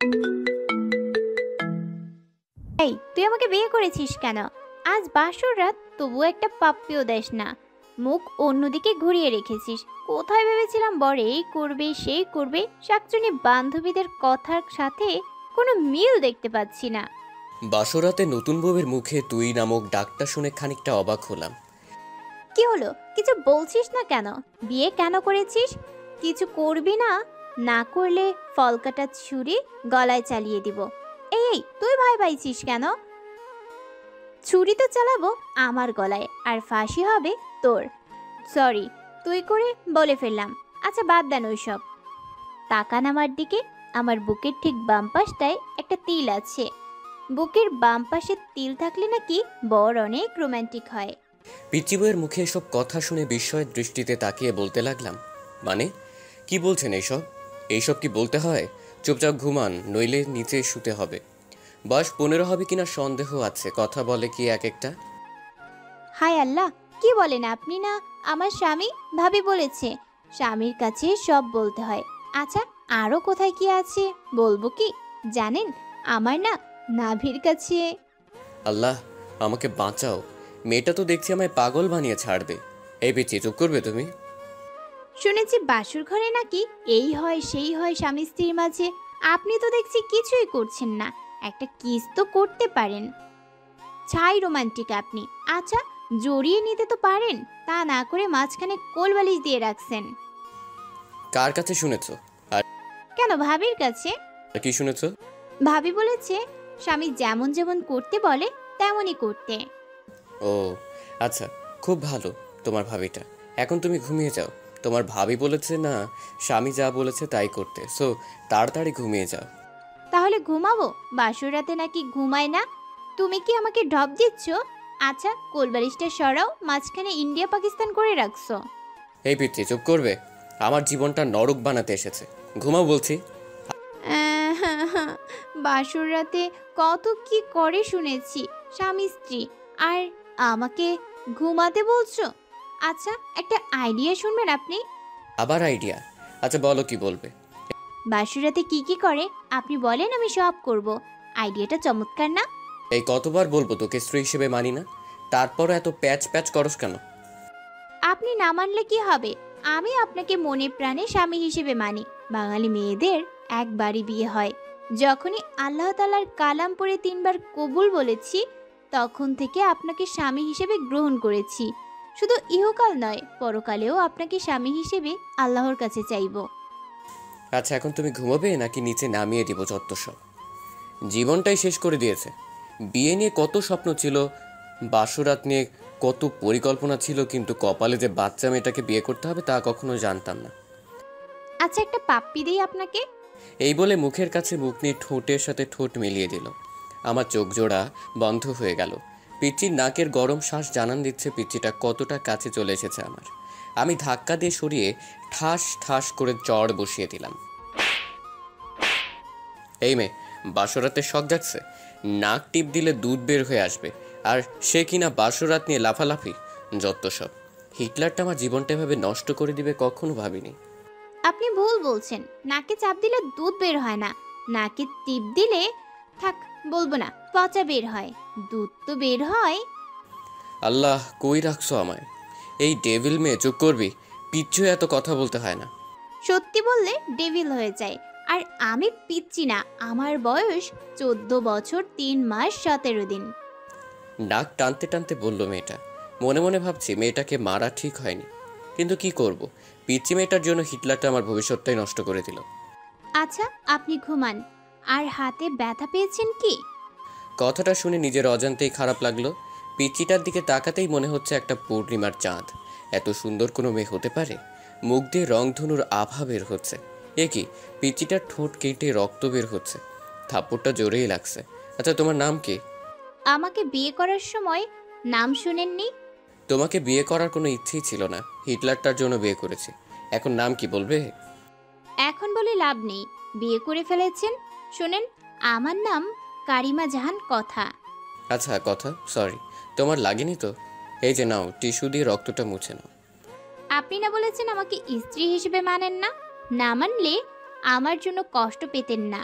এই তুই আমাকে বিয়ে করেছিস কেন? আজ বাসর রাত, তবুও একটা পাপ্পিও দেস না। মুখ অন্যদিকে ঘুরিয়ে রেখেছিস। কোথায় ভেবেছিলাম বর এই করবে সেই করবে, শাকচুনি বান্ধবীদের কথার সাথে কোনো মিল দেখতে পাচ্ছি না। বাসরাতে নতুন বউয়ের মুখে তুই নামক ডাকটা শুনে খানিকটা অবাক হলাম। কি হলো, কিছু বলছিস না কেন? বিয়ে কেন করেছিস? কিছু করবি না? না করলে ফল কাটা ছুরি গলায় চালিয়ে দিব। এই তুই ভয় পাইছিস কেন? ছুরি তো চালাবো আমার গলায়, আর ফাঁসি হবে তোর। সরি, তুই করে বলে ফেললাম। আচ্ছা বাদ দেন ওইসব। তাকান আমার দিকে। আমার বুকের ঠিক বাম পাশটায় একটা তিল আছে। বুকের বাম পাশে তিল থাকলে নাকি বর অনেক রোমান্টিক হয়। পিচ্চি বউয়ের মুখে এসব কথা শুনে বিস্ময়ের দৃষ্টিতে তাকিয়ে বলতে লাগলাম, মানে কি বলছেন এইসব? এইসব কি বলতে হয়? চুপচাপ ঘুমান, নইলে নিচে শুতে হবে। বয়স 15 হবে কিনা সন্দেহ আছে, কথা বলে কি এক একটা। হায় আল্লাহ, কি বলেন আপনি? না আমার স্বামী, ভাবি বলেছে স্বামীর কাছে সব বলতে হয়। আচ্ছা, আরো কোথায় কি আছে বলবো কি? জানেন, আমার না নাভির কাছে। আল্লাহ, আমাকে বাঁচাও। মেয়েটা তো দেখছি আমায় পাগল বানিয়ে ছাড়বে। এই পিচ্চি, চুপ করবে তুমি? শুনেছি বাসুর ঘরে নাকি এই হয় সেই হয় স্বামী স্ত্রীর মাঝে। আপনি তো দেখছি কিছুই করছেন না। একটা কিস তো করতে পারেন। ছাই রোমান্টিক আপনি। আচ্ছা, জড়িয়ে নিতে তো পারেন, তা না করে মাঝখানে কোলবালিশ দিয়ে রাখছেন। কার কাছে শুনেছো? আর কেন, ভাবির কাছে। কি শুনেছো? ভাবি বলেছে স্বামী যেমন যেমন করতে বলে তেমনই করতে। ও আচ্ছা, খুব ভালো তোমার ভাবিটা। এখন তুমি ঘুমিয়ে যাও। তোমার ভাবি বলেছে না স্বামী যা বলেছে তাই করতে, সো তাড়াতাড়ি ঘুমিয়ে যাও। তাহলে ঘুমাবো? বাসর রাতে নাকি ঘুমায় না? তুমি কি আমাকে ঢপ দিচ্ছ? আচ্ছা, কোলবালিশটা সরাও, মাঝখানে ইন্ডিয়া পাকিস্তান করে রাখছো। এই পিচ্চি, চুপ করবে? আমার জীবনটা নরক বানাতে এসেছে। ঘুমাও বলছি। বাসর রাতে কত কি করে শুনেছি স্বামী স্ত্রী, আর আমাকে ঘুমাতে বলছো? আচ্ছা, একটা আইডিয়া শুনবেন আপনি? আবার আইডিয়া? আচ্ছা বলো, কি বলবে? বাসর রাতে কি কি করে আপনি বলেন, আমি সব করব। আইডিয়াটা চমৎকার না? এই কতবার বলবো তোকে স্ত্রী হিসেবে মানি না? তারপরও এত প্যাচ প্যাচ করস কেন? আপনি না মানলে কি হবে? আমি আপনাকে মনে প্রাণে স্বামী হিসেবে মানি। বাঙালি মেয়েদের একবারই বিয়ে হয়। যখনই আল্লাহ তাআলার কালাম পড়ে 3বার কবুল বলেছি, তখন থেকে আপনাকে স্বামী হিসেবে গ্রহণ করেছি। শুধু ইহকাল নয়, পরকালেও আপনাকে স্বামী হিসেবে আল্লাহর কাছে চাইব। আচ্ছা, এখন তুমি ঘুমাবে নাকি নিচে নামিয়ে দিব যত সব? জীবনটাই শেষ করে দিয়েছে। বিয়ে নিয়ে কত স্বপ্ন ছিল, বাসরাত নিয়ে কত পরিকল্পনা ছিল, কিন্তু কপালে যে বাচ্চা মেয়েটাকে বিয়ে করতে হবে তা কখনো জানতাম না। আচ্ছা, একটা পাপ্পি দেই আপনাকে। এই বলে মুখের কাছে মুখ নিয়ে ঠোঁটের সাথে ঠোঁট মিলিয়ে দিল। আমার চোখ জোড়া বন্ধ হয়ে গেল। পিচ্চির নাকের গরম শ্বাস জানান দিচ্ছে পিচ্চিটা কতটা কাছে চলে এসেছে আমার। আমি ধাক্কা দিয়ে সরিয়ে ঠাস ঠাস করে চড় বসিয়ে দিলাম। এই মেয়ে, বাসরাতে শখ যাচ্ছে? নাক টিপ দিলে দুধ বের হয়ে আসবে, আর সে কিনা বাসরাত নিয়ে লাফালাফি! যত সব! হিটলারটা আমার জীবনটা এভাবে নষ্ট করে দিবে কখনো ভাবিনি। আপনি ভুল বলছেন। নাকে চাপ দিলে দুধ বের হয় না। নাকে টিপ দিলে, থাক বলবো না, পচা বের হয়। দুধ তো বের হয়। আল্লাহ, কই রাখছো আমায়? এই ডেভিল মেয়ে, চুপ করবি? পিচ্ছু এত কথা বলতে হয় না। সত্যি বললে ডেভিল হয়ে যায়। আর আমি পিচ্ছি না। আমার বয়স 14 বছর 3 মাস 17 দিন। নাক টানতে টানতে বলল মেয়েটা। মনে মনে ভাবছি মেয়েটাকে মারা ঠিক হয়নি, কিন্তু কি করব? পিচ্চি মেয়েটার জন্য হিটলারটা আমার ভবিষ্যৎটাই নষ্ট করে দিল। আচ্ছা, আপনি ঘুমান। আর হাতে ব্যথা পেয়েছেন কি? কথাটা শুনে নিজের অজান্তেই খারাপ লাগলো। পিচ্চিটার দিকে তাকাতেই মনে হচ্ছে একটা পূর্ণিমার চাঁদ। এত সুন্দর কোনো মেয়ে হতে পারে? মুখ দিয়ে রংধনুর আভা বের হচ্ছে। এ কি, পিচ্চিটার ঠোঁট কেটে রক্ত বের হচ্ছে। থাপ্পড়টা জোরেই লাগছে। আচ্ছা, তোমার নাম কি? আমাকে বিয়ে করার সময় নাম শুনেননি? তোমাকে বিয়ে করার কোনো ইচ্ছেই ছিল না, হিটলারটার জন্য বিয়ে করেছি। এখন নাম কি বলবে? এখন বলে লাভ নেই, বিয়ে করে ফেলেছেন। শোনেন, আমার নাম কারিমা জাহান কথা। আচ্ছা, কথা, সরি। তোমার লাগেনি তো? এই যে নাও, টিস্যু দিয়ে রক্তটা মুছে নাও। আপনি না বলেছেন আমাকে স্ত্রী হিসেবে মানেন না? না মানলে আমার জন্য কষ্ট পেতেন না।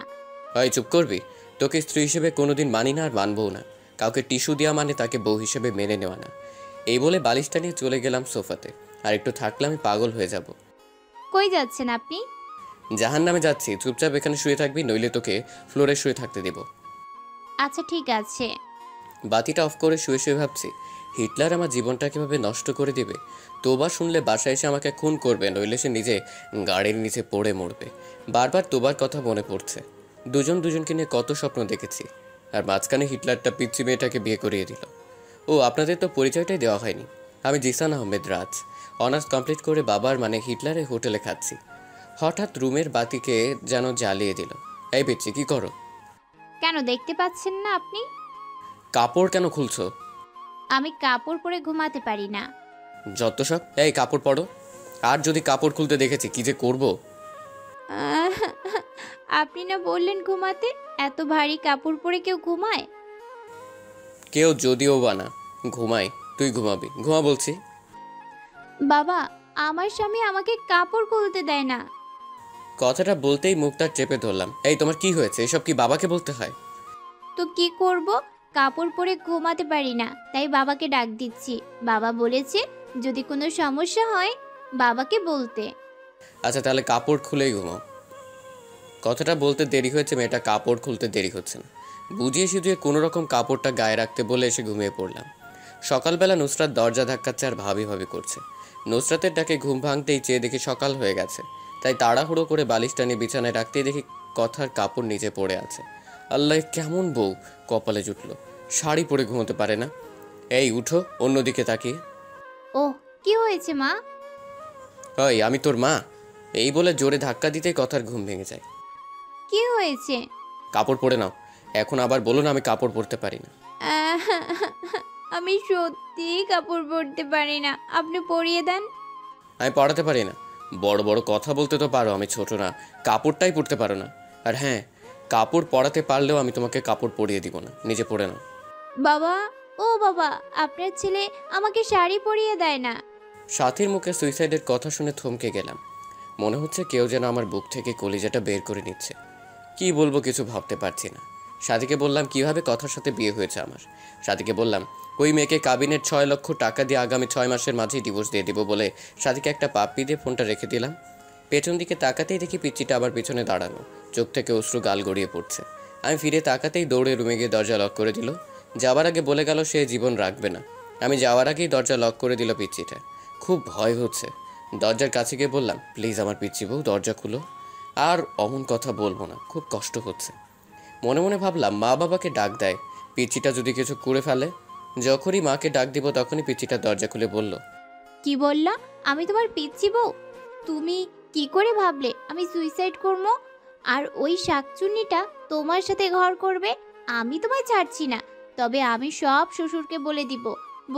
হয় চুপ করবি? তোকে স্ত্রী হিসেবে কোনোদিন মানি না আর মানবও না। কাউকে টিস্যু দেওয়া মানে তাকে বউ হিসেবে মেনে নেওয়া না। এই বলে বালিশটা নিয়ে চলে গেলাম সোফাতে। আর একটু থাকলে আমি পাগল হয়ে যাব। কই যাচ্ছেন আপনি? জাহান্নামে যাচ্ছি, চুপচাপ এখানে শুয়ে থাকবি, নইলে তোকে ফ্লোরে শুয়ে থাকতে দেব। আচ্ছা ঠিক আছে। বাতিটা অফ করে শুয়ে শুয়ে ভাবছি, হিটলার আমার জীবনটা কিভাবে নষ্ট করে দিবে। তোবা শুনলে বাসায় এসে আমাকে খুন করবে, নইলে সে নিজে গাড়ির নিচে পড়ে মরবে। বারবার তোবার কথা মনে পড়ছে। দুজন দুজনকে নিয়ে কত স্বপ্ন দেখেছি। আর মাঝখানে হিটলারটা পিচ্চি মেয়েটাকে বিয়ে করিয়ে দিল। ও আপনাদের তো পরিচয়টাই দেওয়া হয়নি। আমি জিসান আহমেদ রাজ। অনার্স কমপ্লিট করে বাবার মানে হিটলারের হোটেলে খাচ্ছি। হঠাৎ রুমের বাতিকে যেন জ্বালিয়ে দিল। এই পিচ্চি, কি করো? কেন দেখতে পাচ্ছেন না আপনি? কাপড় কেন খুলছো? আমি কাপড় পরে ঘুমাতে পারি না। যত সব। এই কাপড় পরো। আর যদি কাপড় খুলতে দেখেছি কি যে করব। আহ, আপনি না বললেন ঘুমাতে? এত ভারী কাপড় পরে কেউ ঘুমায়? কেউ যদিও বা না ঘুমাই, তুই ঘুমাবি। ঘুমা বলছি। বাবা, আমার স্বামী আমাকে কাপড় খুলতে দেয় না। কথাটা বলতেই মুখটা চেপে ধরলাম। এই তোমার কি হয়েছে? এসব কি বাবাকে বলতে হয়? তো কি করব? কাপড় পরে ঘুমাতে পারি না, তাই বাবাকে ডাক দিচ্ছি। বাবা বলেছে যদি কোনো সমস্যা হয় বাবাকে বলতে। আচ্ছা তাহলে কাপড় খুলেই ঘুমাও। কথাটা বলতে দেরি হয়েছে, মেয়েটা কাপড় খুলতে দেরি হচ্ছে না। বুঝিয়ে সুঝিয়ে কোনো রকম কাপড়টা গায়ে রাখতে বলে এসে ঘুমিয়ে পড়লাম। সকালবেলা নুসরাত দরজা ধাক্কাচ্ছে আর ভাবি ভাবি করছে। নুসরাতের ডাকে ঘুম ভাঙতেই চেয়ে দেখি সকাল হয়ে গেছে। তাই তাড়াহুড়ো করে বালিশটা নিয়ে বিছানায় রাখতেই দেখি কথার কাপড় নিচে পড়ে আছে। আল্লাহ, কেমন বউ কপালে জুটলো, শাড়ি পরে ঘুমোতে পারে না। এই উঠো, অন্যদিকে তাকিয়ে। ওহ, কি হয়েছে মা? ওই আমি তোর মা? এই বলে জোরে ধাক্কা দিতেই কথার ঘুম ভেঙে যায়। কি হয়েছে? কাপড় পরে নাও। এখন আবার বলো না আমি কাপড় পরতে পারি না। আহ, আমি সত্যি কাপড় পরতে পারি না, আপনি পরিয়ে দেন। আমি পড়াতে পারি না। বড় বড় কথা বলতে তো পারো, আমি ছোট না। কাপড়টাই পরতে পারো না। আর হ্যাঁ, কাপড় পরাতে পারলেও আমি তোমাকে কাপড় পরিয়ে দিব না, নিজে পরে নাও। বাবা, ও বাবা, আপনার ছেলে আমাকে শাড়ি পরিয়ে দেয় না। সাথীর মুখে সুইসাইডের কথা শুনে থমকে গেলাম। মনে হচ্ছে কেউ যেন আমার বুক থেকে কলিজাটা বের করে নিচ্ছে। কি বলবো কিছু ভাবতে পারছি না। সাথীকে বললাম কিভাবে কথার সাথে বিয়ে হয়েছে আমার। সাথীকে বললাম ওই মেয়েকে কাবিনের 6 লক্ষ টাকা দিয়ে আগামী 6 মাসের মাঝেই ডিভোর্স দিয়ে দিব বলে সাথীকে একটা পাপ্পি দিয়ে ফোনটা রেখে দিলাম। পেছন দিকে তাকাতেই দেখি পিচ্চিটা আবার পিছনে দাঁড়ানো, চোখ থেকে অশ্রু গাল গড়িয়ে পড়ছে। আমি ফিরে তাকাতেই দৌড়ে রুমে গিয়ে দরজা লক করে দিল। যাওয়ার আগে বলে গেল সে জীবন রাখবে না। আমি যাওয়ার আগেই দরজা লক করে দিল পিচ্চিটা। খুব ভয় হচ্ছে। দরজার কাছে গিয়ে বললাম প্লিজ আমার পিচ্চি বউ দরজা খুলো। আর অমন কথা বলবো না, খুব কষ্ট হচ্ছে। মনে মনে ভাবলাম মা বাবাকে ডাক দেয়, পিচ্চিটা যদি কিছু করে ফেলে। যখনই মাকে ডাক দিব তখনই পিচ্চিটা দরজা খুলে বলল, কি বললা? আমি তোমার পিচ্চি বউ? তুমি কি করে ভাবলে আমি সুইসাইড করবো? আর ওই শাকচুন্নিটা তোমার সাথে ঘর করবে? আমি তোমায় ছাড়ছি না। তবে আমি সব শ্বশুরকে বলে দিব।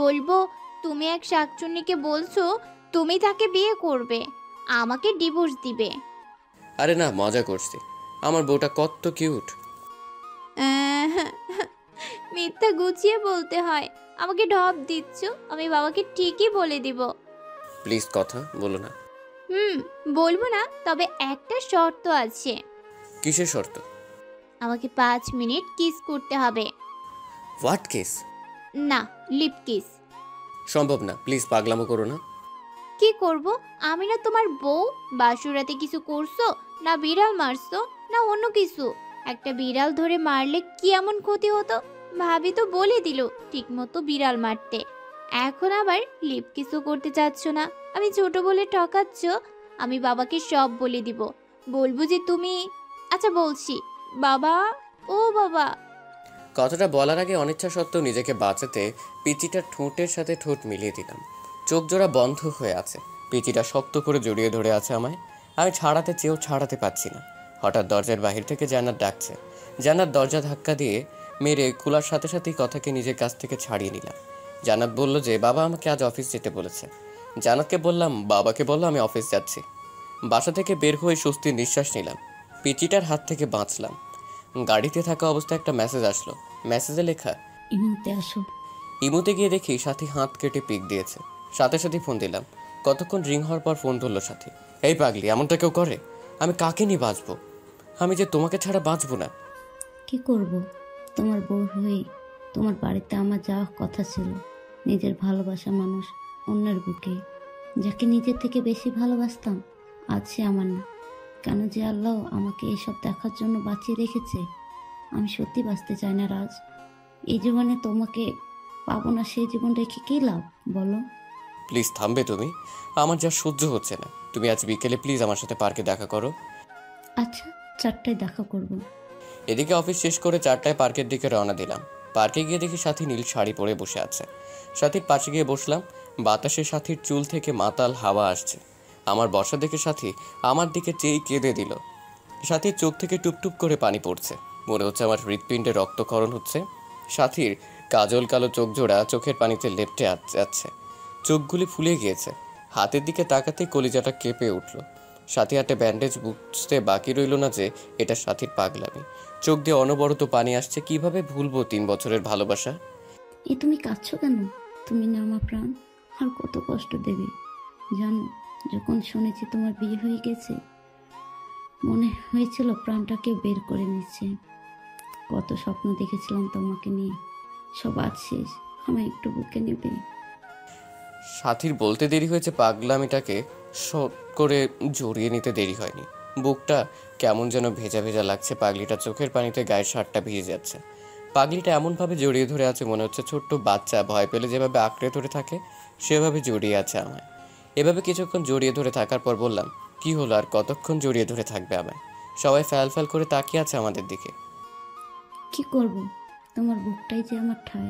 বলবো তুমি এক শাকচুন্নিকে বলছো তুমি তাকে বিয়ে করবে, আমাকে ডিভোর্স দিবে। আরে না, মজা করছি। আমার বউটা কত কিউট। আহ, মিথ্যা গুছিয়ে বলতে হয়। আমাকে ঢপ দিচ্ছ, আমি বাবাকে ঠিকই বলে দিব। প্লিজ কথা বলো না। বলবো না, তবে একটা শর্ত আছে। কিসের শর্ত? আমাকে 5 মিনিট কিস করতে হবে। What case? না, লিপ কিস। সম্ভব না, প্লিজ পাগলামো করো না। কি করব? আমি না তোমার বউ? বাসুরাতে কিছু করছো? না বিড়াল মারছো? না অন্য কিছু? একটা বিড়াল ধরে মারলে কি এমন ক্ষতি হতো? ভাবি তো বলে দিল ঠিক মতো বিড়াল মারতে। এখন আবার লিপ কিসও করতে চাচ্ছ না? আমি ছোট বলে ঠকাচ্ছ? আমি বাবাকে সব বলে দিব। বলবো যে তুমি... আচ্ছা বলছি। বাবা, ও বাবা। কথাটা বলার আগে অনিচ্ছা সত্ত্বেও নিজেকে বাঁচাতে পিচিটার ঠোঁটের সাথে ঠোঁট মিলিয়ে দিলাম। চোখ জোড়া বন্ধ হয়ে আছে। পিচিটা শক্ত করে জড়িয়ে ধরে আছে আমায়। আমি ছাড়াতে চেয়েও ছাড়াতে পারছি না। হঠাৎ দরজার বাহির থেকে জান্নাত ডাকছে। জান্নাত দরজা ধাক্কা দিয়ে মেরে খোলার সাথে সাথেই কথাকে নিজের কাছ থেকে ছাড়িয়ে নিলাম। জান্নাত বলল যে বাবা আমাকে আজ অফিস যেতে বলেছে। জান্নাতকে বললাম বাবাকে বললো আমি অফিস যাচ্ছি। বাসা থেকে বের হয়ে স্বস্তির নিঃশ্বাস নিলাম। পিচিটার হাত থেকে বাঁচলাম। গাড়িতে থাকা অবস্থায় একটা মেসেজ আসলো। মেসেজে লেখা, ইমুতে আসো। ইমুতে গিয়ে দেখি সাথী হাত কেটে পিক দিয়েছে। সাথে সাথে ফোন দিলাম। কতক্ষণ রিং হওয়ার পর ফোন ধরলো সাথী। এই পাগলি, এমনটা কেউ করে? আমি কাকে নিয়ে বাঁচবো? আমি যে তোমাকে ছাড়া বাঁচবো না। কি করব? তোমার বউ হয়ে তোমার বাড়িতে আমার যাওয়ার কথা ছিল। নিজের ভালোবাসা মানুষ অন্যের বুকে, যাকে নিজের থেকে বেশি ভালোবাসতাম, আজ সে আমার না। কেন যে আল্লাহ আমাকে এইসব দেখার জন্য বাঁচিয়ে রেখেছে? আমি সত্যি বাঁচতে চাই না রাজ। এই জীবনে তোমাকে পাবো না, সেই জীবন রেখে কী লাভ বলো? প্লিজ থামবে তুমি? আমার যা সহ্য হচ্ছে না। তুমি আজ বিকেলে প্লিজ আমার সাথে পার্কে দেখা করো। আচ্ছা, 4টায় দেখা করব। এদিকে অফিস শেষ করে 4টায় পার্কের দিকে রওনা দিলাম। পার্কে গিয়ে দেখি সাথী নীল শাড়ি পরে বসে আছে। সাথীর পাশে গিয়ে বসলাম। বাতাসে সাথীর চুল থেকে মাতাল হাওয়া আসছে। আমার বসা দেখে সাথী আমার দিকে চেয়েই কেঁদে দিল। সাথীর চোখ থেকে টুপটুপ করে পানি পড়ছে। মনে হচ্ছে আমার হৃৎপিণ্ডে রক্তক্ষরণ হচ্ছে। সাথীর কাজল কালো চোখ জোড়া চোখের পানিতে লেপ্টে যাচ্ছে। চোখগুলি ফুলে গিয়েছে। হাতের দিকে তাকাতেই কলিজাটা কেঁপে উঠল। সাথী হাতে ব্যান্ডেজ, বুঝতে বাকি রইল না যে এটা সাথীর পাগলামি। চোখ দিয়ে অনবরত পানি আসছে। কিভাবে ভুলবো 3 বছরের ভালোবাসা? তুমি কাঁদছো কেন? তুমি না আমার প্রাণ, আর কত কষ্ট দেবে জানো? যখন শুনেছি তোমার বিয়ে হয়ে গেছে, মনে হয়েছিল প্রাণটাকে বের করে নিচ্ছে। কত স্বপ্ন দেখেছিলাম তোমাকে নিয়ে, সব আজ শেষ। আমায় একটু বুকে নেবে? সাথীর বলতে দেরি হয়েছে, পাগলামিটাকে শট করে জড়িয়ে নিতে দেরি হয়নি। বুকটা কেমন যেন ভেজা ভেজা লাগছে। পাগলিটা চোখের পানিতে গায়ের শার্টটা ভিজে যাচ্ছে। পাগলিটা এমনভাবে জড়িয়ে ধরে আছে, মনে হচ্ছে ছোট্ট বাচ্চা ভয় পেলে যেভাবে আঁকড়ে ধরে থাকে সেভাবে জড়িয়ে আছে আমায়। এভাবে কিছুক্ষণ জড়িয়ে ধরে থাকার পর বললাম, কি হলো, আর কতক্ষণ জড়িয়ে ধরে থাকবে আমায়? সবাই ফ্যাল ফ্যাল করে তাকিয়ে আছে আমাদের দিকে। কি করব? তোমার বুকটাই যে আমার ঠাঁই।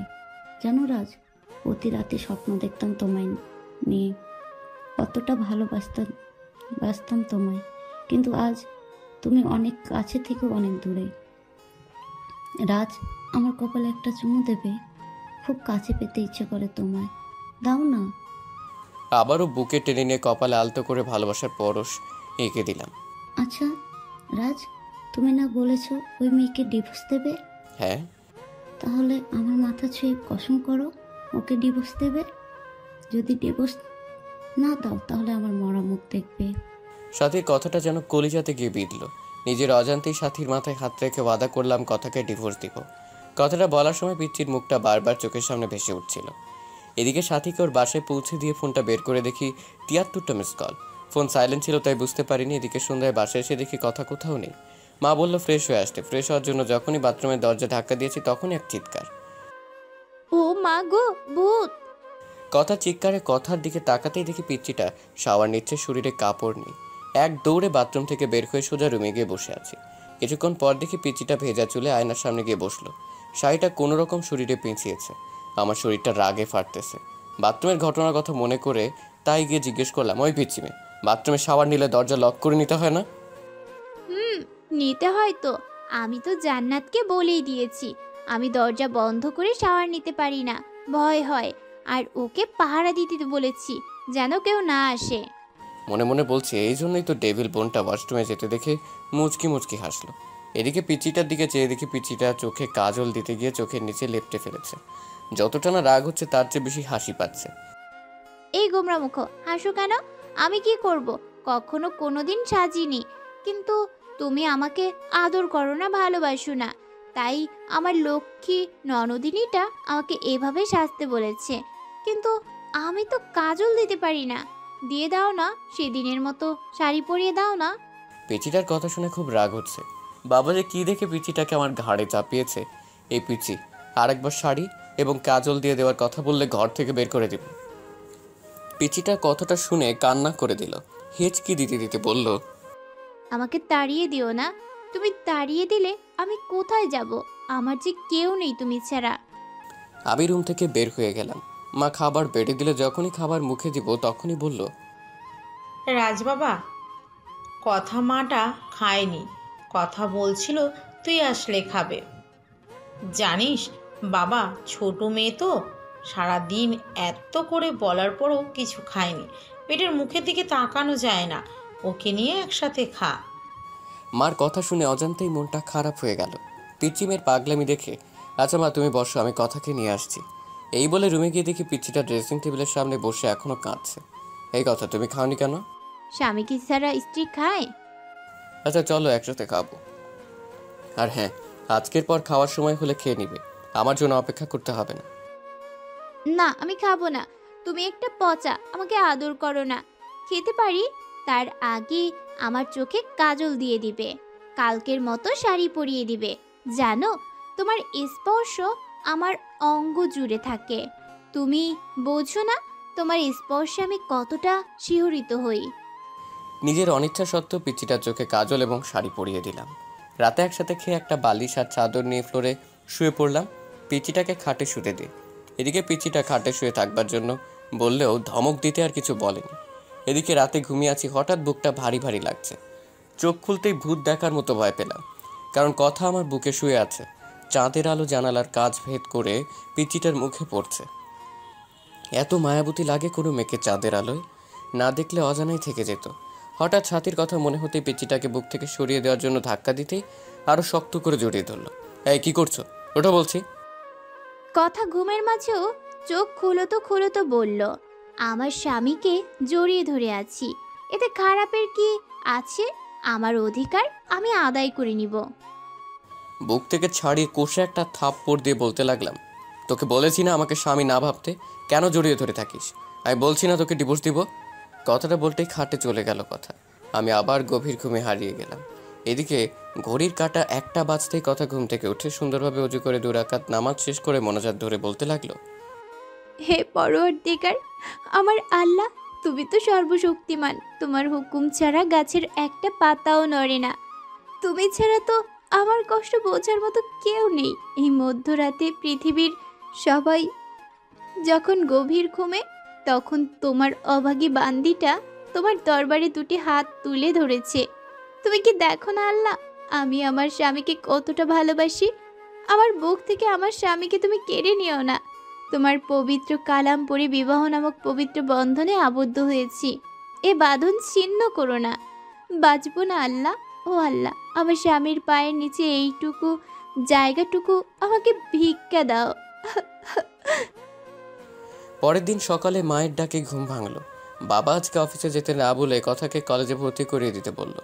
জানো রাজ, প্রতি রাতে স্বপ্ন দেখতাম তোমায় নিয়ে, কতটা বাসতাম তোমায়। কিন্তু আজ তুমি অনেক কাছে থেকে অনেক দূরে। রাজ, আমার কপালে একটা চুমু দেবে? খুব কাছে পেতে ইচ্ছে করে তোমায়, দাও না। আবারও বুকে টেনে নিয়ে কপালে আলতো করে ভালোবাসার পরশ এঁকে দিলাম। আচ্ছা রাজ, তুমি না বলেছো ওই মেয়েকে ডিভোর্স দেবে? হ্যাঁ। তাহলে আমার মাথা ছুঁয়ে কসম করো ওকে ডিভোর্স দেবে। যদি ডিভোর্স না দাও তাহলে আমার মরা মুখ দেখবে। সাথীর কথাটা যেন কলিজাতে গিয়ে বিঁধল। নিজের অজান্তেই সাথীর মাথায় হাত রেখে ওয়াদা করলাম কথাকে ডিভোর্স দিব। কথাটা বলার সময় পিচ্চির মুখটা বারবার চোখের সামনে ভেসে উঠছিল। এদিকে সাথীকে ওর বাসায় পৌঁছে দিয়ে ফোনটা বের করে দেখি 73টা মিস কল। ফোন সাইলেন্ট ছিল তাই বুঝতে পারিনি। এদিকে সন্ধ্যায় বাসায় এসে দেখি কথা কোথাও নেই। মা বলল ফ্রেশ হয়ে আসতে। ফ্রেশ হওয়ার জন্য যখনই বাথরুমের দরজা ধাক্কা দিয়েছি তখনই এক চিৎকার। ও মা গো, ভূত! কথা চিৎকারে কথার দিকে তাকাতেই দেখি পিচ্চিটা শাওয়ার নিচ্ছে, শরীরে কাপড় নেই। এক দৌড়ে বাথরুম থেকে বের হয়ে সোজা রুমে গিয়ে বসে আছি। কিছুক্ষণ পর দেখি পিচ্চিটা ভেজা চুলে আয়নার সামনে গিয়ে বসলো। শাড়িটা কোনো রকম শরীরে পেঁচিয়েছে। আমার শরীরটা রাগে ফাটতেছে। বাথরুমের ঘটনার কথা মনে করে তাই গিয়ে জিজ্ঞেস করলাম, ওই পিচ্চি মেয়ে, বাথরুমে শাওয়ার নিলে দরজা লক করে নিতে হয় না? নিতে হয় তো। আমি তো জান্নাতকে বলেই দিয়েছি আমি দরজা বন্ধ করে শাওয়ার নিতে পারি না, ভয় হয়। আর ওকে পাহারা দিতে বলেছি যেন কেউ না আসে। মনে মনে বলছি, এই জন্যই তো ডেভিল বোনটা ওয়াশরুমে যেতে দেখে মুচকি মুচকি হাসলো। এদিকে পিচিটার দিকে চেয়ে দেখি পিচিটা চোখে কাজল দিতে গিয়ে চোখের নিচে লেপ্টে ফেলেছে। যতটা না রাগ হচ্ছে তার চেয়ে বেশি হাসি পাচ্ছে। এই গোমরা মুখ, হাসো কেন? আমি কি করব? কখনো কোনোদিন সাজিনি। কিন্তু তুমি আমাকে আদর করো না, ভালোবাসো না, তাই আমার লক্ষ্মী ননদিনীটা আমাকে এভাবে সাজতে বলেছে। কিন্তু আমি তো কাজল দিতে পারি না। দিয়ে দাও না, সেদিনের মতো শাড়ি পরিয়ে দাও না। পিচিটার কথা শুনে খুব রাগ হচ্ছে। বাবা যে কী দেখে পিচিটাকে আমার ঘাড়ে চাপিয়েছে। এই পিচি আরেকবার শাড়ি এবং কাজল দিয়ে দেওয়ার কথা বললে ঘর থেকে বের করে দেব। পিচিটার কথাটা শুনে কান্না করে দিল। হেঁচকি দিতে দিতে বলল, আমাকে তাড়িয়ে দিও না। তুমি তাড়িয়ে দিলে আমি কোথায় যাব? আমার যে কেউ নেই তুমি ছাড়া। আমি রুম থেকে বের হয়ে গেলাম। মা খাবার বেড়ে দিলে যখনই খাবার মুখে দিব তখনই বলল, রাজবাবা, কথা মাটা খায়নি, কথা বলছিল তুই আসলে খাবে। জানিস বাবা, ছোট মেয়ে তো, সারাদিন এত করে বলার পরও কিছু খায়নি। পেটের মুখের দিকে তাকানো যায় না, ওকে নিয়ে একসাথে খা। মার কথা শুনে অজান্তেই মনটা খারাপ হয়ে গেল। পিচ্চিমের পাগলামি দেখে, আচ্ছা মা তুমি বসো, আমি কথাকে নিয়ে আসছি। এই বলে রুমে গিয়ে দেখি পিচ্চিটা ড্রেসিং টেবিলের সামনে বসে এখনো কাঁদছে। এই কথা, তুমি খাওনি কেন? স্বামী কি ছাড়া স্ত্রী খায়? আচ্ছা চলো একসাথে খাবো। আর হ্যাঁ, আজকের পর খাওয়ার সময় হলে খেয়ে নিবে, আমার জন্য অপেক্ষা করতে হবে না। না আমি খাবো না, তুমি একটা পচা, আমাকে আদর করো না। খেতে পারি তার আগে আমার চোখে কাজল দিয়ে দিবে, কালকের মতো শাড়ি পরিয়ে দিবে। জানো, তোমার স্পর্শ আমার অঙ্গ জুড়ে থাকে। তুমি বোঝো না, তোমার স্পর্শে আমি কতটা শিহরিত হই। নিজের অনিচ্ছা সত্ত্বেও পিচিটার চোখে কাজল এবং শাড়ি পরিয়ে দিলাম। রাতে একসাথে খেয়ে একটা বালিশ আর চাদর নিয়ে ফ্লোরে শুয়ে পড়লাম। পিচিটাকে খাটে শুতে দিই। এদিকে পিচিটা খাটে শুয়ে থাকবার জন্য বললেও ধমক দিতে আর কিছু বলেনি। এদিকে রাতে ঘুমিয়ে আছি, হঠাৎ বুকটা ভারী ভারী লাগছে। চোখ খুলতেই ভূত দেখার মতো ভয় পেলাম, কারণ কথা আমার বুকে শুয়ে আছে। চাঁদের আলো জানালার কাজ ভেদ করে পিচিটার মুখে পড়ছে। এত মায়াবতী লাগে কোনো মেয়েকে চাঁদের আলোয়, না দেখলে অজানাই থেকে যেত। হঠাৎ ছাতির কথা মনে হতেই পিচিটাকে বুক থেকে সরিয়ে দেওয়ার জন্য ধাক্কা দিতেই আরও শক্ত করে জড়িয়ে ধরলো। এই কি করছো, ওটা বলছি। কথা ঘুমের মাঝেও চোখ খুলো তো বলল, আমার স্বামীকে জড়িয়ে ধরে আছি, এতে খারাপের কি আছে? আমার অধিকার আমি আদায় করে নিব। বুক থেকে ছাড়িয়ে কষে একটা থাপ্পড় দিয়ে বলতে লাগলাম, তোকে বলেছি না আমাকে স্বামী না ভাবতে, কেন জড়িয়ে ধরে থাকিস? আমি বলছি না তোকে ডিভোর্স দিব। কথাটা বলতেই খাটে চলে গেল কথা। আমি আবার গভীর ঘুমে হারিয়ে গেলাম। এদিকে ঘড়ির কাঁটা 1টা বাজতেই কথা ঘুম থেকে উঠে সুন্দরভাবে অজু করে 2 রাকাত নামাজ শেষ করে মনোজাত ধরে বলতে লাগলো, হে পরওয়ারদিগার, আমার আল্লাহ, তুমি তো সর্বশক্তিমান, তোমার হুকুম ছাড়া গাছের একটা পাতাও নড়ে না। তুমি ছাড়া তো আমার কষ্ট বোঝার মতো কেউ নেই। এই মধ্যরাতে পৃথিবীর সবাই যখন গভীর ঘুমে, তখন তোমার অভাগী বান্দিটা তোমার দরবারে 2টি হাত তুলে ধরেছে। তুমি কি দেখো না আল্লাহ, আমি আমার স্বামীকে কতটা ভালোবাসি? আমার বুক থেকে আমার স্বামীকে তুমি কেড়ে নিও না। তোমার পবিত্র কালাম পড়ে বিবাহ নামক পবিত্র বন্ধনে আবদ্ধ হয়েছি, এ বাঁধন ছিন্ন করো না। বাঁচবো না আল্লাহ। ও আল্লাহ, আমার স্বামীর পায়ের নিচে এইটুকু জায়গাটুকু আমাকে ভিক্ষা দাও। পরের দিন সকালে মায়ের ডাকে ঘুম ভাঙলো। বাবা আজকে অফিসে যেতে না বলে কথাকে কলেজে ভর্তি করিয়ে দিতে বলল।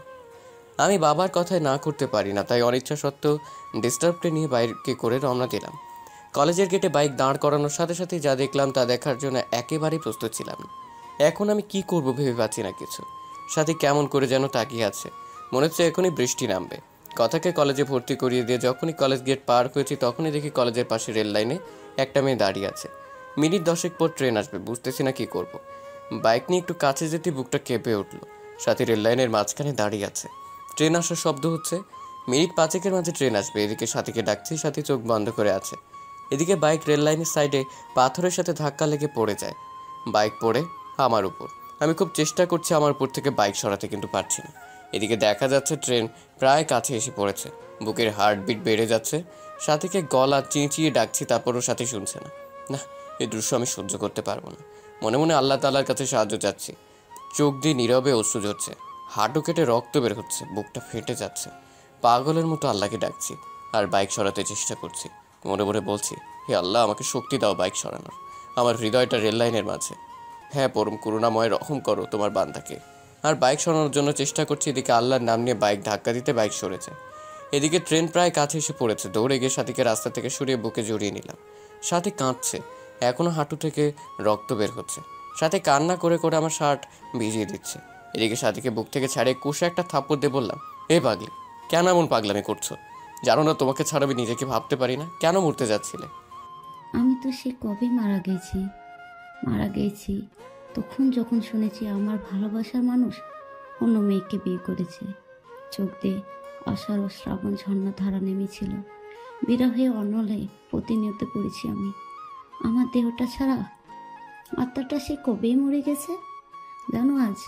আমি বাবার কথায় না করতে পারি না, তাই অনিচ্ছা সত্ত্বেও ডিস্টার্বটা নিয়ে বাইকে করে রওনা দিলাম। কলেজের গেটে বাইক দাঁড় করানোর সাথে সাথেই যা দেখলাম তা দেখার জন্য একেবারেই প্রস্তুত ছিলাম না। এখন আমি কি করব ভেবে পাচ্ছি না কিছু। সাথে কেমন করে যেন তাকিয়ে আছে, মনে হচ্ছে এখনই বৃষ্টি নামবে। কথাকে কলেজে ভর্তি করিয়ে দিয়ে যখনই কলেজ গেট পার হয়েছি তখনই দেখি কলেজের পাশে রেল লাইনে একটা মেয়ে দাঁড়িয়ে আছে। মিনিট 10 পর ট্রেন আসবে, বুঝতেছি না কি করব। বাইক নিয়ে একটু কাছে যেতে বুকটা কেঁপে উঠলো। সাথে রেল লাইনের মাঝখানে দাঁড়িয়ে আছে, ট্রেন আসার শব্দ হচ্ছে। মিনিট 5 মাঝে ট্রেন আসবে, এদিকে সাথীকে ডাকছি, সাথী চোখ বন্ধ করে আছে। এদিকে বাইক রেল লাইনের সাইডে পাথরের সাথে ধাক্কা লেগে পড়ে যায়। বাইক পড়ে আমার উপর। আমি খুব চেষ্টা করছি আমার উপর থেকে বাইক সরাতে, কিন্তু পারছি না। এদিকে দেখা যাচ্ছে ট্রেন প্রায় কাছে এসে পড়েছে। বুকের হার্টবিট বেড়ে যাচ্ছে। সাথীকে গলা চিঁচিয়ে ডাকছি, তারপরও সাথী শুনছে না। না, এই দৃশ্য আমি সহ্য করতে পারবো না। মনে মনে আল্লাহ তাআলার কাছে সাহায্য চাচ্ছি। চোখ দিয়ে নীরবে অশ্রু ঝরছে, হাঁটু কেটে রক্ত বের হচ্ছে, বুকটা ফেটে যাচ্ছে। পাগলের মতো আল্লাহকে ডাকছি আর বাইক সরাতে চেষ্টা করছি। মনে মনে বলছি, হে আল্লাহ, আমাকে শক্তি দাও বাইক সরানোর। আমার হৃদয়টা রেল লাইনের মাঝে। হ্যাঁ পরম করুণাময়, রহম করো তোমার বান্দাকে। আর বাইক সরানোর জন্য চেষ্টা করছি। এদিকে আল্লাহর নাম নিয়ে বাইক ধাক্কা দিতে বাইক সরেছে। এদিকে ট্রেন প্রায় কাছে এসে পড়েছে। দৌড়ে গিয়ে সাথীকে রাস্তা থেকে সরিয়ে বুকে জড়িয়ে নিলাম। সাথী কাঁদছে, এখনো হাঁটু থেকে রক্ত বের হচ্ছে। সাথে কান্না করে করে আমার শার্ট ভিজিয়ে দিচ্ছে। এদিকে সাথীকে বুক থেকে ছাড়িয়ে কুশে একটা থাপ্পড় দিয়ে বললাম, এ পাগলি, কেন এমন পাগলামি করছো? জানো না তোমাকে ছাড়া আমি নিজেকে ভাবতে পারি না? কেন মরতে যাচ্ছিলে? আমি তো সে কবে মারা গেছি তখন যখন শুনেছি আমার ভালোবাসার মানুষ অন্য মেয়েকে বিয়ে করেছে। চোখ দিয়ে আষাঢ় ও শ্রাবণ ঝর্ণা ধারা নেমেছিল। বিরহে অনলে প্রতিনিয়ত পড়েছি আমি। আমার দেহটা ছাড়া আত্মাটা সে কবেই মরে গেছে। জানো, আজ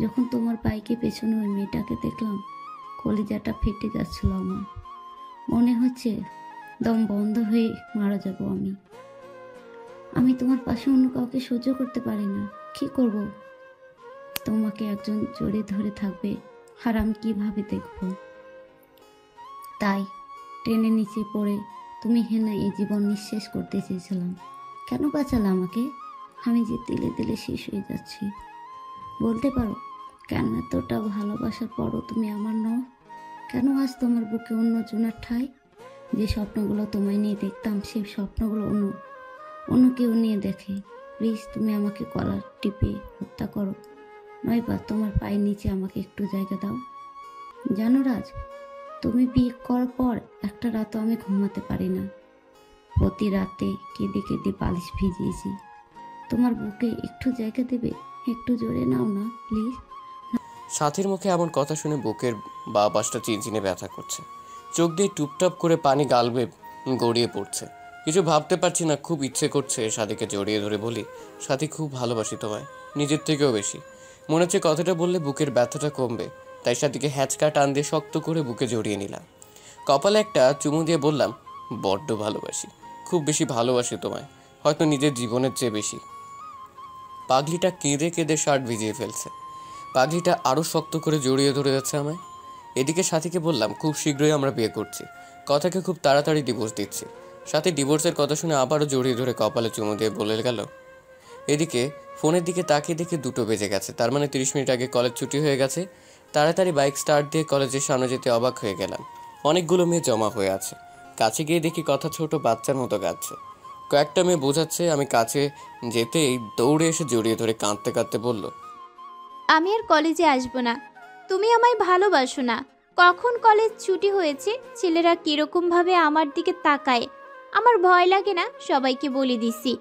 যখন তোমার বাইকে পেছনে ওই মেয়েটাকে দেখলাম, কলিজাটা ফেটে যাচ্ছিল আমার। মনে হচ্ছে দম বন্ধ হয়ে মারা যাব আমি তোমার পাশে অন্য কাউকে সহ্য করতে পারি না। কি করব? তোমাকে একজন জড়িয়ে ধরে থাকবে আর আমি কিভাবে দেখব? তাই ট্রেনের নিচে পড়ে তুমি হেনা এই জীবন নিঃশেষ করতে চেয়েছিলাম। কেন বাঁচালে আমাকে? আমি যে দিলে দিলে শেষ হয়ে যাচ্ছি। বলতে পারো কেন এতটা ভালোবাসার পরও তুমি আমার নও? কেন আজ তোমার বুকে অন্য জনের ঠাঁই? যে স্বপ্নগুলো তোমায় নিয়ে দেখতাম সেই স্বপ্নগুলো অন্য অন্য কেউ নিয়ে দেখে। প্লিজ তুমি আমাকে কলার টিপে হত্যা করো, নয়বা তোমার পায়ের নিচে আমাকে একটু জায়গা দাও। জানো রাজ, তুমি বিয়ে করার পর একটা রাতও আমি ঘুমাতে পারি না। প্রতি রাতে কেঁদে কেঁদে বালিশ ভিজিয়েছি। তোমার বুকে একটু জায়গা দেবে? একটু জোরে নাও না প্লিজ। সাথীর মুখে এমন কথা শুনে বুকের বা পাশটা চিনচিনে ব্যথা করছে। চোখ দিয়ে টুপটাপ করে পানি গালবে গড়িয়ে পড়ছে। কিছু ভাবতে পারছি না, খুব ইচ্ছে করছে সাথীকে জড়িয়ে ধরে বলি, সাথী খুব ভালোবাসি তোমায়, নিজের থেকেও বেশি। মনে হচ্ছে কথাটা বললে বুকের ব্যথাটা কমবে, তাই সাথীকে হ্যাচকা টান দিয়ে শক্ত করে বুকে জড়িয়ে নিলাম। কপালে একটা চুমু দিয়ে বললাম, বড্ড ভালোবাসি, খুব বেশি ভালোবাসি তোমায়, হয়তো নিজের জীবনের চেয়ে বেশি। পাগলিটা কেঁদে কেঁদে শার্ট ভিজিয়ে ফেলছে। পাগলিটা আরও শক্ত করে জড়িয়ে ধরে যাচ্ছে আমায়। এদিকে সাথীকে বললাম, খুব শীঘ্রই আমরা বিয়ে করছি, কথাকে খুব তাড়াতাড়ি ডিভোর্স দিচ্ছি। সাথী ডিভোর্সের কথা শুনে আবারও জড়িয়ে ধরে কপালে চুমু দিয়ে বলে গেল। এদিকে ফোনের দিকে তাকিয়ে দেখে 2টো বেজে গেছে, তার মানে 30 মিনিট আগে কলেজ ছুটি হয়ে গেছে। তাড়াতাড়ি বাইক স্টার্ট দিয়ে কলেজের সামনে যেতে অবাক হয়ে গেলাম। অনেকগুলো মেয়ে জমা হয়ে আছে। কাছে গিয়ে দেখি কথা ছোট বাচ্চার মতো গাচ্ছে। কয়েকটা মেয়ে বোঝাচ্ছে, আমি কাছে যেতেই দৌড়ে এসে জড়িয়ে ধরে কাঁদতে কাঁদতে বলল, আমি আর কলেজে আসবো না, তুমি আমায় ভালোবাসো না। কখন কলেজ ছুটি হয়েছে, ছেলেরা কিরকমভাবে আমার দিকে তাকায়, আমার ভয় লাগে না? সবাইকে বলে দিছি,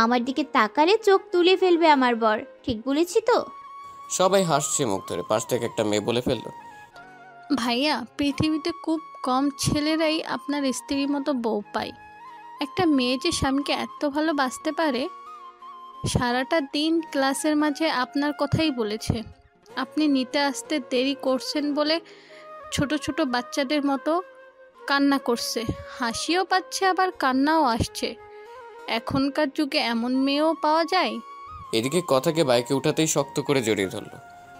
আমার দিকে তাকালে চোখ তুলে ফেলবে আমার বর। ঠিক বলেছি তো? সবাই হাসছে মুখ ধরে। পাশ থেকে একটা মেয়ে বলে ফেললো, ভাইয়া, পৃথিবীতে খুব কম ছেলেরাই আপনার স্ত্রীর মতো বউ পায়। একটা মেয়ে যে স্বামীকে এত ভালোবাসতে পারে। সারাটা দিন ক্লাসের মাঝে আপনার কথাই বলেছে। আপনি নিতে আসতে দেরি করছেন বলে ছোট ছোট বাচ্চাদের মতো কান্না করছে, হাসিও পাচ্ছে আবার কান্নাও আসছে। এখনকার যুগে এমন মেয়েও পাওয়া যায়। এদিকে কথাকে বাইকে উঠাতেই শক্ত করে জড়িয়ে ধরলো।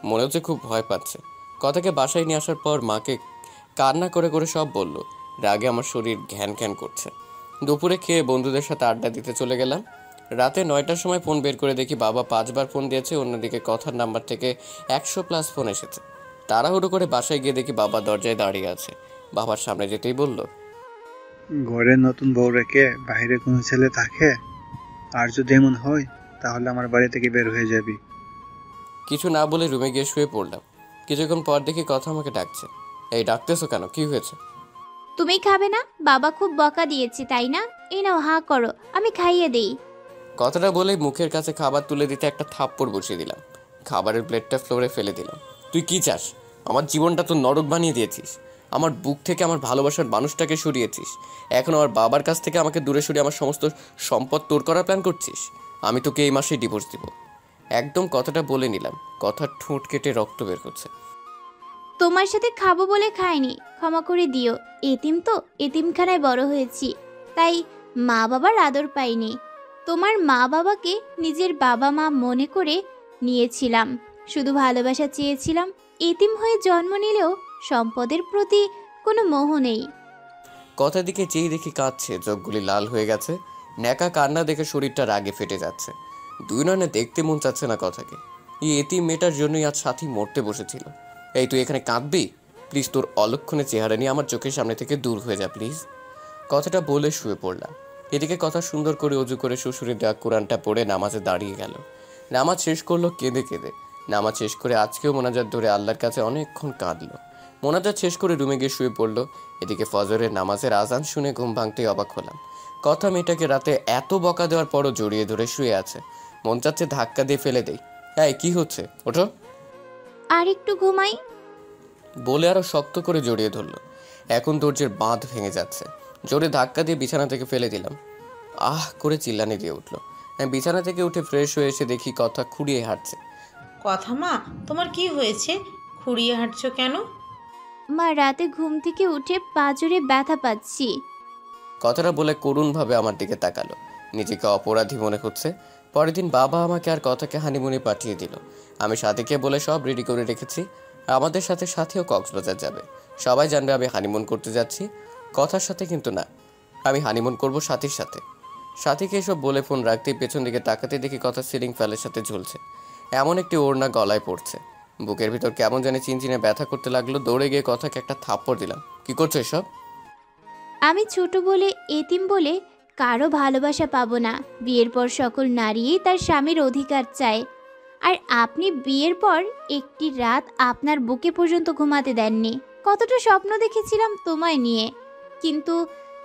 মনে হচ্ছে খুব ভয় পাচ্ছে। কথাকে বাসায় নিয়ে আসার পর মাকে কান্না করে করে সব বলল। রাগে আমার শরীর ঘ্যান ঘ্যান করছে। দুপুরে খেয়ে বন্ধুদের সাথে আড্ডা দিতে চলে গেলাম। রাতে 9টার সময় ফোন বের করে দেখি বাবা 5বার ফোন দিয়েছে, অন্যদিকে কথার নাম্বার থেকে 100+ ফোন এসেছে। তাড়াহুড়ো করে বাসায় গিয়ে দেখি বাবা দরজায় দাঁড়িয়ে আছে। বাবার সামনে যেতেই বলল, ঘরে নতুন বউ রেখে বাইরে কোনো ছেলে থাকে? আর যদি এমন হয় তাহলে আমার বাড়ি থেকে বের হয়ে যাবি। কিছু না বলে রুমে গিয়ে শুয়ে পড়লাম। কিছুক্ষণ পর দেখি কথা আমাকে ডাকছে। এই ডাকতেছো কেন, কি হয়েছে? তুমি খাবে না? বাবা খুব বকা দিয়েছে তাই না? এই নাও, হা করো, আমি খাইয়ে দেই। কথাটা বলেই মুখের কাছে খাবার তুলে দিতে একটা থাপ্পড় বসিয়ে দিলাম। খাবারের প্লেটটা ফ্লোরে ফেলে দিলাম। তুই কি চাস? আমার জীবনটা তো নরক বানিয়ে দিয়েছিস। আমার বুক থেকে আমার ভালোবাসার মানুষটাকে সরিয়েছিস। এখন আমার বাবার কাছ থেকে আমাকে দূরে সরিয়ে আমার সমস্ত সম্পদ তোর করার প্ল্যান করছিস। আমি তোকে এই মাসেই ডিভোর্স দিব। একদম কথাটা বলে নিলাম। কথার ঠোঁট কেটে রক্ত বের হচ্ছে। তোমার সাথে খাবো বলে খাইনি, ক্ষমা করে দিও। এতিম তো, এতিমখানায় বড় হয়েছি, তাই মা বাবার আদর পাইনি। তোমার মা বাবাকে নিজের বাবা মা মনে করে নিয়েছিলাম, শুধু ভালোবাসা চেয়েছিলাম। এতিম হয়ে জন্ম নিলেও সম্পদের প্রতি কোনো মোহ নেই। কথা দিকে চেয়ে দেখি কাঁদছে, চোখগুলি লাল হয়ে গেছে। ন্যাকা কান্না দেখে শরীরটা রাগে ফেটে যাচ্ছে। দুই নয়নে দেখতে মন চাচ্ছে না কথাকে। এই এতিম মেয়েটার জন্যই আজ সাথী মরতে বসেছিল। এই তুই এখানে কাঁদবি? প্লিজ তোর অলক্ষণে চেহারা নিয়ে আমার চোখের সামনে থেকে দূর হয়ে যা প্লিজ। কথাটা বলে শুয়ে পড়লাম। এদিকে কথা সুন্দর করে অজু করে শ্বশুরের দেওয়া কোরআনটা পড়ে নামাজে দাঁড়িয়ে গেল। নামাজ শেষ করলো কেঁদে কেঁদে। নামাজ শেষ করে আজকেও মোনাজাত ধরে আল্লাহর কাছে অনেকক্ষণ কাঁদলো। মোনাজাত শেষ করে রুমে গিয়ে শুয়ে পড়লো। এদিকে ফজরের নামাজের আজান শুনে ঘুম ভাঙতেই অবাক হলাম। কথা মেয়েটাকে রাতে এত বকা দেওয়ার পরও জড়িয়ে ধরে শুয়ে আছে। মন চাচ্ছে ধাক্কা দিয়ে ফেলে দেই। এই কি হচ্ছে, ওঠো। আর একটু ঘুমাই। বলে আরো শক্ত করে জড়িয়ে ধরলো। এখন ধৈর্যের বাঁধ ভেঙে যাচ্ছে। জোরে ধাক্কা দিয়ে বিছানা থেকে ফেলে দিলাম। আহ করে চিল্লানি দিয়ে উঠলো। আমি বিছানা থেকে উঠে ফ্রেশ হয়ে এসে দেখি কথা খুঁড়িয়ে হাঁটছে। কথা মা, তোমার কি হয়েছে? খুঁড়িয়ে হাঁটছো কেন? মা, রাতে ঘুম থেকে উঠে পাঁজরে ব্যথা পাচ্ছি। কথাটা বলে করুণভাবে আমার দিকে তাকালো। নিজেকে অপরাধী মনে হচ্ছে। পরের দিন বাবা আমাকে আর কথাকে হানিমুনে পাঠিয়ে দিল। আমি সাথীকে বলে সব রেডি করে রেখেছি। আমাদের সাথে সাথেও কক্সবাজার যাবে। সবাই জানবে আমি হানিমুন করতে যাচ্ছি, কথার সাথে কিন্তু না। আমি হানিমুন করব সাথীর সাথে। সাথীকে এসব বলে ফোন রাখতেই পেছন দিকে তাকাতে দেখি কথা সিলিং ফ্যানের সাথে ঝুলছে। এমন একটি ওড়না গলায় পড়ছে। বুকের ভিতর কেমন জানি চিনচিনে ব্যথা করতে লাগলো। দৌড়ে গিয়ে কথাকে একটা থাপ্পড় দিলাম। কি করছো এসব? আমি ছোট বলে, এতিম বলে কারো ভালোবাসা পাবো না। বিয়ের পর সকল নারীই তার স্বামীর অধিকার চায়। আর আপনি বিয়ের পর একটি রাত আপনার বুকে পর্যন্ত ঘুমাতে দেননি। কতটা স্বপ্ন দেখেছিলাম তোমায় নিয়ে, কিন্তু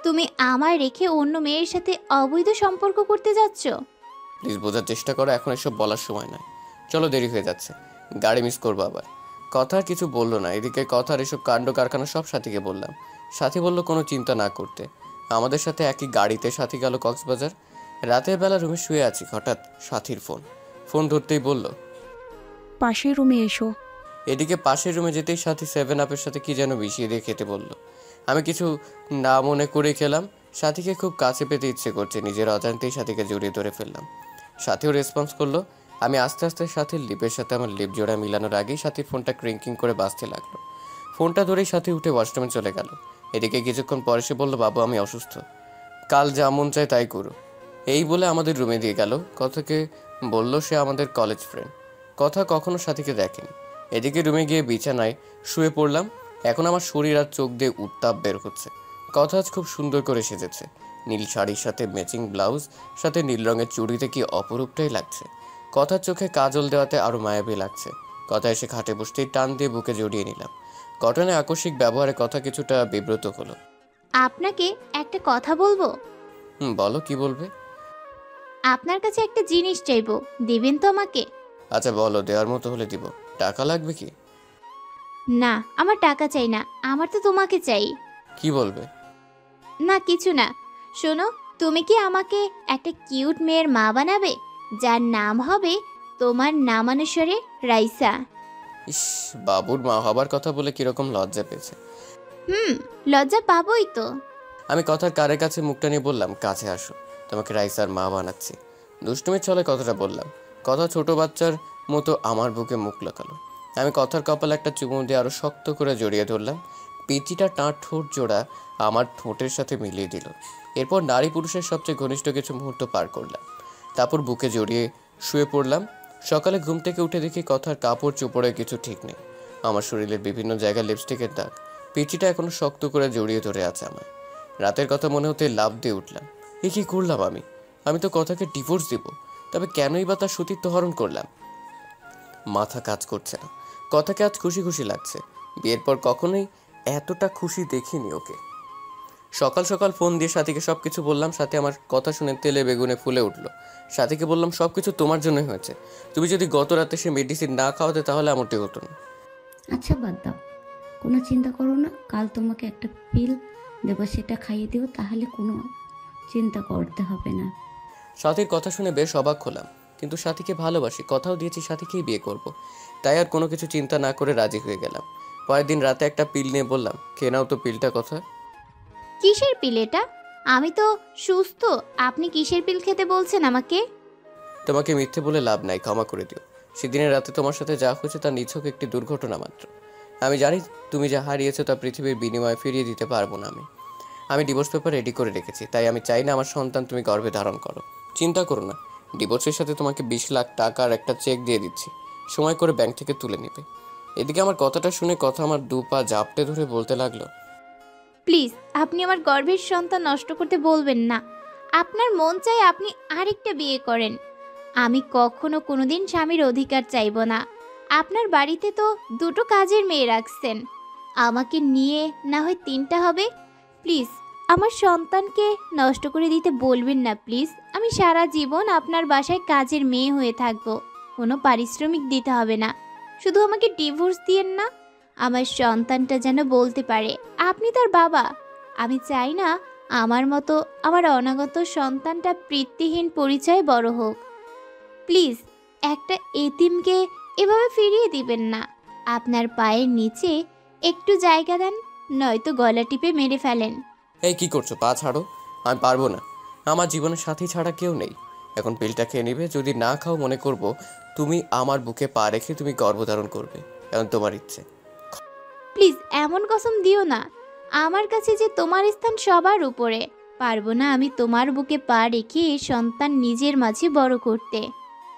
তুমি আমায় রেখে অন্য মেয়ের সাথে অবৈধ সম্পর্ক করতে যাচ্ছ। প্লিজ বোঝার চেষ্টা করো, এখন এসব বলার সময় নয়। চলো, দেরি হয়ে যাচ্ছে, গাড়ি মিস করবো আবার। কথা আর কিছু বললো না। এদিকে কথার এসব কাণ্ড কারখানা সব সাথীকে বললাম। সাথী বলল কোনো চিন্তা না করতে। আমাদের সাথে একই গাড়িতে সাথী গেল কক্সবাজার। রাতের বেলা রুমে শুয়ে আছি, হঠাৎ সাথীর ফোন ধরতেই বলল, পাশের রুমে এসো। এদিকে পাশের রুমে যেতেই সাথী 7 আপের সাথে কি যেন মিশিয়ে দিয়ে খেতে বলল। আমি কিছু না মনে করে খেলাম। সাথীকে খুব কাছে পেতে ইচ্ছে করছে, নিজের অজান্তেই সাথীকে জড়িয়ে ধরে ফেললাম। সাথীও রেসপন্স করলো। আমি আস্তে আস্তে সাথীর লিপের সাথে আমার লিপ জোড়া মিলানোর আগেই সাথীর ফোনটা ক্রিঙ্কিং করে বাজতে লাগলো। ফোনটা ধরেই সাথী উঠে ওয়াশরুমে চলে গেল। এদিকে কিছুক্ষণ পরে সে বলল, বাবু আমি অসুস্থ, কাল যা মন চায় তাই করো। এই বলে আমাদের রুমে দিয়ে গেল। কথাকে বলল সে আমাদের কলেজ ফ্রেন্ড। কথা কখনো সাথীকে দেখেনি। এদিকে রুমে গিয়ে বিছানায় শুয়ে পড়লাম। এখন আমার শরীর আর চোখ দিয়ে উত্তাপ বের হচ্ছে। কথা আজ খুব সুন্দর করে সেজেছে। নীল শাড়ির সাথে ম্যাচিং ব্লাউজ, সাথে নীল রঙের চুড়িতে কি অপরূপটাই লাগছে। কথার চোখে কাজল দেওয়াতে আরও মায়াবী লাগছে। কথা এসে খাটে বসতেই টান দিয়ে বুকে জড়িয়ে নিলাম। কটনের আকস্মিক ব্যবহারে কথা কিছুটা বিব্রত হলো। আপনাকে একটা কথা বলবো। বলো, কি বলবে? আপনার কাছে একটা জিনিস চাইবো, দিবেন তো আমাকে? আচ্ছা বলো, দেওয়ার মতো হলে দিব। টাকা লাগবে কি? না, আমার টাকা চাই না, আমার তো তোমাকে চাই। কি বলবে? না কিছু না। শোনো, তুমি কি আমাকে একটা কিউট মেয়ের মা বানাবে, যার নাম হবে তোমার নামানুসারে রাইসা? ইস, বাবুর মা হবার কথা বলে কিরকম লজ্জা পেয়েছে। লজ্জা পাবোই তো। আমি কথার কারের কাছে মুখটা নিয়ে বললাম, কাছে আসো, তোমাকে রাইসার মা বানাচ্ছি। দুষ্টুমির ছলে কথাটা বললাম। কথা ছোট বাচ্চার মতো আমার বুকে মুখ লাগালো। আমি কথার কপালে একটা চুমু দিয়ে আরো শক্ত করে জড়িয়ে ধরলাম। পিচিটা টাঁট ঠোঁট জোড়া আমার ঠোঁটের সাথে মিলিয়ে দিল। এরপর নারী পুরুষের সবচেয়ে ঘনিষ্ঠ কিছু মুহূর্ত পার করলাম। তারপর বুকে জড়িয়ে শুয়ে পড়লাম। সকালে ঘুম থেকে উঠে দেখি কথার কাপড় চোপড়ে কিছু ঠিক নেই। আমার শরীরের বিভিন্ন জায়গায় লিপস্টিকের দাগ। পিচিটা এখনো শক্ত করে জড়িয়ে ধরে আছে আমায়। রাতের কথা মনে হতে লাফ দিয়ে উঠলাম। এ কি করলাম আমি? আমি তো কথাকে ডিভোর্স দিব, তবে কেনই বা তার সতীত্ব হরণ করলাম? মাথা কাজ করছে না। কথাকে আজ খুশি খুশি লাগছে। বিয়ের পর কখনোই এতটা খুশি দেখিনি ওকে। সকাল সকাল ফোন দিয়ে সাথীকে সব কিছু বললাম। সাথী আমার কথা শুনে তেলে বেগুনে ফুলে উঠলো। সাথীকে বললাম, সব কিছু তোমার জন্যই হয়েছে। তুমি যদি গত রাতে সে মেডিসিন না খাওয়াতে তাহলে এমনটি হতো না। আচ্ছা বাদ দাও, কোনো চিন্তা করো না। কাল তোমাকে একটা পিল দেবো, সেটা খাইয়ে দিও, তাহলে কোনো চিন্তা করতে হবে না। সাথীর কথা শুনে বেশ অবাক হলাম, কিন্তু সাথীকে ভালোবাসি, কথাও দিয়েছি সাথীকেই বিয়ে করব। তাই আর কোনো কিছু চিন্তা না করে রাজি হয়ে গেলাম। পরের দিন রাতে একটা পিল নিয়ে বললাম, খেয়ে নাও তো পিলটা। কথা, কিসের পিল এটা? আমি তো সুস্থ, আপনি কিসের পিল খেতে বলছেন আমাকে? তোমাকে মিথ্যে বলে লাভ নাই, ক্ষমা করে দিও। সেদিনের রাতে তোমার সাথে যা হয়েছে তা নিছক একটি দুর্ঘটনা মাত্র। আমি জানি তুমি যা হারিয়েছো তা পৃথিবীর বিনিময়ে ফিরিয়ে দিতে পারবো না। আমি ডিভোর্স পেপার রেডি করে রেখেছি, তাই আমি চাই না আমার সন্তান তুমি গর্ভে ধারণ করো। চিন্তা করো না, ডিভোর্সের সাথে তোমাকে 20 লাখ টাকার একটা চেক দিয়ে দিচ্ছি, সময় করে ব্যাংক থেকে তুলে নেবে। এদিকে আমার কথাটা শুনে কথা আমার 2 পা জাপটে ধরে বলতে লাগলো, প্লিজ আপনি আমার গর্ভের সন্তান নষ্ট করতে বলবেন না। আপনার মন চাই আপনি আরেকটা বিয়ে করেন। আমি কখনো কোনোদিন স্বামীর অধিকার চাইব না। আপনার বাড়িতে তো 2টো কাজের মেয়ে রাখছেন, আমাকে নিয়ে না হয় 3টা হবে। প্লিজ আমার সন্তানকে নষ্ট করে দিতে বলবেন না প্লিজ। আমি সারা জীবন আপনার বাসায় কাজের মেয়ে হয়ে থাকব, কোনো পারিশ্রমিক দিতে হবে না। শুধু আমাকে ডিভোর্স দিয়েন না। আমার সন্তানটা যেন বলতে পারে আপনি তার বাবা। আমি চাই না আমার মতো আমার অনাগত সন্তানটা পিতৃহীন পরিচয়ে বড় হোক। প্লিজ একটা এতিমকে এভাবে ফিরিয়ে দিবেন না। আপনার পায়ের নিচে একটু জায়গা দেন, নয়তো গলা টিপে মেরে ফেলেন। এই কি করছো? পা ছাড়ো। আমি পারবো না, আমার জীবনের সাথী ছাড়া কেউ নেই। এখন পিলটা খেয়ে নিবে, যদি না খাও মনে করব তুমি আমার বুকে পা রেখে তুমি গর্ভধারণ করবে। এখন তোমার ইচ্ছে। প্লিজ এমন কসম দিও না। আমার কাছে যে তোমার স্থান সবার উপরে। পারবো না আমি তোমার বুকে পা রেখে সন্তান নিজের মাঝে বড় করতে।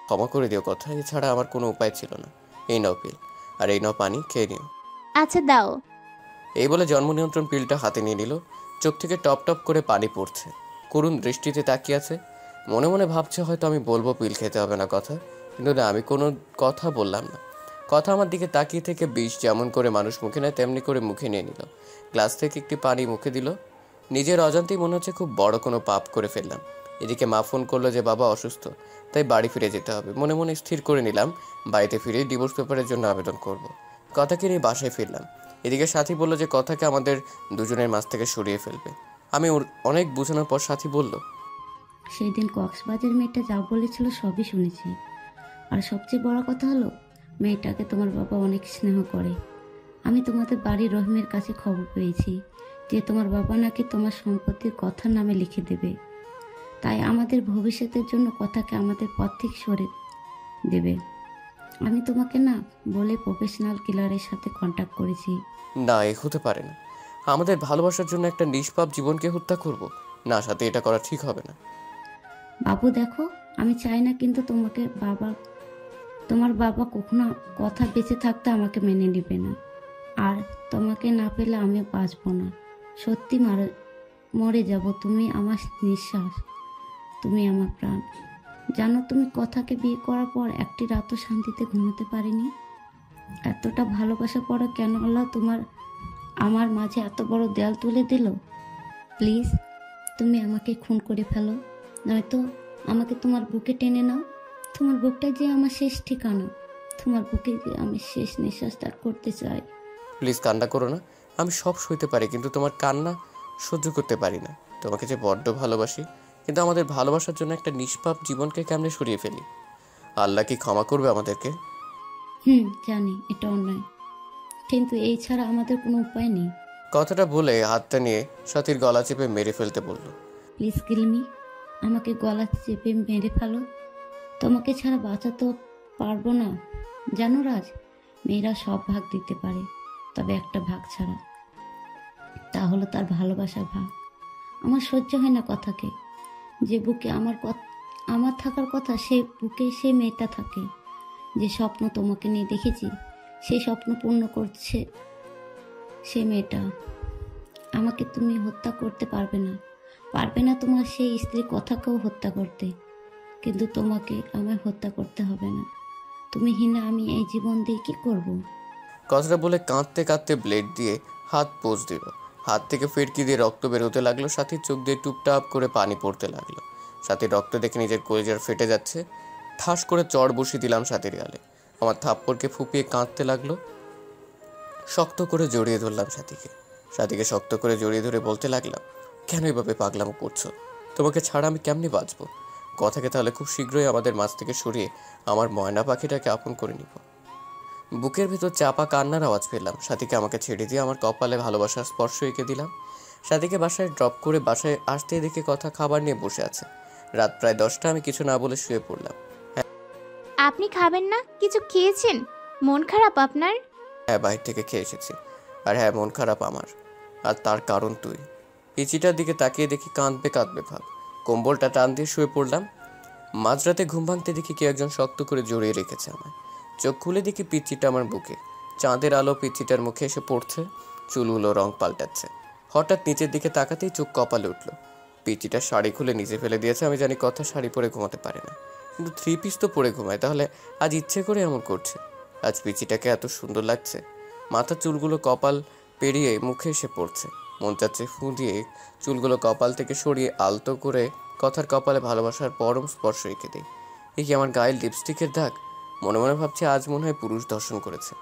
ক্ষমা করে দিও কথা, এছাড়া আমার কোনো উপায় ছিল না। এই নাও পিল, আর এই নাও পানি, খেয়ে নিও। আচ্ছা দাও। এই বলে জন্ম নিয়ন্ত্রণ পিলটা হাতে নিয়ে নিল। চোখ থেকে টপ টপ করে পানি পড়ছে। করুণ দৃষ্টিতে তাকিয়ে আছে। মনে মনে ভাবছে হয়তো আমি বলবো পিল খেতে হবে না কথা, কিন্তু না, আমি কোনো কথা বললাম না। কথা আমার দিকে তাকিয়ে থেকে বিষ যেমন করে মানুষ মুখে নেয় তেমনি করে মুখে নিয়ে নিল। গ্লাস থেকে একটি পানি মুখে দিল। নিজের অজান্তেই মনে হচ্ছে খুব বড় কোনো পাপ করে ফেললাম। এদিকে মা ফোন করলো যে বাবা অসুস্থ, তাই বাড়ি ফিরে যেতে হবে। মনে মনে স্থির করে নিলাম বাড়িতে ফিরে ডিভোর্স পেপারের জন্য আবেদন করব। কথাকে নিয়ে বাসায় ফিরলাম। এদিকে সাথী বলল যে কথাকে আমাদের দুজনের মাঝ থেকে সরিয়ে ফেলবে। আমি অনেক বোঝানোর পর সাথী বলল, সেই দিন কক্সবাজার মেয়েটা যা বলেছিল সবই শুনেছি। আর সবচেয়ে বড় কথা হলো, মেয়েটাকে তোমার বাবা অনেক স্নেহ করে। আমি তোমাদের বাড়ির রহিমের কাছে খবর পেয়েছি যে তোমার বাবা নাকি তোমার সম্পত্তির কথার নামে লিখে দেবে। তাই আমাদের ভবিষ্যতের জন্য কথাকে আমাদের পথ থেকে সরে দেবে। আমি তোমাকে না বলে প্রফেশনাল কিলারের সাথে কন্ট্যাক্ট করেছি। না, এ হতে পারে না। আমাদের ভালোবাসার জন্য একটা নিষ্পাপ জীবনকে হত্যা করব? না সাথে, এটা করা ঠিক হবে না। বাবু দেখো, আমি চাই না, কিন্তু তোমার বাবা কখনো কথা বেঁচে থাকতে আমাকে মেনে নেবে না। আর তোমাকে না পেলে আমিও বাঁচবো না। সত্যি মরে যাব। তুমি আমার নিঃশ্বাস, তুমি আমার প্রাণ। জানো, তুমি কথাকে বিয়ে করার পর একটি রাতও শান্তিতে ঘুমোতে পারিনি। এতটা ভালোবাসা পড়া কেন আল্লাহ আমার মাঝে এত বড় দেয়াল তুলে দিল? প্লিজ তুমি আমাকে খুন করে ফেলো, নয়তো আমাকে তোমার বুকে টেনে নাও। তোমার বুকটাই যে আমার শেষ ঠিকানা। তোমার বুকে যে আমি শেষ নিঃশ্বাস ত্যাগ করতে চাই। প্লিজ কান্না করো না। আমি সব সইতে পারি, কিন্তু তোমার কান্না সহ্য করতে পারি না। তোমাকে যে বড্ড ভালোবাসি, কিন্তু আমাদের ভালোবাসার জন্য একটা নিষ্পাপ জীবনকে কেমনে সরিয়ে ফেলি? আল্লাহ কি ক্ষমা করবে আমাদেরকে? জানি এটা অন্যায়, কিন্তু এই ছাড়া আমাদের কোনো উপায় নেই। কথাটা বলে হাতটা নিয়ে সাথীর গলা চেপে মেরে ফেলতে বলল। প্লিজ কিলমি, আমাকে গলা চেপে মেরে ফেলো। তোমাকে ছাড়া বাঁচাতে পারবো না। জানো রাজ, মেয়েরা সব ভাগ দিতে পারে, তবে একটা ভাগ ছাড়া, তা হলো তার ভালোবাসার ভাগ। আমার সহ্য হয় না কথাকে। যে বুকে আমার থাকার কথা, সেই বুকে সেই মেয়েটা থাকে। যে স্বপ্ন তোমাকে নিয়ে দেখেছি, সেই স্বপ্ন পূর্ণ করছে সেই মেয়েটা। আমাকে তুমি হত্যা করতে পারবে না তোমার সেই স্ত্রী কথাকেও হত্যা করতে, কিন্তু তোমাকে আমায় হত্যা করতে হবে না। তুমি হীনা, আমি এই জীবন দিয়ে কি করব? কথাটা বলে কাঁদতে কাঁদতে ব্লেড দিয়ে হাত পোঁচ দিল। হাত থেকে ফিরকি দিয়ে রক্ত বেরোতে লাগলো। সাথীর চোখ দিয়ে টুপটাপ করে পানি পড়তে লাগলো। সাথীর রক্ত দেখে নিজের কলিজার ফেটে যাচ্ছে। ঠাস করে চড় বসিয়ে দিলাম সাথীর গালে। আমার থাপ্পড়কে ফুপিয়ে কাঁদতে লাগলো। শক্ত করে জড়িয়ে ধরলাম সাথীকে শক্ত করে জড়িয়ে ধরে বলতে লাগলাম, কেন এভাবে পাগলামো করছো? তোমাকে ছাড়া আমি কেমনি বাঁচবো? কথাকে তাহলে খুব শীঘ্রই আমাদের মাঝ থেকে সরিয়ে আমার ময়না পাখিটাকে আপন করে নিব। বুকের ভেতর চাপা কান্নার আওয়াজ পেলাম। সাথীকে আমাকে ছেড়ে দিয়ে আমার কপালে ভালোবাসার স্পর্শ এঁকে দিলাম। সাথীকে বাসায় ড্রপ করে বাসায় আসতে দেখে কথা খাবার নিয়ে বসে আছে। রাত প্রায় 10টা। আমি কিছু না বলে শুয়ে পড়লাম। আপনি খাবেন না? কিছু খেয়েছেন? মন খারাপ আপনার? হ্যাঁ, বাইরে থেকে খেয়ে এসেছি। আর হ্যাঁ, মন খারাপ আমার। আর তার কারণ তুই। পিচিটার দিকে তাকিয়ে দেখি কাঁদবে ভাব। কম্বলটা টান দিয়ে শুয়ে পড়লাম। মাঝরাতে ঘুম ভাঙতে দেখি কেউ একজন শক্ত করে জড়িয়ে রেখেছে আমায়। চোখ খুলে দেখি পিচ্চিটা আমার বুকে। চাঁদের আলো পিচ্চিটার মুখে এসে পড়ছে। চুলগুলো রং পাল্টাচ্ছে। হঠাৎ নিচের দিকে তাকাতেই চোখ কপালে উঠল। পিচ্চিটা শাড়ি খুলে নিচে ফেলে দিয়েছে। আমি জানি কথা শাড়ি পরে ঘুমাতে পারে না, কিন্তু 3 পিস তো পরে ঘুমায়, তাহলে আজ ইচ্ছে করে এমন করছে। আজ পিচ্চিটাকে এত সুন্দর লাগছে। মাথার চুলগুলো কপাল পেরিয়ে মুখে এসে পড়ছে। মন চাচ্ছে ফু দিয়ে চুলগুলো কপাল থেকে সরিয়ে আলতো করে কথার কপালে ভালোবাসার পরম স্পর্শ রেখে দিই। এ কি আমার গায়ে লিপস্টিকের দাগ? মনে মনে ভাবছি আজ মনে হয় পুরুষ দর্শন করেছে।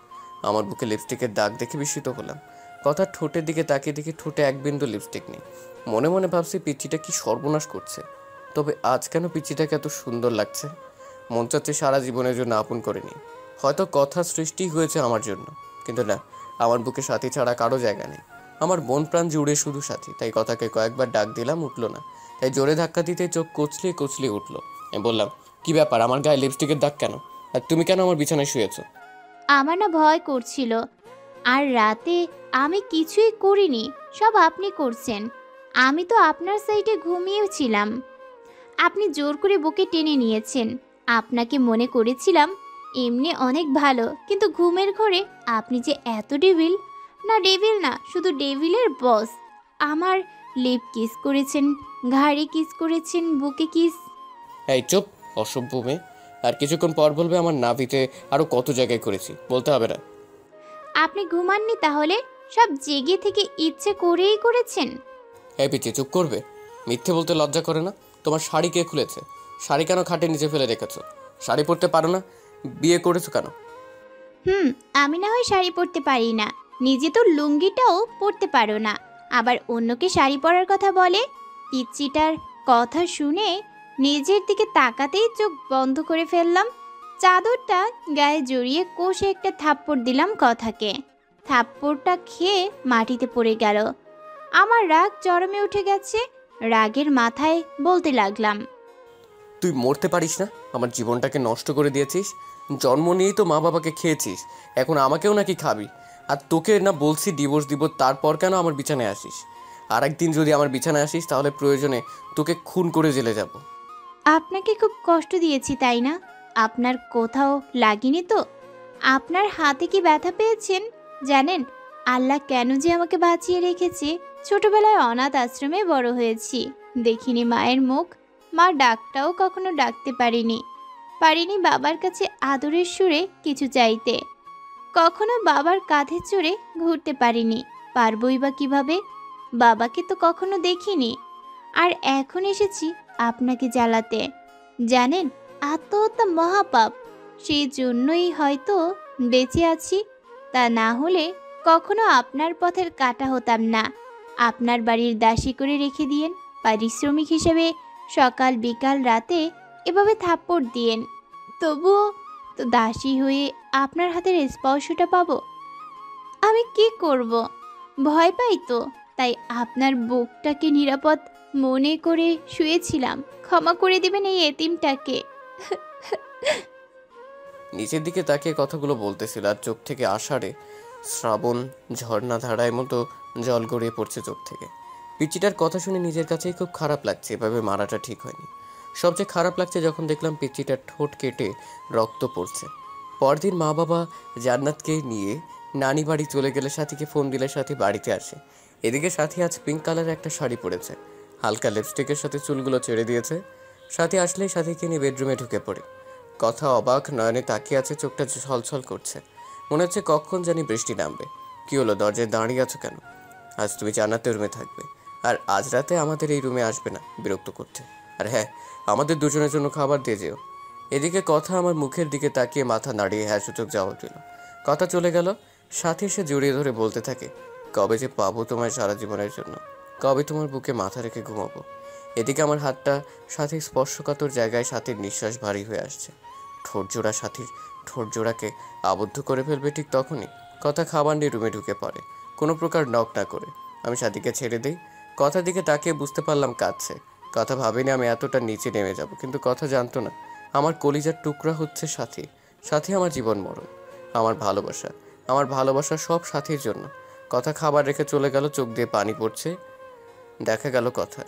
আমার বুকে লিপস্টিকের দাগ দেখে বিস্মিত হলাম। কথার ঠোঁটের দিকে তাকিয়ে দেখি ঠোঁটে এক বিন্দু লিপস্টিক নেই। মনে মনে ভাবছি পিচ্চিটা কি সর্বনাশ করছে। তবে আজ কেন পিচ্চিটাকে এত সুন্দর লাগছে? মন চাচ্ছে সারা জীবনের জন্য আপন করে নিই। হয়তো কথা সৃষ্টি হয়েছে আমার জন্য, কিন্তু না, আমার বুকে সাথী ছাড়া কারো জায়গা নেই। আমার মন প্রাণ জুড়ে শুধু সাথী। তাই কথাকে কয়েকবার ডাক দিলাম, উঠলো না। তাই জোরে ধাক্কা দিতে চোখ কচলিয়ে উঠলো। আমি বললাম, কি ব্যাপার, আমার গায়ে লিপস্টিকের দাগ কেন? আর তুমি কেন আমার বিছানায় শুয়েছো? আমার না ভয় করছিল। আর রাতে আমি কিছুই করিনি, সব আপনি করছেন। আমি তো আপনার সাইডে ঘুমিয়েছিলাম। আপনি জোর করে বুকে টেনে নিয়েছেন। আপনাকে মনে করেছিলাম এমনি অনেক ভালো, কিন্তু ঘুমের ঘরে আপনি যে এত ডেভিল না, শুধু ডেভিলের বস। আমার লিপ কিস করেছেন, ঘাড়ে কিস করেছেন, বুকে কিস। এই চুপ, অসভ্য মেয়ে। আর কিছুক্ষণ পর বলবে আমার নাভিতে আরও কত জায়গায় করেছি, বলতে হবে না। আপনি ঘুমাননি তাহলে? সব জেগে থেকে ইচ্ছে করেই করেছেন। এই পিচি, চুপ করবে? মিথ্যে বলতে লজ্জা করে না? তোমার শাড়ি কে খুলেছে? শাড়ি কেন খাটের নিচে ফেলে রেখেছো? শাড়ি পরতে পারো না? বিয়ে করেছো কেন? আমি না হয় শাড়ি পরতে পারি না, নিজে তো লুঙ্গিটাও পরতে পারো না, আবার অন্যকে শাড়ি পরার কথা বলে। পিচ্চিটার কথা শুনে নিজের দিকে তাকাতেই চোখ বন্ধ করে ফেললাম। চাদরটা গায়ে জড়িয়ে কষে একটা থাপ্পড় দিলাম কথাকে। থাপ্পড়টা খেয়ে মাটিতে পড়ে গেল। আমার রাগ চরমে উঠে গেছে। রাগের মাথায় বলতে লাগলাম, তুই মরতে পারিস না? আমার জীবনটাকে নষ্ট করে দিয়েছিস। জন্ম নিয়েই তো মা বাবাকে খেয়েছিস, এখন আমাকেও নাকি খাবি? আর তোকে না বলছি ডিভোর্স দিব, তারপর কেন আমার বিছানায় আসিস? আর একদিন যদি আমার বিছানায় আসিস তাহলে প্রয়োজনে তোকে খুন করে জেলে যাব। আপনাকে খুব কষ্ট দিয়েছি তাই না? আপনার কোথাও লাগেনি তো? আপনার হাতে কি ব্যথা পেয়েছেন? জানেন আল্লাহ কেন যে আমাকে বাঁচিয়ে রেখেছে? ছোটবেলায় অনাথ আশ্রমে বড় হয়েছি, দেখিনি মায়ের মুখ। মা ডাকটাও কখনো ডাকতে পারিনি বাবার কাছে আদরের সুরে কিছু চাইতে। কখনো বাবার কাঁধে চড়ে ঘুরতে পারিনি, পারবই বা কিভাবে? বাবাকে তো কখনো দেখিনি। আর এখন এসেছি আপনাকে জ্বালাতে। জানেন আত্মহত্যা মহাপাপ, সেই জন্যই হয়তো বেঁচে আছি। তা না হলে কখনো আপনার পথের কাটা হতাম না। আপনার বাড়ির দাসী করে রেখে দিয়েন, পারিশ্রমিক হিসেবে সকাল বিকাল রাতে এভাবে থাপ্পড় দিয়েন, তবুও তো দাসী হয়ে আপনার হাতের স্পর্শটা পাবো। আমি কি করব? ভয় পাই তো, তাই আপনার বুকটাকে নিরাপদ মনে করে শুয়েছিলাম। ক্ষমা করে দিবেন এই এতিমটাকে। নিচের দিকে তাকিয়ে কথাগুলো বলতেছিল আর চোখ থেকে আষাঢ়ে শ্রাবণ ঝর্ণা ধারায় মতো জল গড়িয়ে পড়ছে চোখ থেকে। পিচ্চিটার কথা শুনে নিজের কাছেই খুব খারাপ লাগছে, এভাবে মারাটা ঠিক হয়নি। সবচেয়ে খারাপ লাগছে যখন দেখলাম পিচ্চিটার ঠোঁট কেটে রক্ত পড়ছে। পরদিন মা বাবা জান্নাতকে নিয়ে নানি বাড়ি চলে গেলে সাথীকে ফোন দিলে সাথী বাড়িতে আসে। এদিকে সাথী আজ পিঙ্ক কালারের একটা শাড়ি পরেছে, হালকা লিপস্টিকের সাথে চুলগুলো ছেড়ে দিয়েছে। সাথী আসলেই সাথীকে নিয়ে বেডরুমে ঢুকে পড়ে। কথা অবাক নয়নে তাকিয়ে আছে, চোখটা ছলছল করছে, মনে হচ্ছে কখন জানি বৃষ্টি নামবে। কি হলো, দরজায় দাঁড়িয়ে আছো কেন? আজ তুমি জান্নাতের রুমে থাকবে, আর আজ রাতে আমাদের এই রুমে আসবে না বিরক্ত করতে। আর হ্যাঁ, আমাদের দুজনের জন্য খাবার দিয়ে যেও। এদিকে কথা আমার মুখের দিকে তাকিয়ে মাথা নাড়িয়ে হ্যাঁ সূচক জবাব দিল। কথা চলে গেল। সাথে এসে জড়িয়ে ধরে বলতে থাকে, কবে যে পাবো তোমায় সারা জীবনের জন্য, কবে তোমার বুকে মাথা রেখে ঘুমাবো। এদিকে আমার হাতটা সাথীর স্পর্শকাতর জায়গায় সাথীর নিঃশ্বাস ভারী হয়ে আসছে। ঠোঁটজোড়া সাথীর ঠোঁটজোড়াকে আবদ্ধ করে ফেলবে ঠিক তখনই কথা খাবার নিয়ে রুমে ঢুকে পড়ে, কোনো প্রকার নক না করে। আমি সাথীকে ছেড়ে দিই। কথার দিকে তাকিয়ে বুঝতে পারলাম কাঁদছে। কথা ভাবিনি আমি এতটা নিচে নেমে যাব, কিন্তু কথা জানতো না আমার কলিজার টুকরা হচ্ছে সাথী। সাথী আমার জীবন মরণ, আমার ভালোবাসা সব সাথীর জন্য। কথা খাবার রেখে চলে গেল, চোখ দিয়ে পানি পড়ছে দেখা গেল কথার।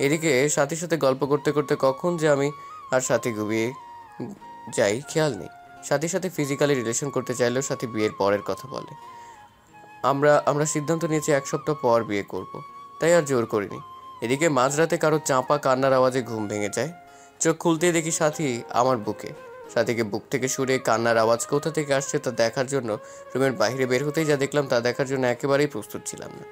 এদিকে সাথীর সাথে গল্প করতে করতে কখন যে আমি আর সাথী ঘুমিয়ে যাই খেয়াল নেই। সাথীর সাথে ফিজিক্যালি রিলেশন করতে চাইলেও সাথী বিয়ের পরের কথা বলে। আমরা সিদ্ধান্ত নিয়েছি 1 সপ্তাহ পর বিয়ে করব, তাই আর জোর করিনি। এদিকে মাঝরাতে কারো চাপা কান্নার আওয়াজে ঘুম ভেঙে যায়। চোখ খুলতেই দেখি সাথী আমার বুকে। সাথীকে বুক থেকে সরিয়ে কান্নার আওয়াজ কোথা থেকে আসছে তা দেখার জন্য রুমের বাইরে বের হতেই যা দেখলাম তা দেখার জন্য একেবারেই প্রস্তুত ছিলাম না।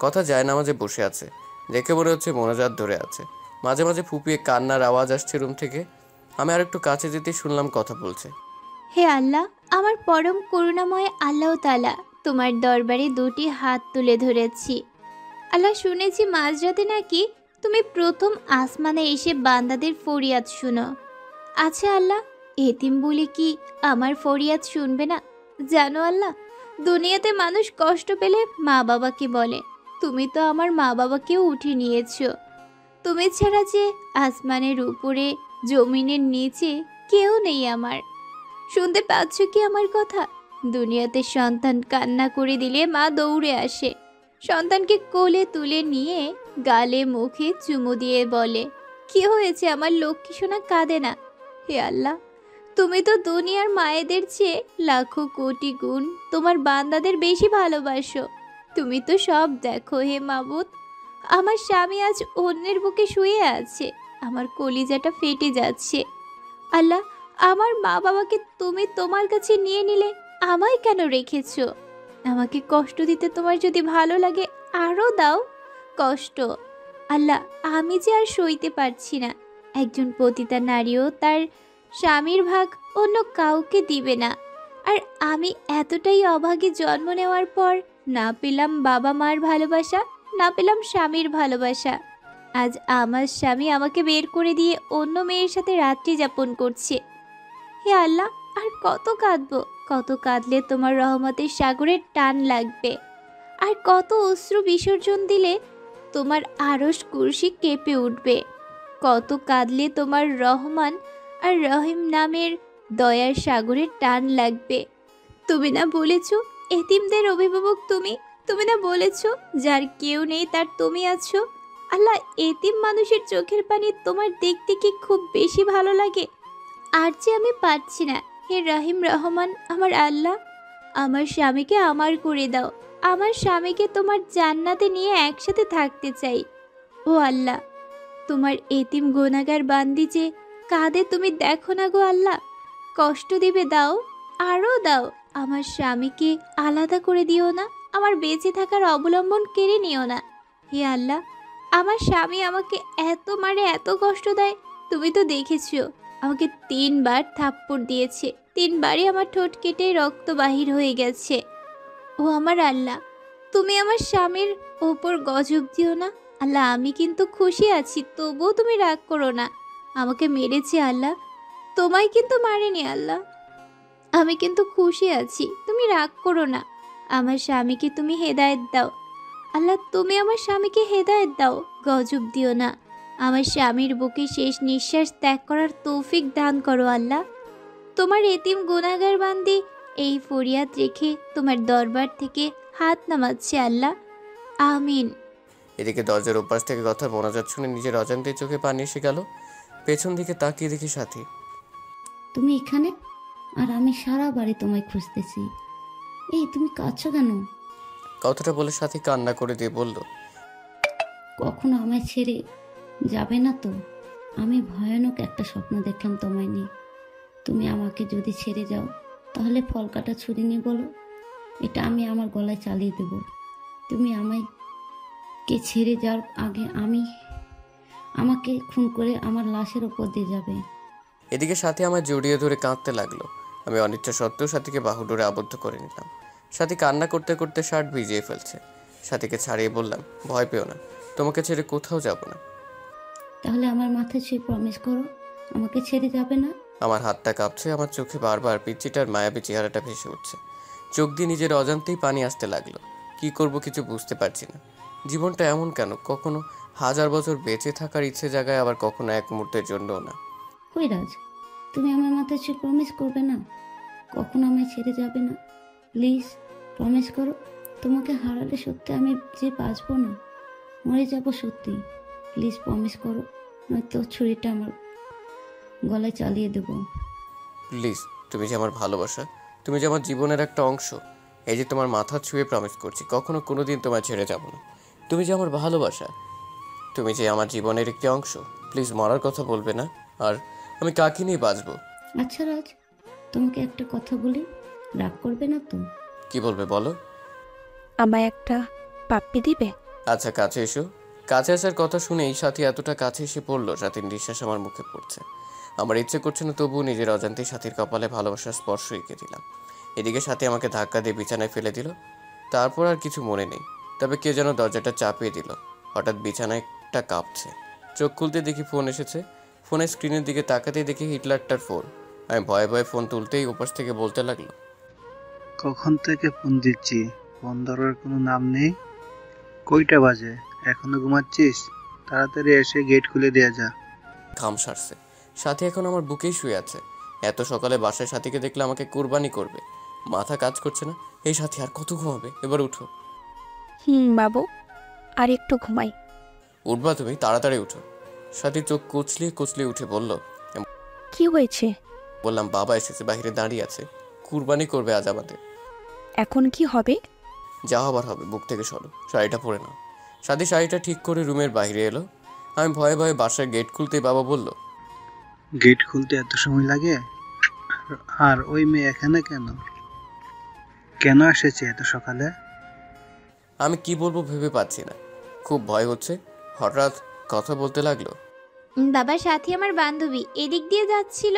কথা জায়নামাজে বসে আছে, দেখে মনে হচ্ছে মোনাজাত ধরে আছে। মাঝে মাঝে ফুপিয়ে কান্নার আওয়াজ আসছে রুম থেকে। আমি আর একটু কাছে যেতেই শুনলাম কথা বলছে, হে আল্লাহ, আমার পরম করুণাময় আল্লাহ তাআলা, তোমার দরবারে 2টি হাত তুলে ধরেছি। আল্লাহ, শুনেছি মাঝরাতে নাকি তুমি প্রথম আসমানে এসে বান্দাদের ফরিয়াদ শুনো। আচ্ছা আল্লাহ, এতিম বলে কি আমার ফরিয়াদ শুনবে না? জানো আল্লাহ, দুনিয়াতে মানুষ কষ্ট পেলে মা বাবাকে বলে, তুমি তো আমার মা বাবাকেও উঠে নিয়েছো। তুমি ছাড়া যে আসমানের উপরে জমিনের নিচে কেউ নেই আমার। শুনতে পাচ্ছ কি আমার কথা? দুনিয়াতে সন্তান কান্না করে দিলে মা দৌড়ে আসে, সন্তানকে কোলে তুলে নিয়ে গালে মুখে চুমু দিয়ে বলে, কি হয়েছে আমার লক্ষ্মী সোনা, কাঁদে না। হে আল্লাহ, তুমি তো দুনিয়ার মায়েদের চেয়ে লাখো কোটি গুণ তোমার বান্দাদের বেশি ভালোবাসো। তুমি তো সব দেখো হে মাবুদ। আমার স্বামী আজ অন্যের বুকে শুয়ে আছে, আমার কলিজাটা ফেটে যাচ্ছে। আল্লাহ, আমার মা বাবাকে তুমি তোমার কাছে নিয়ে নিলে, আমায় কেন রেখেছো? আমাকে কষ্ট দিতে তোমার যদি ভালো লাগে আরও দাও কষ্ট। আল্লাহ, আমি যে আর সইতে পারছি না। একজন পতিতা নারীও তার স্বামীর ভাগ অন্য কাউকে দিবে না, আর আমি এতটাই অভাগে জন্ম নেওয়ার পর না পেলাম বাবা মার ভালোবাসা, না পেলাম স্বামীর ভালোবাসা। আজ আমার স্বামী আমাকে বের করে দিয়ে অন্য মেয়ের সাথে রাত্রি যাপন করছে। হে আল্লাহ, আর কত কাঁদবো? কত কাঁদলে তোমার রহমতের সাগরের টান লাগবে? আর কত অশ্রু বিসর্জন দিলে তোমার আরশ কুরসি কেঁপে উঠবে? কত কাঁদলে তোমার রহমান আর রহিম নামের দয়ার সাগরের টান লাগবে? তুমি না বলেছো এতিমদের অভিভাবক তুমি? তুমি না বলেছো যার কেউ নেই তার তুমি আছো? আল্লাহ, এতিম মানুষের চোখের পানি তোমার দেখতে কি খুব বেশি ভালো লাগে? আর যে আমি পারছি না। হে রহিম রহমান আমার আল্লাহ, আমার স্বামীকে আমার করে দাও। আমার স্বামীকে তোমার জান্নাতে নিয়ে একসাথে থাকতে চাই। ও আল্লাহ, তোমার এতিম গুনাহগার বান্দি যে কাঁদে তুমি দেখো না গো আল্লাহ। কষ্ট দিবে দাও, আরও দাও। আমার স্বামীকে আলাদা করে দিও না, আমার বেঁচে থাকার অবলম্বন কেড়ে নিও না। হে আল্লাহ, আমার স্বামী আমাকে এত মারে, এত কষ্ট দেয়। তুমি তো দেখেছো, আমাকে 3বার থাপ্পড় দিয়েছে, 3বারই আমার ঠোঁট কেটে রক্ত বাহির হয়ে গেছে। ও আমার আল্লাহ, তুমি আমার স্বামীর ওপর গজব দিও না। আল্লাহ, আমি কিন্তু খুশি আছি, তবুও তুমি রাগ করো না। আমাকে মেরেছে আল্লাহ, তোমায় কিন্তু মারেনি আল্লাহ। আমি কিন্তু খুশি আছি, তুমি রাগ করো না। আমার স্বামীকে তুমি হেদায়েত দাও আল্লাহ, তুমি আমার স্বামীকে হেদায়েত দাও, গজব দিও না। আমার স্বামীর বুকে শেষ নিঃশ্বাস ত্যাগ করার তৌফিক দান করো আল্লাহ। তোমার এতিম গুনাহগার বান্দি এই ফরিয়াদ রেখে তোমার দরবার থেকে হাত নামাচ্ছে আল্লাহ, আমিন। এদিকে দরজার ওপাশ থেকে কথা মোনাজাত শুনে নিজের অজান্তে চোখে পানি এসে গেল। পেছন দিকে তাকিয়ে দেখি সাথী। তুমি এখানে? আর আমি সারা বাড়ি তোমায় খুঁজতেছি। এই তুমি কাঁদছো কেন? কথাটা বলে সাথী কান্না করে দিয়ে বলল, কখনো আমায় ছেড়ে যাবে না তো? আমি ভয়ানক একটা স্বপ্ন দেখলাম তোমায় নিয়ে। তুমি আমাকে যদি ছেড়ে যাও তাহলে ফল কাটা ছুরি নিয়ে বলো, এটা আমি আমার গলায় চালিয়ে দেব। তুমি আমাকে ছেড়ে যাওয়ার আগে আমাকে খুন করে আমার লাশের ওপর দিয়ে যাবে। এদিকে সাথী আমায় জড়িয়ে ধরে কাঁদতে লাগলো। আমি অনিচ্ছা সত্ত্বেও সাথীকে বাহু ডোরে আবদ্ধ করে নিলাম। সাথী কান্না করতে করতে শার্ট ভিজিয়ে ফেলছে। সাথীকে ছাড়িয়ে বললাম, ভয় পেও না, তোমাকে ছেড়ে কোথাও যাব না। তাহলে আমার মাথায় ছুঁয়ে প্রমিস করো আমাকে ছেড়ে যাবে না। আমার হাতটা কাঁপছে, আমার চোখে বারবার পিচ্চিটার মায়াবী চেহারাটা ভেসে উঠছে। চোখ দিয়ে নিজের অজান্তেই পানি আসতে লাগলো। কি করব কিছু বুঝতে পারছি না। জীবনটা এমন কেন? কখনো 1000 বছর বেঁচে থাকার ইচ্ছে জাগায়, আবার কখনো এক মুহূর্তের জন্যও না। কই রাজ, তুমি আমার মাথায় ছুঁয়ে প্রমিস করবে না? কখনো আমায় ছেড়ে যাবে না? প্লিজ প্রমিস করো। তোমাকে হারালে সত্যি আমি যে বাঁচবো না, মরে যাব সত্যি। প্লিজ প্রমিস করো, নয়তো ছুরিটা আমার গলায় চালিয়ে দেবো। প্লিজ, তুমি যে আমার ভালোবাসা, তুমি যে আমার জীবনের একটা অংশ, এই যে তোমার মাথা ছুঁয়ে প্রমিস করছি কখনো কোনোদিন তোমায় ছেড়ে যাব না। তুমি যে আমার ভালোবাসা, তুমি যে আমার জীবনের একটি অংশ, প্লিজ মরার কথা বলবে না। আর আমি কাকে নিয়ে বাঁচবো? আচ্ছা রাজ, তোমাকে একটা কথা বলি, রাগ করবে না তো? কি বলবে বলো। আমায় একটা পাপ্পি দিবে? আচ্ছা কাছে এসো। কাছে আসার কথা শুনেই সাথী এতটা কাছে এসে পড়লো, সাথীর নিঃশ্বাস আমার মুখে পড়ছে। আমার ইচ্ছে করছে না, তবুও নিজের অজান্তেই সাথীর কপালে ভালোবাসার স্পর্শ এঁকে দিলাম। এদিকে সাথী আমাকে ধাক্কা দিয়ে বিছানায় ফেলে দিল। তারপর আর কিছু মনে নেই, তবে কে যেন দরজাটা চাপিয়ে দিল। হঠাৎ বিছানাটা কাঁপছে। চোখ খুলতে দেখি ফোন এসেছে। ফোনের স্ক্রিনের দিকে তাকাতেই দেখি হিটলারটার ফোন। আমি ভয়ে ভয়ে ফোন তুলতেই ওপাশ থেকে বলতে লাগলো, কখন থেকে ফোন দিচ্ছি, ফোন ধরার কোনো নাম নেই। কয়টা বাজে? এখনো ঘুমাচ্ছিস? তাড়াতাড়ি এসে গেট খুলে দেয়া যা। ঘাম সারছে। সাথী এখন আমার বুকেই শুয়ে আছে। এত সকালে বাসায় সাথীকে দেখলে আমাকে কুরবানি করবে। মাথা কাজ করছে না। এই সাথী আর কত ঘুমাবে? এবার উঠো। বাবু, আর একটু ঘুমাই। উঠবা তুমি? তাড়াতাড়ি উঠো। সাথী চোখ কুচলিয়ে কুচলিয়ে উঠে বলল, কি হয়েছে? বললাম বাবা এসেছে, বাইরে দাঁড়িয়ে আছে, কুরবানি করবে আজ আমাদের। এখন কি হবে? যা হবার হবে। বুক থেকে সরো, শাড়িটা পরে নাও। সাথী শাড়িটা ঠিক করে রুমের বাইরে এলো। আমি ভয়ে ভয়ে বাসার গেট খুলতেই বাবা বলল, গেট খুলতে এত সময় লাগে? আর ওই মেয়ে এখানে কেন? কেন এসেছে এত সকালে? আমি কি বলবো ভেবে পাচ্ছি না, খুব ভয় হচ্ছে। হঠাৎ কথা বলতে লাগলো, বাবার সাথী আমার বান্ধবী এদিক দিয়ে যাচ্ছিল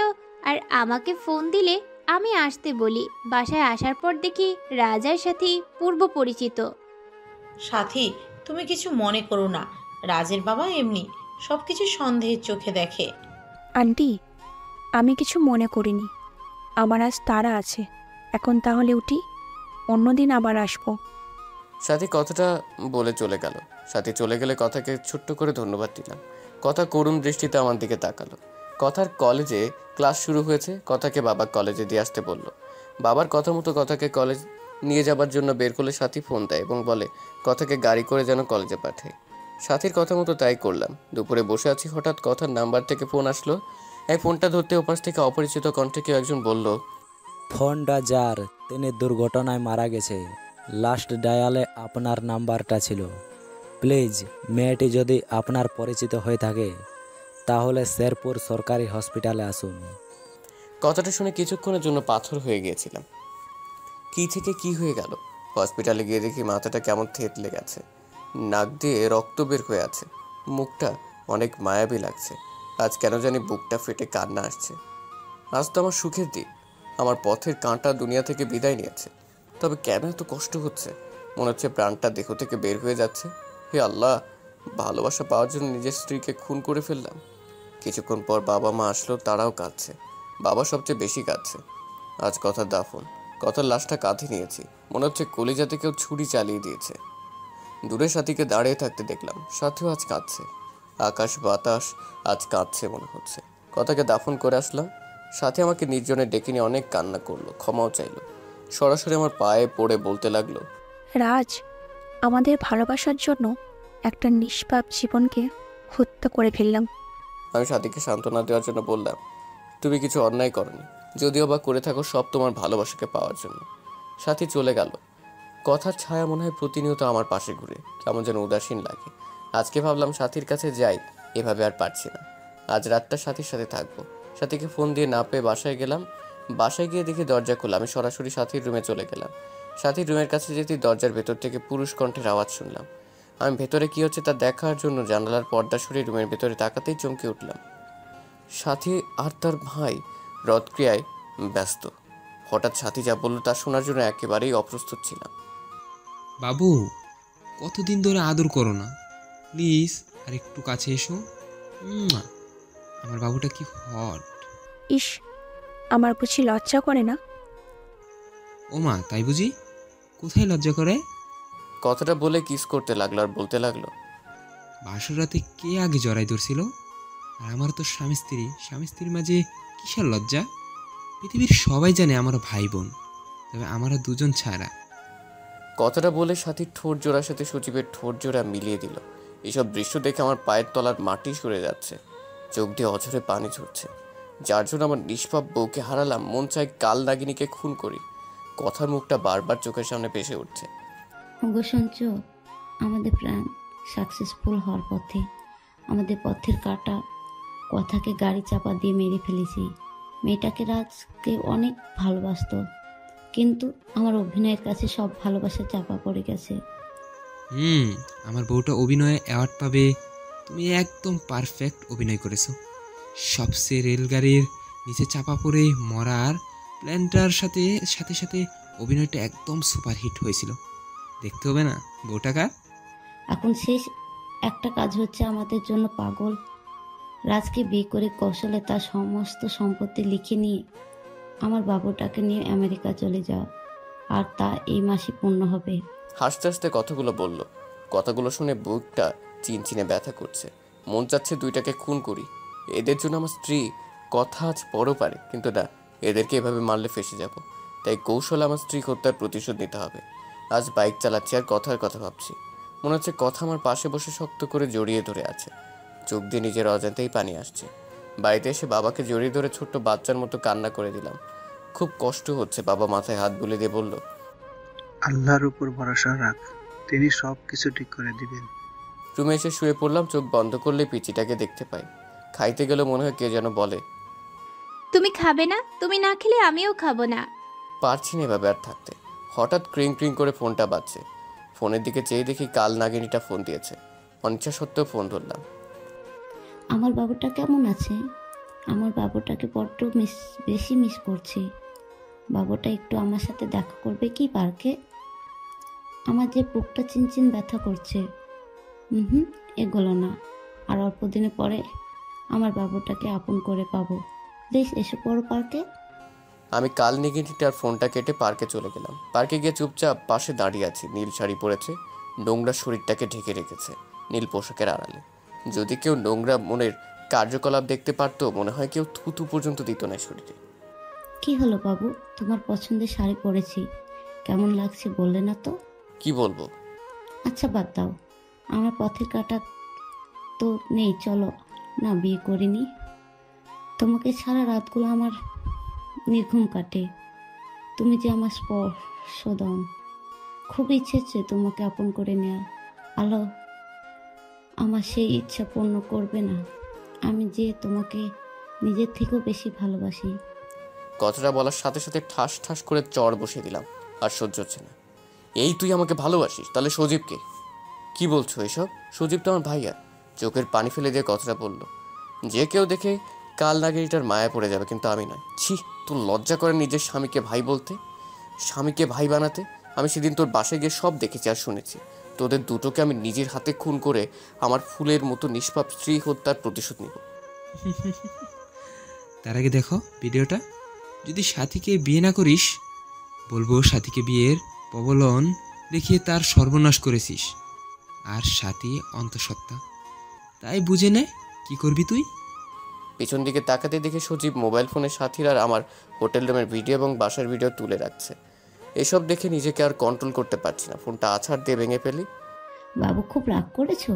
আর আমাকে ফোন দিলে আমি আসতে বলি। বাসায় আসার পর দেখি রাজার সাথে পূর্ব পরিচিত। সাথী, তুমি কিছু মনে করো না। রাজের বাবা এমনি সব কিছু সন্দেহের চোখে দেখে। আন্টি, আমি কিছু মনে করিনি। আমার আজ তাড়া আছে। এখন তাহলে উঠি, অন্যদিন আবার আসবো। সাথী কথাটা বলে চলে গেল। সাথী চলে গেলে কথাকে ছোট্ট করে ধন্যবাদ দিলাম। কথা করুণ দৃষ্টিতে আমার দিকে তাকালো। কথার কলেজে ক্লাস শুরু হয়েছে, কথাকে বাবা কলেজে দিয়ে আসতে বলল। বাবার কথা মতো কথাকে কলেজ নিয়ে যাবার জন্য বের করলে সাথী ফোন দেয় এবং বলে কথাকে গাড়ি করে যেন কলেজে পাঠায়। সাথীর কথা মতো তাই করলাম। দুপুরে বসে আছি, হঠাৎ কথার নাম্বার থেকে ফোন আসলো। এই ফোনটা ধরতে ওপাশ থেকে অপরিচিত কণ্ঠে কেউ একজন বলল, ফোনটা যার, তিনি দুর্ঘটনায় মারা গেছে। লাস্ট ডায়ালে আপনার নাম্বারটা ছিল। প্লিজ, মেয়েটি যদি আপনার পরিচিত হয়ে থাকে তাহলে শেরপুর সরকারি হসপিটালে আসুন। কথাটা শুনে কিছুক্ষণের জন্য পাথর হয়ে গিয়েছিলাম। কি থেকে কি হয়ে গেল? হসপিটালে গিয়ে দেখি মাথাটা কেমন থেতলে গেছে, নাক দিয়ে রক্ত বের হয়ে আছে, মুখটা অনেক মায়াবী লাগছে। আজ কেন জানি বুকটা ফেটে কান্না আসছে। আজ তো আমার সুখের দিন, আমার পথের কাঁটা দুনিয়া থেকে বিদায় নিয়েছে। তবে কেন এত কষ্ট হচ্ছে? মনে হচ্ছে প্রাণটা দেহ থেকে বের হয়ে যাচ্ছে। হে আল্লাহ, ভালোবাসা পাওয়ার জন্য নিজের স্ত্রীকে খুন করে ফেললাম। কিছুক্ষণ পর বাবা মা আসলো, তারাও কাঁদছে। বাবা সবচেয়ে বেশি কাঁদছে। আজ কথার দাফন, কথার লাশটা কাঁধে নিয়েছি। মনে হচ্ছে কলিজাতে কেউ ছুরি চালিয়ে দিয়েছে। দূরে সাথীকে দাঁড়িয়ে থাকতে দেখলাম, সাথীও আজ কাঁদছে। আকাশ বাতাস আজ কাঁদছে মনে হচ্ছে। কথাকে দাফন করে আসলাম। সাথী আমাকে নির্জনে ডেকে নিয়ে অনেক কান্না করলো, ক্ষমাও চাইলো। সরাসরি আমার পায়ে পড়ে বলতে লাগলো, রাজ, আমাদের ভালোবাসার জন্য একটা নিষ্পাপ জীবনকে হত্যা করে ফেললাম। আমি সাথীকে সান্ত্বনা দেওয়ার জন্য বললাম, তুমি কিছু অন্যায় করনি, যদিও বা করে থাকো সব তোমার ভালোবাসাকে পাওয়ার জন্য। সাথী চলে গেল। কথার ছায়া মনে হয় প্রতিনিয়ত আমার পাশে ঘুরে, কেমন যেন উদাসীন লাগে। আজকে ভাবলাম সাথীর কাছে যাই, এভাবে আর পারছি না। আজ রাতটা সাথীর সাথে থাকবো। সাথীকে ফোন দিয়ে না পেয়ে বাসায় গেলাম। বাসায় গিয়ে দেখি দরজা খোলা। আমি সরাসরি সাথীর রুমে চলে গেলাম। সাথীর রুমের কাছে যেতেই দরজার ভেতর থেকে পুরুষ কণ্ঠের আওয়াজ শুনলাম। আমি ভেতরে কি হচ্ছে তা দেখার জন্য জানালার পর্দা সরিয়ে রুমের ভেতরে তাকাতেই চমকে উঠলাম। সাথী আর তার ভাই রদক্রিয়ায় ব্যস্ত। হঠাৎ সাথী যা বলল তা শোনার জন্য একেবারেই অপ্রস্তুত ছিলাম। বাবু, কতদিন ধরে আদর করো না? প্লিজ আর একটু কাছে এসো। উম্মা। আমার বাবুটা কি হট! ইস, আমার বুঝি লজ্জা করে না? ও মা, তাই বুঝি? কোথায় লজ্জা করে? কথাটা বলে কিস করতে লাগলো আর বলতে লাগলো, বাসর রাতে কে আগে জড়াই ধরছিল? আর আমার তো স্বামী স্ত্রীর মাঝে কিসের লজ্জা? পৃথিবীর সবাই জানে আমার ভাই বোন, তবে আমরা দুজন ছাড়া। কথাটা বলে সাথীর ঠোঁট জোড়ার সাথে সজীবের ঠোঁট জোড়া মিলিয়ে দিল। এসব দৃশ্য দেখে আমার পায়ের তলার মাটি সরে যাচ্ছে, চোখ দিয়ে অঝরে পানি ঝরছে। যার জন্য আমার নিষ্পাপ বউকে হারালাম, মন চাই কাল নাগিনীকে খুন করি। কথার মুখটা বারবার চোখের সামনে ভেসে উঠছে। ওগো সঞ্চ, আমাদের প্ল্যান সাকসেসফুল হওয়ার পথে। আমাদের পথের কাটা কথাকে গাড়ি চাপা দিয়ে মেরে ফেলেছি। মেয়েটাকে রাজকে অনেক ভালোবাসতো, কিন্তু আমার অভিনয়ের কাছে সব ভালোবাসা চাপা পড়ে গেছে। আমার বউটা অভিনয়ে অ্যাওয়ার্ড পাবে। তুমি একদম পারফেক্ট অভিনয় করেছো। সবচেয়ে রেলগাড়ির নিচে চাপা পড়ে মরার প্ল্যানটার সাথে সাথে সাথে অভিনয়টা একদম সুপারহিট হয়েছিল। দেখতে হবে না বউটা কার? এখন শেষ একটা কাজ হচ্ছে আমাদের জন্য পাগল রাজকে বিয়ে করে কৌশলে তার সমস্ত সম্পত্তি লিখে নিয়ে আমার বাবুটাকে নিয়ে আমেরিকা চলে যাও, আর তা এই মাসে পূর্ণ হবে। হাসতে হাসতে কথাগুলো বলল। কথাগুলো শুনে বুকটা চিনচিনে ব্যথা করছে। মন চাচ্ছে দুইটাকে খুন করি। এদের জন্য আমার স্ত্রী কথা আজ বড় পারে, কিন্তু না, এদেরকে এভাবে মারলে ফেসে যাব। তাই কৌশলে আমার স্ত্রী হত্যার প্রতিশোধ নিতে হবে। আজ বাইক চালাচ্ছি আর কথার কথা ভাবছি। মনে হচ্ছে কথা আমার পাশে বসে শক্ত করে জড়িয়ে ধরে আছে। চোখ দিয়ে নিজের অজান্তেই পানি আসছে। বাড়িতে এসে বাবাকে জড়িয়ে ধরে ছোট্ট বাচ্চার মতো কান্না করে দিলাম। খুব কষ্ট হচ্ছে। বাবা মাথায় হাত বুলিয়ে দিয়ে বলল, আল্লাহর উপর ভরসা রাখ, তিনি সব কিছু ঠিক করে দিবেন। রুমে এসে শুয়ে পড়লাম। চোখ বন্ধ করলে পিচিটাকে দেখতে পাই। খাইতে গেলে মনে হয় কে যেন বলে, তুমি খাবে না? তুমি না খেলে আমিও খাবো না। পারছি না এভাবে আর থাকতে। হঠাৎ ক্রিং ক্রিং করে ফোনটা বাজছে। ফোনের দিকে চেয়ে দেখি কাল নাগিনীটা ফোন দিয়েছে। অনিচ্ছা সত্ত্বেও ফোন ধরলাম। আমার বাবুটা কেমন আছে? আমার বাবুটাকে বড্ড বেশি মিস করছি। বাবুটা একটু আমার সাথে দেখা করবে কি পার্কে? আমার যে বুকটা চিনচিন ব্যথা করছে। এগুলো না। আর অল্প দিনে পরে আমার বাবুটাকে আপন করে পাবো। প্লিজ এসে পড়ো পার্কে। আমি কাল নাগিনীটার ফোনটা কেটে পার্কে চলে গেলাম। পার্কে গিয়ে চুপচাপ পাশে দাঁড়িয়ে আছি। নীল শাড়ি পরেছে, নোংরা শরীরটাকে ঢেকে রেখেছে নীল পোশাকের আড়ালে। যদি কেউ নোংরা মনের কার্যকলাপ দেখতে পারতো, মনে হয় কেউ থুতু পর্যন্ত দিত না শরীরে। কি হলো বাবু? তোমার পছন্দের শাড়ি পরেছি, কেমন লাগছে বললে না তো? কি বলবো? আচ্ছা বাদ দাও, আমার পথের কাটা তো নেই। চলো না, বিয়ে করিনি। তোমাকে ছাড়া রাতগুলো আমার নির্ঘুম কাটে। তুমি যে আমার স্পর্শ দাও। খুব ইচ্ছে হচ্ছে তোমাকে আপন করে নেওয়ার। আলো আমার সেই ইচ্ছা পূর্ণ করবে না? আমি যে তোমাকে নিজের থেকেও বেশি ভালোবাসি। কথাটা বলার সাথে সাথে ঠাস ঠাস করে চড় বসিয়ে দিলাম। আর সহ্য হচ্ছে না। এই তুই আমাকে ভালোবাসিস? তাহলে সজীবকে কি বলছো এসব? সজীব তো আমার ভাইয়া। চোখের পানি ফেলে দিয়ে কথাটা বললো। যে কেউ দেখে কাল নাগিনীটার মায়া পড়ে যাবে, কিন্তু আমি নয়। ছি, তোর লজ্জা করে নিজের স্বামীকে ভাই বলতে, স্বামীকে ভাই বানাতে? আমি সেদিন তোর বাসায় গিয়ে সব দেখেছি আর শুনেছি। তোদের দুটোকে আমি নিজের হাতে খুন করে আমার ফুলের মতো নিষ্পাপ স্ত্রী হত্যার প্রতিশোধ নিব। তার আগে দেখো ভিডিওটা। যদি সাথীকে বিয়ে না করিস, বলবো সাথীকে বিয়ের প্রবলন দেখিয়ে তার সর্বনাশ করেছিস। আর সাথী অন্তঃসত্ত্বা, তাই বুঝে নে কি করবি তুই। পিছন দিকে তাকাতে দেখে সজীব মোবাইল ফোনে সাথীর আর আমার হোটেল রুমের ভিডিও এবং বাসার ভিডিও তুলে রাখছে। এসব দেখে নিজেকে আর কন্ট্রোল করতে পারছি না। ফোনটা আছাড় দিয়ে ভেঙে ফেলি। বাবু খুব রাগ করেছো?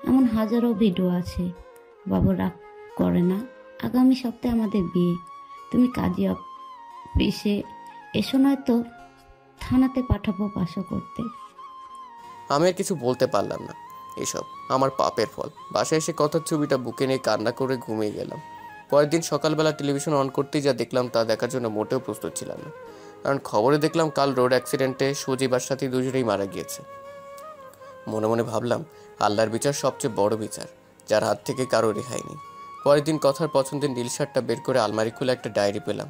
এমন হাজারো ভিডিও আছে। বাবু রাগ করে না। আগামী সপ্তাহে আমাদের বিয়ে। তুমি কাজী অফিসে এসো, নয়তো থানাতে পাঠাবো বাসা করতে। আমি আর কিছু বলতে পারলাম না। এসব আমার পাপের ফল। বাসায় এসে কথার ছবিটা বুকে নিয়ে কান্না করে ঘুমিয়ে গেলাম। পরের দিন সকালবেলা টেলিভিশন অন করতেই যা দেখলাম তা দেখার জন্য মোটেও প্রস্তুত ছিলাম না। কারণ খবরে দেখলাম কাল রোড অ্যাক্সিডেন্টে সজীব আর সাথী দুজনেই মারা গিয়েছে। মনে মনে ভাবলাম, আল্লাহর বিচার সবচেয়ে বড় বিচার, যার হাত থেকে কারো রেহাই নেই। পরের দিন কথার পছন্দের নীল শার্টটা বের করে আলমারি খুলে একটা ডায়েরি পেলাম।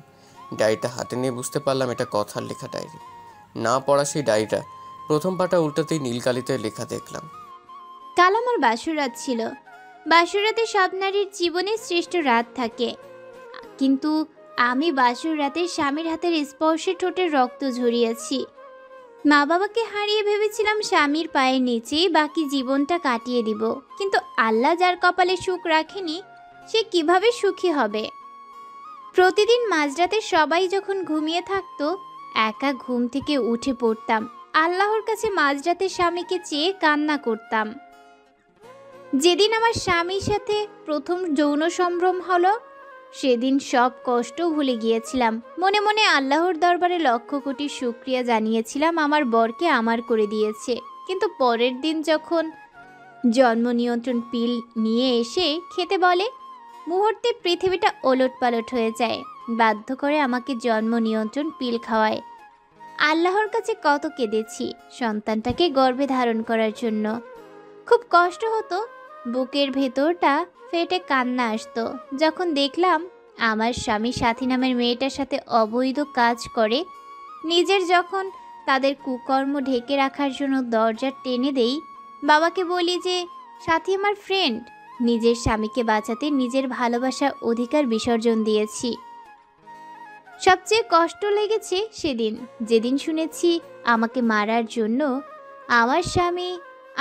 ডায়েরিটা হাতে নিয়ে বুঝতে পারলাম এটা কথার লেখা ডায়েরি। না পড়া সেই ডায়েরিটা প্রথম পাতা উল্টাতেই নীলকালিতে লেখা দেখলাম। কাল আমার বাসর রাত ছিল। বাসর রাতে সব নারীর জীবনে শ্রেষ্ঠ রাত থাকে, কিন্তু আমি বাসর রাতে স্বামীর হাতের স্পর্শে ঠোঁটের রক্ত ঝরিয়েছি। মা বাবাকে হারিয়ে ভেবেছিলাম স্বামীর পায়ের নিচেই বাকি জীবনটা কাটিয়ে দিব, কিন্তু আল্লাহ যার কপালে সুখ রাখেনি সে কিভাবে সুখী হবে। প্রতিদিন মাঝরাতে সবাই যখন ঘুমিয়ে থাকতো, একা ঘুম থেকে উঠে পড়তাম, আল্লাহর কাছে মাঝরাতে স্বামীকে চেয়ে কান্না করতাম। যেদিন আমার স্বামীর সাথে প্রথম যৌন সম্ভ্রম হলো, সেদিন সব কষ্ট ভুলে গিয়েছিলাম। মনে মনে আল্লাহর দরবারে লক্ষ কোটি শুকরিয়া জানিয়েছিলাম আমার বরকে আমার করে দিয়েছে। কিন্তু পরের দিন যখন জন্ম নিয়ন্ত্রণ পিল নিয়ে এসে খেতে বলে, মুহূর্তে পৃথিবীটা ওলটপালট হয়ে যায়। বাধ্য করে আমাকে জন্ম নিয়ন্ত্রণ পিল খাওয়ায়। আল্লাহর কাছে কত কেঁদেছি সন্তানটাকে গর্ভে ধারণ করার জন্য। খুব কষ্ট হতো, বুকের ভেতরটা ফেটে কান্না আসতো যখন দেখলাম আমার স্বামী সাথী নামের মেয়েটার সাথে অবৈধ কাজ করে। নিজের যখন তাদের কুকর্ম ঢেকে রাখার জন্য দরজা টেনে দেই, বাবাকে বলি যে সাথী আমার ফ্রেন্ড। নিজের স্বামীকে বাঁচাতে নিজের ভালোবাসা অধিকার বিসর্জন দিয়েছি। সবচেয়ে কষ্ট লেগেছে সেদিন, যেদিন শুনেছি আমাকে মারার জন্য আমার স্বামী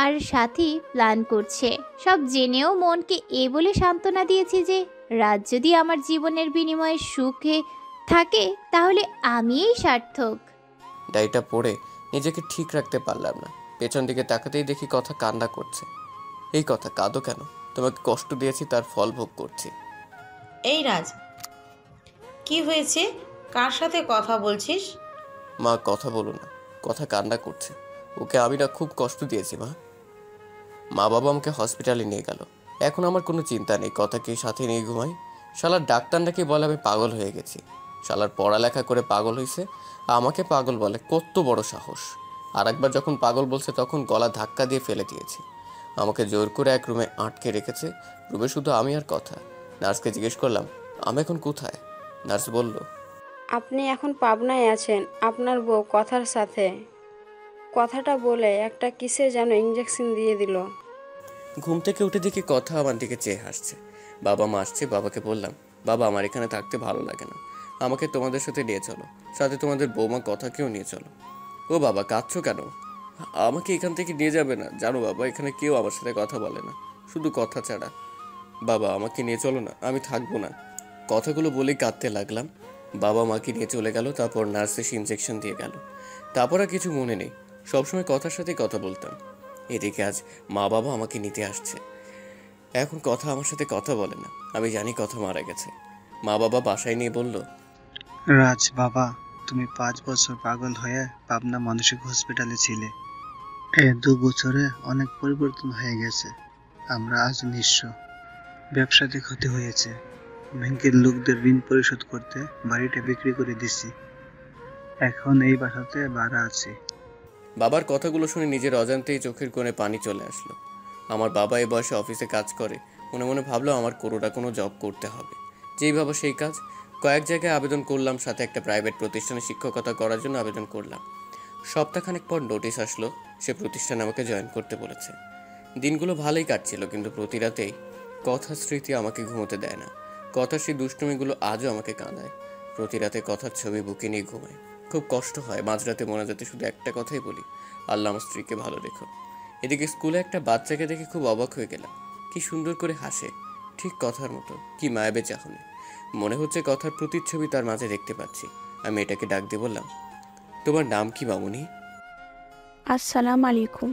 আর সাথী প্ল্যান করছে। সব জেনেও মনকে এ বলে সান্ত্বনা দিয়েছি যে রাত যদি আমার জীবনের বিনিময়ে সুখে থাকে তাহলে আমিই সার্থক। ডায়েরিটা পড়ে নিজেকে ঠিক রাখতে পারলাম না। পেছন দিকে তাকাতেই দেখি কথা কান্না করছে। এই কথা, কাঁদো কেন? তোমাকে কষ্ট দিয়েছি, তার ফল ভোগ করছি। এই রাজ, কি হয়েছে? কার সাথে কথা বলছিস? মা কথা বলো না, কথা কান্না করছে। ওকে আমি না খুব কষ্ট দিয়েছি মা। মা বাবা আমাকে হসপিটালে নিয়ে গেল। এখন আমার কোনো চিন্তা নেই, কথাকে সাথে নিয়ে ঘুমাই। শালার ডাক্তার নাকি বলে আমি পাগল হয়ে গেছি। শালার পড়ালেখা করে পাগল হয়েছে, আমাকে পাগল বলে, কত বড় সাহস! আর একবার যখন পাগল বলছে তখন গলা ধাক্কা দিয়ে ফেলে দিয়েছি। আমাকে জোর করে এক রুমে আটকে রেখেছে। রুমে শুধু আমি আর কথা। নার্সকে জিজ্ঞেস করলাম আমি এখন কোথায়। নার্স বলল, আপনি এখন পাবনায় আছেন আপনার বউ কথার সাথে। কথাটা বলে একটা কিসে যেন ইঞ্জেকশন দিয়ে দিল। ঘুম থেকে উঠে দেখি কথা আমার দিকে চেয়ে হাসছে। বাবা মা আসছে। বাবাকে বললাম, বাবা আমার এখানে থাকতে ভালো লাগে না, আমাকে তোমাদের সাথে নিয়ে চলো, সাথে তোমাদের বৌমা কথাকেও নিয়ে চলো। ও বাবা, কাঁদছো কেন? আমাকে এখান থেকে নিয়ে যাবে না? জানো বাবা, এখানে কেউ আমার সাথে কথা বলে না, শুধু কথা ছাড়া। বাবা আমাকে নিয়ে চলো না, আমি থাকবো না। কথাগুলো বলেই কাঁদতে লাগলাম। বাবা মাকে নিয়ে চলে গেল। তারপর নার্স এসে ইঞ্জেকশন দিয়ে গেল। তারপর আর কিছু মনে নেই, সবসময় কথার সাথে কথা বলতাম। এদিকে আজ মা বাবা আমাকে নিতে আসছে। এখন কথা আমার সাথে কথা বলে না। আমি জানি কথা মারা গেছে। মা বাবা বাসায় নিয়ে বলল, রাজ বাবা, তুমি 5 বছর পাগল হয়ে পাবনা মানসিক হসপিটালে ছিলে। এই 2 বছরে অনেক পরিবর্তন হয়ে গেছে। আমরা আজ নিঃস্ব, ব্যবসাতে ক্ষতি হয়েছে, ব্যাংকের লোকদের ঋণ পরিশোধ করতে বাড়িটা বিক্রি করে দিছি। এখন এই বাসাতে ভাড়া আছি। বাবার কথাগুলো শুনে নিজের অজান্তেই চোখের কোণে পানি চলে আসলো। আমার বাবা এই বয়সে অফিসে কাজ করে। মনে মনে ভাবলো আমার কোনো জব করতে হবে। যেই ভাবা সেই কাজ। কয়েক জায়গায় আবেদন করলাম, সাথে একটা প্রাইভেট প্রতিষ্ঠানে শিক্ষকতা করার জন্য আবেদন করলাম। সপ্তাহখানেক পর নোটিশ আসলো, সে প্রতিষ্ঠানে আমাকে জয়েন করতে বলেছে। দিনগুলো ভালোই কাটছিল, কিন্তু প্রতি রাতেই কথার স্মৃতি আমাকে ঘুমোতে দেয় না। কথার সেই দুষ্টুমিগুলো আজও আমাকে কাঁদায়। প্রতি রাতে কথার ছবি বুকে নিয়ে ঘুমায়। খুব কষ্ট হয় মাঝরাতে মোনাজাতে শুধু একটা কথাই বলি, আল্লাহ আমার স্ত্রীকে ভালো রেখো। এদিকে স্কুলে একটা বাচ্চাকে দেখে খুব অবাক হয়ে গেলাম। কি সুন্দর করে হাসে, ঠিক কথার মতো। কি মায়াবে চাহনি, মনে হচ্ছে কথার প্রতিচ্ছবি তার মাঝে দেখতে পাচ্ছি। আমি এটাকে ডাক দিয়ে বললাম, তোমার নাম কি মামুনি? আসসালামু আলাইকুম।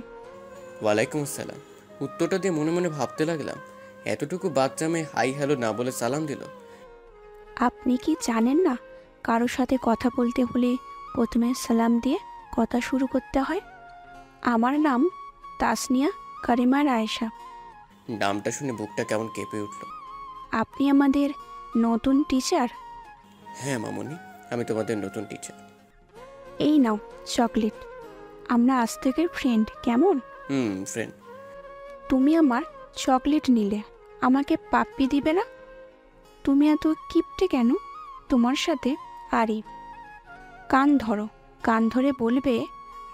ওয়ালাইকুম আসসালাম। উত্তরটা দিয়ে মনে মনে ভাবতে লাগলাম, এতটুকু বাচ্চা মেয়ে হাই হ্যালো না বলে সালাম দিল। আপনি কি জানেন না, কারোর সাথে কথা বলতে হলে প্রথমে সালাম দিয়ে কথা শুরু করতে হয়? আমার নাম তাসনিয়া কারিমা রায়েশা। নামটা শুনে বুকটা কেমন কেঁপে উঠল। আপনি আমাদের নতুন টিচার? হ্যাঁ মামুনি, আমি তোমাদের নতুন টিচার। এই নাও চকলেট, আমরা আজ থেকে ফ্রেন্ড, কেমন? ফ্রেন্ড। তুমি আমার চকলেট নিলে আমাকে পাপ্পি দিবে না? তুমি এত কিপটে কেন? তোমার সাথে আরি। কান ধরো, কান ধরে বলবে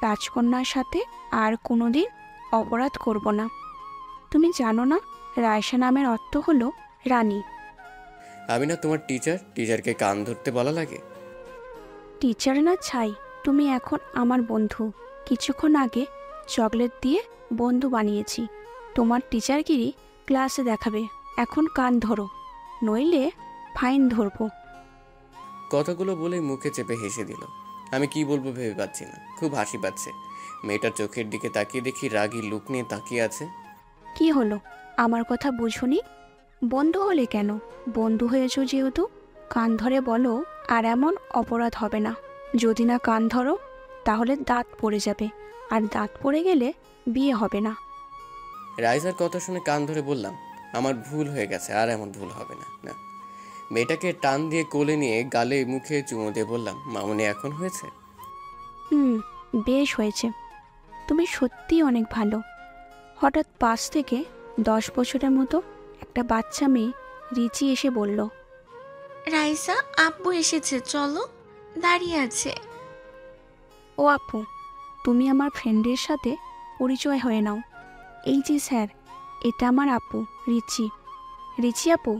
রাজকন্যার সাথে আর কোনোদিন অপরাধ করব না। তুমি জানো না রায়শা নামের অর্থ হলো রানী। আমি না তোমার টিচার? টিচারকে কান ধরতে বলা লাগে? টিচার না ছাই, তুমি এখন আমার বন্ধু। কিছুক্ষণ আগে চকলেট দিয়ে বন্ধু বানিয়েছি। তোমার টিচারগিরি ক্লাসে দেখাবে। এখন কান ধরো, নইলে ফাইন ধরবো। কথাগুলো বলেই মুখে চেপে হেসে দিল। আমি কি বলবো ভেবে পাচ্ছি না, খুব হাসি পাচ্ছে। মেয়েটার চোখের দিকে তাকিয়ে দেখি রাগী লুক নিয়ে তাকিয়ে আছে। কি হলো, আমার কথা বুঝোনি? বন্ধু হলে কেন? বন্ধু হয়েছো যেহেতু কান ধরে বলো, আর এমন অপরাধ হবে না। যদি না কান ধরো তাহলে দাঁত পড়ে যাবে, আর দাঁত পড়ে গেলে বিয়ে হবে না। রাইজার কথা শুনে কান ধরে বললাম, আমার ভুল হয়ে গেছে, আর এমন ভুল হবে না। না। মেয়েটাকে টান দিয়ে কোলে নিয়ে গালে মুখে চুমো দিয়ে বললাম, মামুনি এখন হয়েছে? বেশ হয়েছে। তুমি সত্যিই অনেক ভালো। হঠাৎ পাশ থেকে 10 বছরের মতো একটা বাচ্চা মেয়ে রিচি এসে বলল, রাইসা আব্বু এসেছে, চলো, দাঁড়িয়ে আছে। ও আপু, তুমি আমার ফ্রেন্ডের সাথে পরিচয় হয়ে নাও। এই যে স্যার, এটা আমার আপু রিচি। রিচি আপু,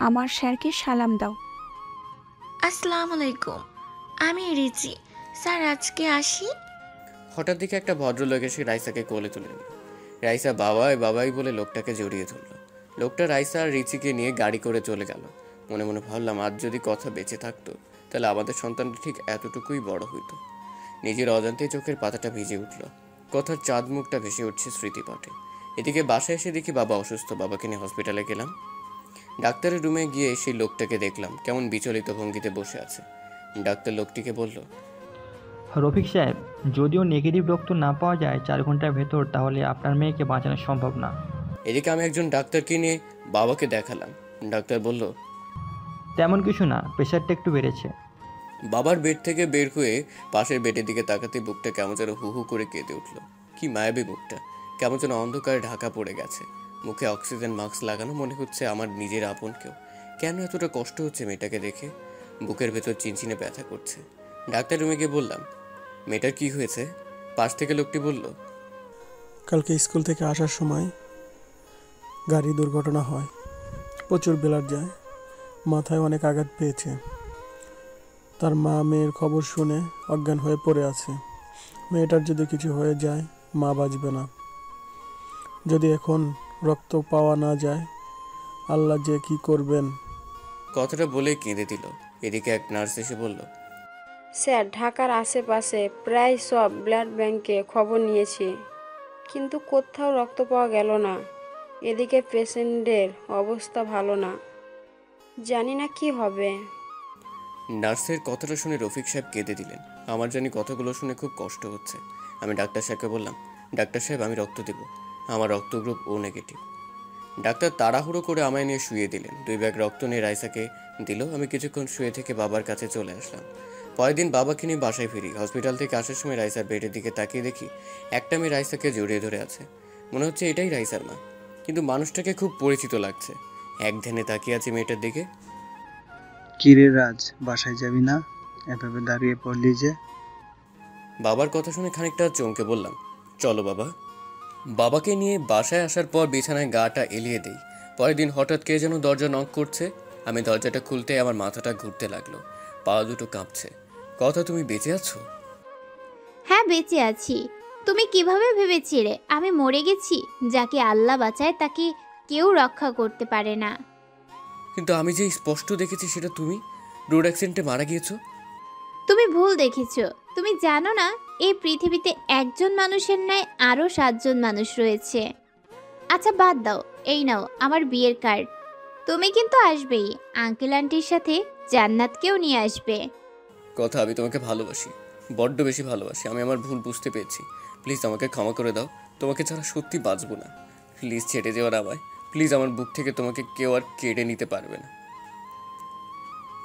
আমার স্যারকে সালাম দাও। আসসালামু আলাইকুম, আমি রিচি। স্যার আজকে আসি? হঠাৎ দিকে একটা ভদ্রলোক এসে রাইসাকে কোলে তুলে নিল। রাইসা বাবাই বাবাই বলে লোকটাকে জড়িয়ে ধরল। লোকটা রাইসা আর রিচিকে নিয়ে গাড়ি করে চলে গেল। মনে মনে ভাবলাম, আজ যদি কথা বেঁচে থাকতো তাহলে আমাদের সন্তানটা ঠিক এতটুকুই বড় হইতো। নিজের অজান্তেই চোখের পাতাটা ভিজে উঠল। কথার চাঁদ মুখটা ভেসে উঠছে স্মৃতিপটে। এদিকে বাসায় এসে দেখি বাবা অসুস্থ। বাবাকে নিয়ে হসপিটালে গেলাম। ডাক্তারের রুমে গিয়ে সেই লোকটাকে দেখলাম কেমন বিচলিত ভঙ্গিতে বসে আছে। ডাক্তার লোকটিকে বলল, রফিক সাহেব, যদিও নেগেটিভ রক্ত না পাওয়া যায় 4 ঘন্টার ভেতর, তাহলে আপনার মেয়েকে বাঁচানো সম্ভব না। এদিকে আমি একজন ডাক্তারকে নিয়ে বাবাকে দেখালাম। ডাক্তার বলল, তেমন কিছু না, প্রেশারটা একটু বেড়েছে। বাবার বেড থেকে বের হয়ে পাশের বেডের দিকে তাকাতে বুকটা কেমন যেন হু হু করে কেঁদে উঠল। কি মায়াবী মুখটা, কেমন যেন অন্ধকারে ঢাকা পড়ে গেছে। মুখে অক্সিজেন মাস্ক লাগানো, মনে হচ্ছে আমার নিজের আপন কেউ। কেন এতটা কষ্ট হচ্ছে মেয়েটাকে দেখে? বুকের ভেতর চিনচিনে ব্যথা করছে। ডাক্তার রুমে গিয়ে বললাম, মেয়েটার কি হয়েছে? পাশ থেকে লোকটি বলল, কালকে স্কুল থেকে আসার সময় গাড়ি দুর্ঘটনা হয়, প্রচুর ব্লাড যায়, মাথায় অনেক আঘাত পেয়েছে। তার মা মেয়ের খবর শুনে অজ্ঞান হয়ে পড়ে আছে। মেয়েটার যদি কিছু হয়ে যায় মা বাঁচবে না। যদি এখন রক্ত পাওয়া না যায়, আল্লাহ যে কি করবেন। কথাটা বলে কেঁদে দিল। এদিকে এক নার্স এসে বলল, স্যার, ঢাকার আশেপাশে প্রায় সব ব্লাড ব্যাংকে খবর নিয়েছি, কিন্তু কোথাও রক্ত পাওয়া গেল না। এদিকে পেশেন্টের অবস্থা ভালো না, জানি না কি হবে। নার্সের কথাটা শুনে রফিক সাহেব কেঁদে দিলেন। আমার জানি কথাগুলো শুনে খুব কষ্ট হচ্ছে। আমি ডাক্তার সাহেবকে বললাম, ডাক্তার সাহেব, আমি রক্ত দেব, আমার রক্ত গ্রুপ ও নেগেটিভ। ডাক্তার তাড়াহুড়ো করে আমায় নিয়ে শুয়ে দিলেন। 2 ব্যাগ রক্ত নিয়ে রাইসাকে দিল। আমি কিছুক্ষণ শুয়ে থেকে বাবার কাছে চলে আসলাম। পরের দিন বাবাকে নিয়ে বাসায় ফিরি। হসপিটাল থেকে আসার সময় রাইসার বেডের দিকে তাকিয়ে দেখি একটা মেয়ে রাইসাকে জড়িয়ে ধরে আছে। মনে হচ্ছে এটাই রাইসার মা, কিন্তু মানুষটাকে খুব পরিচিত লাগছে। এক ধ্যানে তাকিয়ে আছে মেয়েটার দিকে। কিরে রাজ, বাসায় যাবি না? এভাবে দাঁড়িয়ে পড়লি যে? বাবার কথা শুনে খানিকটা চমকে বললাম, চলো বাবা। বাবাকে নিয়ে বাসায় আসার পর বিছানায় গাটা এলিয়ে দেই। পরের দিন হঠাৎ কে যেন দরজা নক করছে। আমি দরজাটা খুলতে আমার মাথাটা ঘুরতে লাগলো, পা দুটো কাঁপছে। কথা, তুমি বেঁচে আছো? হ্যাঁ, বেঁচে আছি। তুমি কিভাবে ভেবেছিলে আমি মরে গেছি? যাকে আল্লাহ বাঁচায় তাকে কেউ রক্ষা করতে পারে না। কিন্তু আমি যে স্পষ্ট দেখেছি সেটা তুমি রোড অ্যাক্সিডেন্টে মারা গিয়েছো। তুমি ভুল দেখেছো। তুমি জানো না এই পৃথিবীতে একজন মানুষের ন্যায় আরও 7 জন মানুষ রয়েছে। আচ্ছা বাদ দাও, এই নাও আমার বিয়ের কার্ড। তুমি কিন্তু আসবেই, আঙ্কেল আন্টির সাথে জান্নাতকেও নিয়ে আসবে। কথা, আমি তোমাকে ভালোবাসি, বড্ড বেশি ভালোবাসি। আমি আমার ভুল বুঝতে পেরেছি। প্লিজ আমাকে ক্ষমা করে দাও। তোমাকে ছাড়া সত্যি বাঁচবো না। প্লিজ ছেড়ে যেও না আমায়। প্লিজ, আমার বুক থেকে তোমাকে কেউ আর কেড়ে নিতে পারবে না।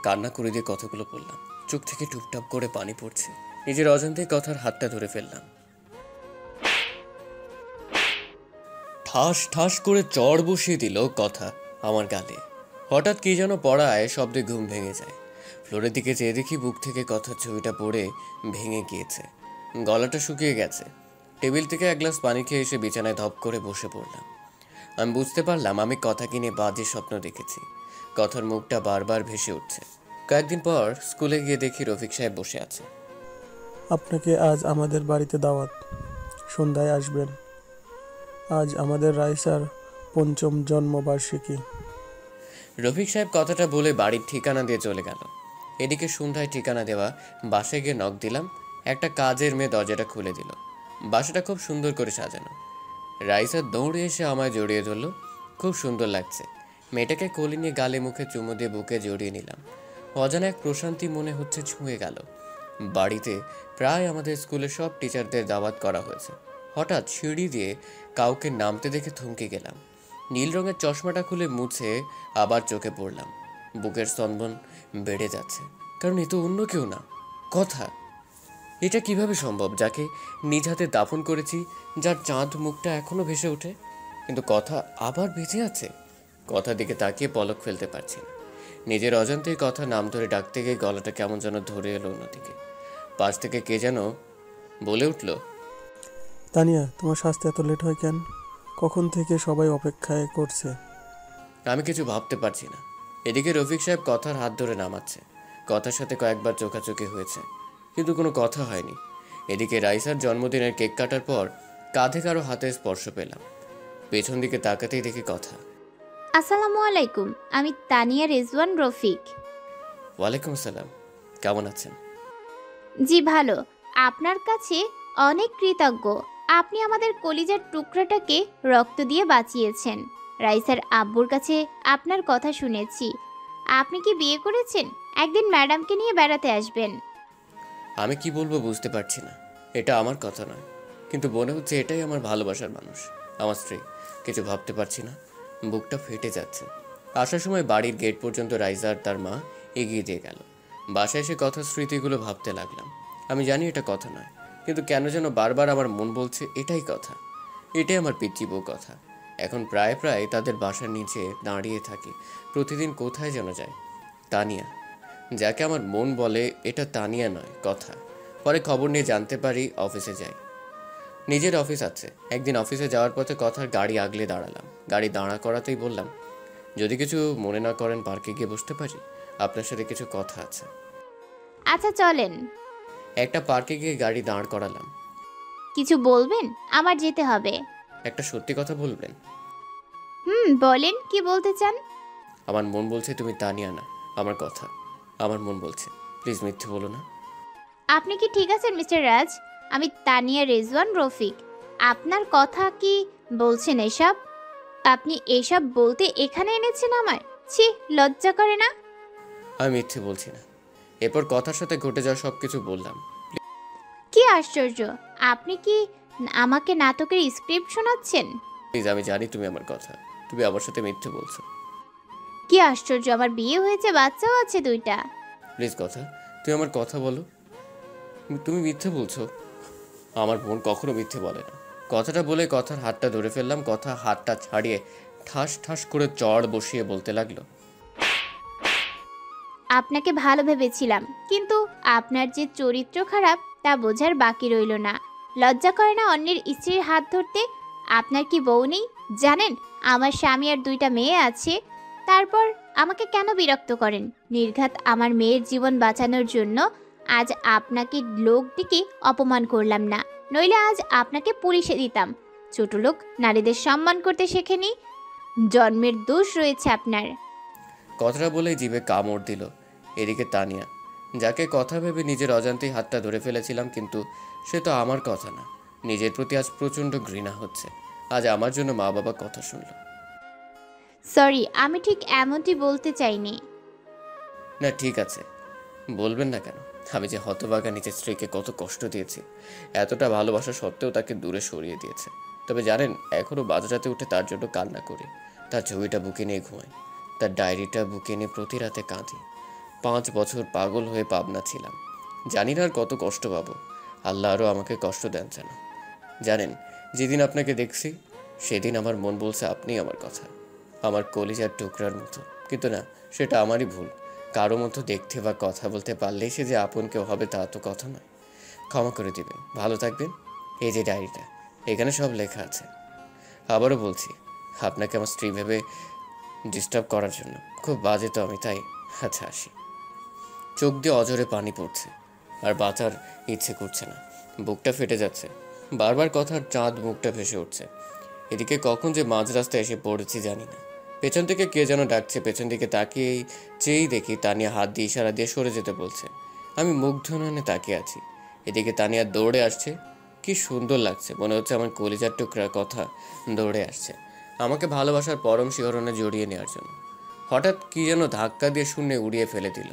কান্না করে দিয়ে কথাগুলো বললাম। চোখ থেকে টুপটাপ করে পানি পড়ছে। নিজের অজান্তেই কথার হাতটা ধরে ফেললাম। ঠাস ঠাস করে চড় বসিয়ে দিল কথা আমার গালে। হঠাৎ কি যেন পড়ায় শব্দে ঘুম ভেঙে যায়। ফ্লোরের দিকে চেয়ে দেখি বুক থেকে কথার ছবিটা পড়ে ভেঙে গিয়েছে, গলাটা শুকিয়ে গেছে। টেবিল থেকে এক গ্লাস পানি খেয়ে এসে বিছানায় ধপ করে বসে পড়লাম। আমি বুঝতে পারলাম আমি কথাকে নিয়ে বাজে স্বপ্ন দেখেছি। কথার মুখটা বারবার ভেসে উঠছে। কয়েকদিন পর স্কুলে গিয়ে দেখি রফিক সাহেব বসে আছে। আপনাকে আজ আমাদের বাড়িতে দাওয়াত, সন্ধ্যায় আসবেন। আজ আমাদের রাইসার 5ম জন্মবার্ষিকী। রফিক সাহেব কথাটা বলে বাড়ির ঠিকানা দিয়ে চলে গেল। এদিকে সন্ধ্যায় ঠিকানা দেওয়া বাসায় গিয়ে নক দিলাম। একটা কাজের মেয়ে দরজাটা খুলে দিল। বাসাটা খুব সুন্দর করে সাজানো। রাইসা দৌড়ে এসে আমায় জড়িয়ে ধরলো। খুব সুন্দর লাগছে। মেয়েটাকে কোলে নিয়ে গালে মুখে চুমু দিয়ে বুকে জড়িয়ে নিলাম। অজানা এক প্রশান্তি মনে হচ্ছে ছুঁয়ে গেল। বাড়িতে প্রায় আমাদের স্কুলের সব টিচারদের দাওয়াত করা হয়েছে। হঠাৎ সিঁড়ি দিয়ে কাউকে নামতে দেখে থমকে গেলাম। নীল রঙের চশমাটা খুলে মুছে আবার চোখে পড়লাম। বুকের স্পন্দন বেড়ে যাচ্ছে, কারণ এ তো অন্য কেউ না, কথা। এটা কিভাবে সম্ভব, যাকে নিজ হাতে দাফন করেছি, যার চাঁদ মুখটা এখনো ভেসে ওঠে, কিন্তু কথা আবার বেঁচে আছে। কথার দিকে তাকিয়ে পলক ফেলতে পারছি না। নিজের অজান্তেই কথা নাম ধরে ডাকতে গিয়ে গলাটা কেমন যেন ধরে এলো অন্যদিকে। পাশ থেকে কে যেন বলে উঠল, তানিয়া, তোমার স্বাস্থ্য এত লেট হয় কেন? কখন থেকে সবাই অপেক্ষায় করছে। আমি কিছু ভাবতে পারছি না। এদিকে রফিক সাহেব কথার হাত ধরে নামাচ্ছে। কথার সাথে কয়েকবার চোখাচোখি হয়েছে, কিন্তু কোনো কথা হয়নি। এদিকে রাইসার জন্মদিনের কেক কাটার পর কাঁধে কারো হাতে স্পর্শ পেলাম। পেছন দিকে তাকাতেই দেখি কথা। আসসালামু আলাইকুম, আমি তানিয়া রেজওয়ান রফিক। ওয়ালাইকুম আসসালাম, কেমন আছেন? জি ভালো, আপনার কাছে অনেক কৃতজ্ঞ। আপনি আমাদের কলিজার টুকরাটাকে রক্ত দিয়ে বাঁচিয়েছেন। রাইসার আব্বুর কাছে আপনার কথা শুনেছি। আপনি কি বিয়ে করেছেন? একদিন ম্যাডামকে নিয়ে বেড়াতে আসবেন। আমি কি বলবো বুঝতে পারছি না। এটা আমার কথা নয়, কিন্তু মনে হচ্ছে এটাই আমার ভালোবাসার মানুষ, আমার স্ত্রী। কিছু ভাবতে পারছি না, বুকটা ফেটে যাচ্ছে। আসার সময় বাড়ির গেট পর্যন্ত রাইজা আর তার মা এগিয়ে দিয়ে গেল। বাসায় এসে কথার স্মৃতিগুলো ভাবতে লাগলাম। আমি জানি এটা কথা নয়, কিন্তু কেন যেন বারবার আমার মন বলছে এটাই কথা, এটাই আমার পিচ্চি বউ কথা। এখন প্রায় প্রায় তাদের বাসার নিচে দাঁড়িয়ে থাকি। প্রতিদিন কোথায় যেন যায়, তানিয়া, যাকে আমার মন বলে এটা তানিয়া নয় কথা। পরে খবর নিয়ে জানতে পারি অফিসে যাই। নিজের অফিস আছে। একদিন অফিসে যাওয়ার পথে কথার গাড়ি আগলে দাঁড়ালাম। গাড়ি দাঁড়া করাতেই বললাম, যদি কিছু মনে না করেন পার্কে গিয়ে বসতে পারি, আপনার সাথে কিছু কথা আছে। আচ্ছা চলেন। একটা পার্কে গিয়ে গাড়ি দাঁড় করালাম। কিছু বলবেন? আমার যেতে হবে। একটা সত্যি কথা বলবেন? বলেন, কি বলতে চান? আমার মন বলছে তুমি তানিয়া না। আমার কথা, আমার মন বলছে, প্লিজ মিথ্যে বলো না। আপনি কি ঠিক আছেন মিস্টার রাজ? আমি তানিয়া রেজওয়ান রফিক। আপনার কথা কি বলছেন এসব? আপনি এসব বলতে এখানে এনেছেন আমায়? ছি, লজ্জা করে না? আমি মিথ্যে বলছি না। এরপর কথার সাথে ঘটে যাওয়া সব কিছু বললাম। কি আশ্চর্য, আপনি কি আমাকে নাটকের স্ক্রিপ্ট শোনাচ্ছেন? প্লিজ, আমি জানি তুমি আমার কথা, তুমি আমার সাথে মিথ্যে বলছো। কি আশ্চর্য, আমার বিয়ে হয়েছে, বাচ্চাও আছে 2টা। প্লিজ কথা, তুই আমার কথা বলো। তুমি মিথ্যে বলছো। আমার বোন কখনো মিথ্যে বলে না। কথাটা বলে কথার হাতটা ধরে ফেললাম। কথা হাতটা ছাড়িয়ে ঠাস ঠাস করে চড় বসিয়ে বলতে লাগলো, আপনাকে ভালো ভেবেছিলাম, কিন্তু আপনার যে চরিত্র খারাপ তা বোঝার বাকি রইল না। লজ্জা করে না অন্যের স্ত্রীর হাত ধরতে? আপনার কি বউ নেই? জানেন আমার স্বামী আর 2টা মেয়ে আছে। তারপর আমাকে কেন বিরক্ত করেন? নির্ঘাত আমার মেয়ের জীবন বাঁচানোর জন্য আজ আপনাকে লোক ডেকে অপমান করলাম না, নইলে আজ আপনাকে পুলিশে দিতাম। ছোট লোক নারীদের সম্মান করতে শেখেনি, জন্মের দোষ রয়েছে আপনার। কথাটা বলে জিভে কামড় দিল। এদিকে তানিয়া, যাকে কথা ভেবে নিজের অজান্তেই হাতটা ধরে ফেলেছিলাম, কিন্তু সে তো আমার কথা না। নিজের প্রতি আজ প্রচণ্ড ঘৃণা হচ্ছে। আজ আমার জন্য মা বাবা কথা শুনল। সরি, আমি ঠিক এমনটি বলতে চাইনি। না ঠিক আছে, বলবেন না কেন? আমি যে হতভাগা নিজের স্ত্রীকে কত কষ্ট দিয়েছি, এতটা ভালোবাসা সত্ত্বেও তাকে দূরে সরিয়ে দিয়েছে। তবে জানেন, এখনও বাজারাতে উঠে তার জন্য কান্না করি। তার ছবিটা বুকে নিয়ে ঘুমাই, তার ডায়েরিটা বুকে নিয়ে প্রতি রাতে কাঁদি। 5 বছর পাগল হয়ে পাবনা ছিলাম। জানি না আর কত কষ্ট পাবো। আল্লাহ আরও আমাকে কষ্ট দেন যেন। জানেন, যেদিন আপনাকে দেখছি সেদিন আমার মন বলছে আপনিই আমার কথা, আমার কলিজার টুকরার মতো। কিন্তু না, সেটা আমারই ভুল। কারো মতো দেখতে বা কথা বলতে পারলেই সে যে আপন কেউ হবে তা তো কথা নয়। ক্ষমা করে দিবেন, ভালো থাকবেন। এই যে ডায়েরিটা, এখানে সব লেখা আছে। আবারও বলছি, আপনাকে আমার স্ত্রী ভেবে ডিস্টার্ব করার জন্য খুব বাজে তো আমি, তাই। আচ্ছা আসি। চোখ দিয়ে অজরে পানি পড়ছে, আর বাঁচার ইচ্ছে করছে না। বুকটা ফেটে যাচ্ছে। বারবার কথার চাঁদ মুখটা ভেসে উঠছে। এদিকে কখন যে মাঝ রাস্তায় এসে পড়েছি জানি না। পেছন থেকে কে যেন ডাকছে। পেছন দিকে তাকিয়েই চেয়েই দেখি তানিয়া হাত দিয়ে ইশারা দিয়ে সরে যেতে বলছে। আমি মুগ্ধ নয়নে তাকিয়ে আছি। এদিকে তানিয়া দৌড়ে আসছে। কি সুন্দর লাগছে, মনে হচ্ছে আমার কলিজার টুকরার কথা দৌড়ে আসছে আমাকে ভালোবাসার পরম শিহরণে জড়িয়ে নেওয়ার জন্য। হঠাৎ কি যেন ধাক্কা দিয়ে শূন্যে উড়িয়ে ফেলে দিল।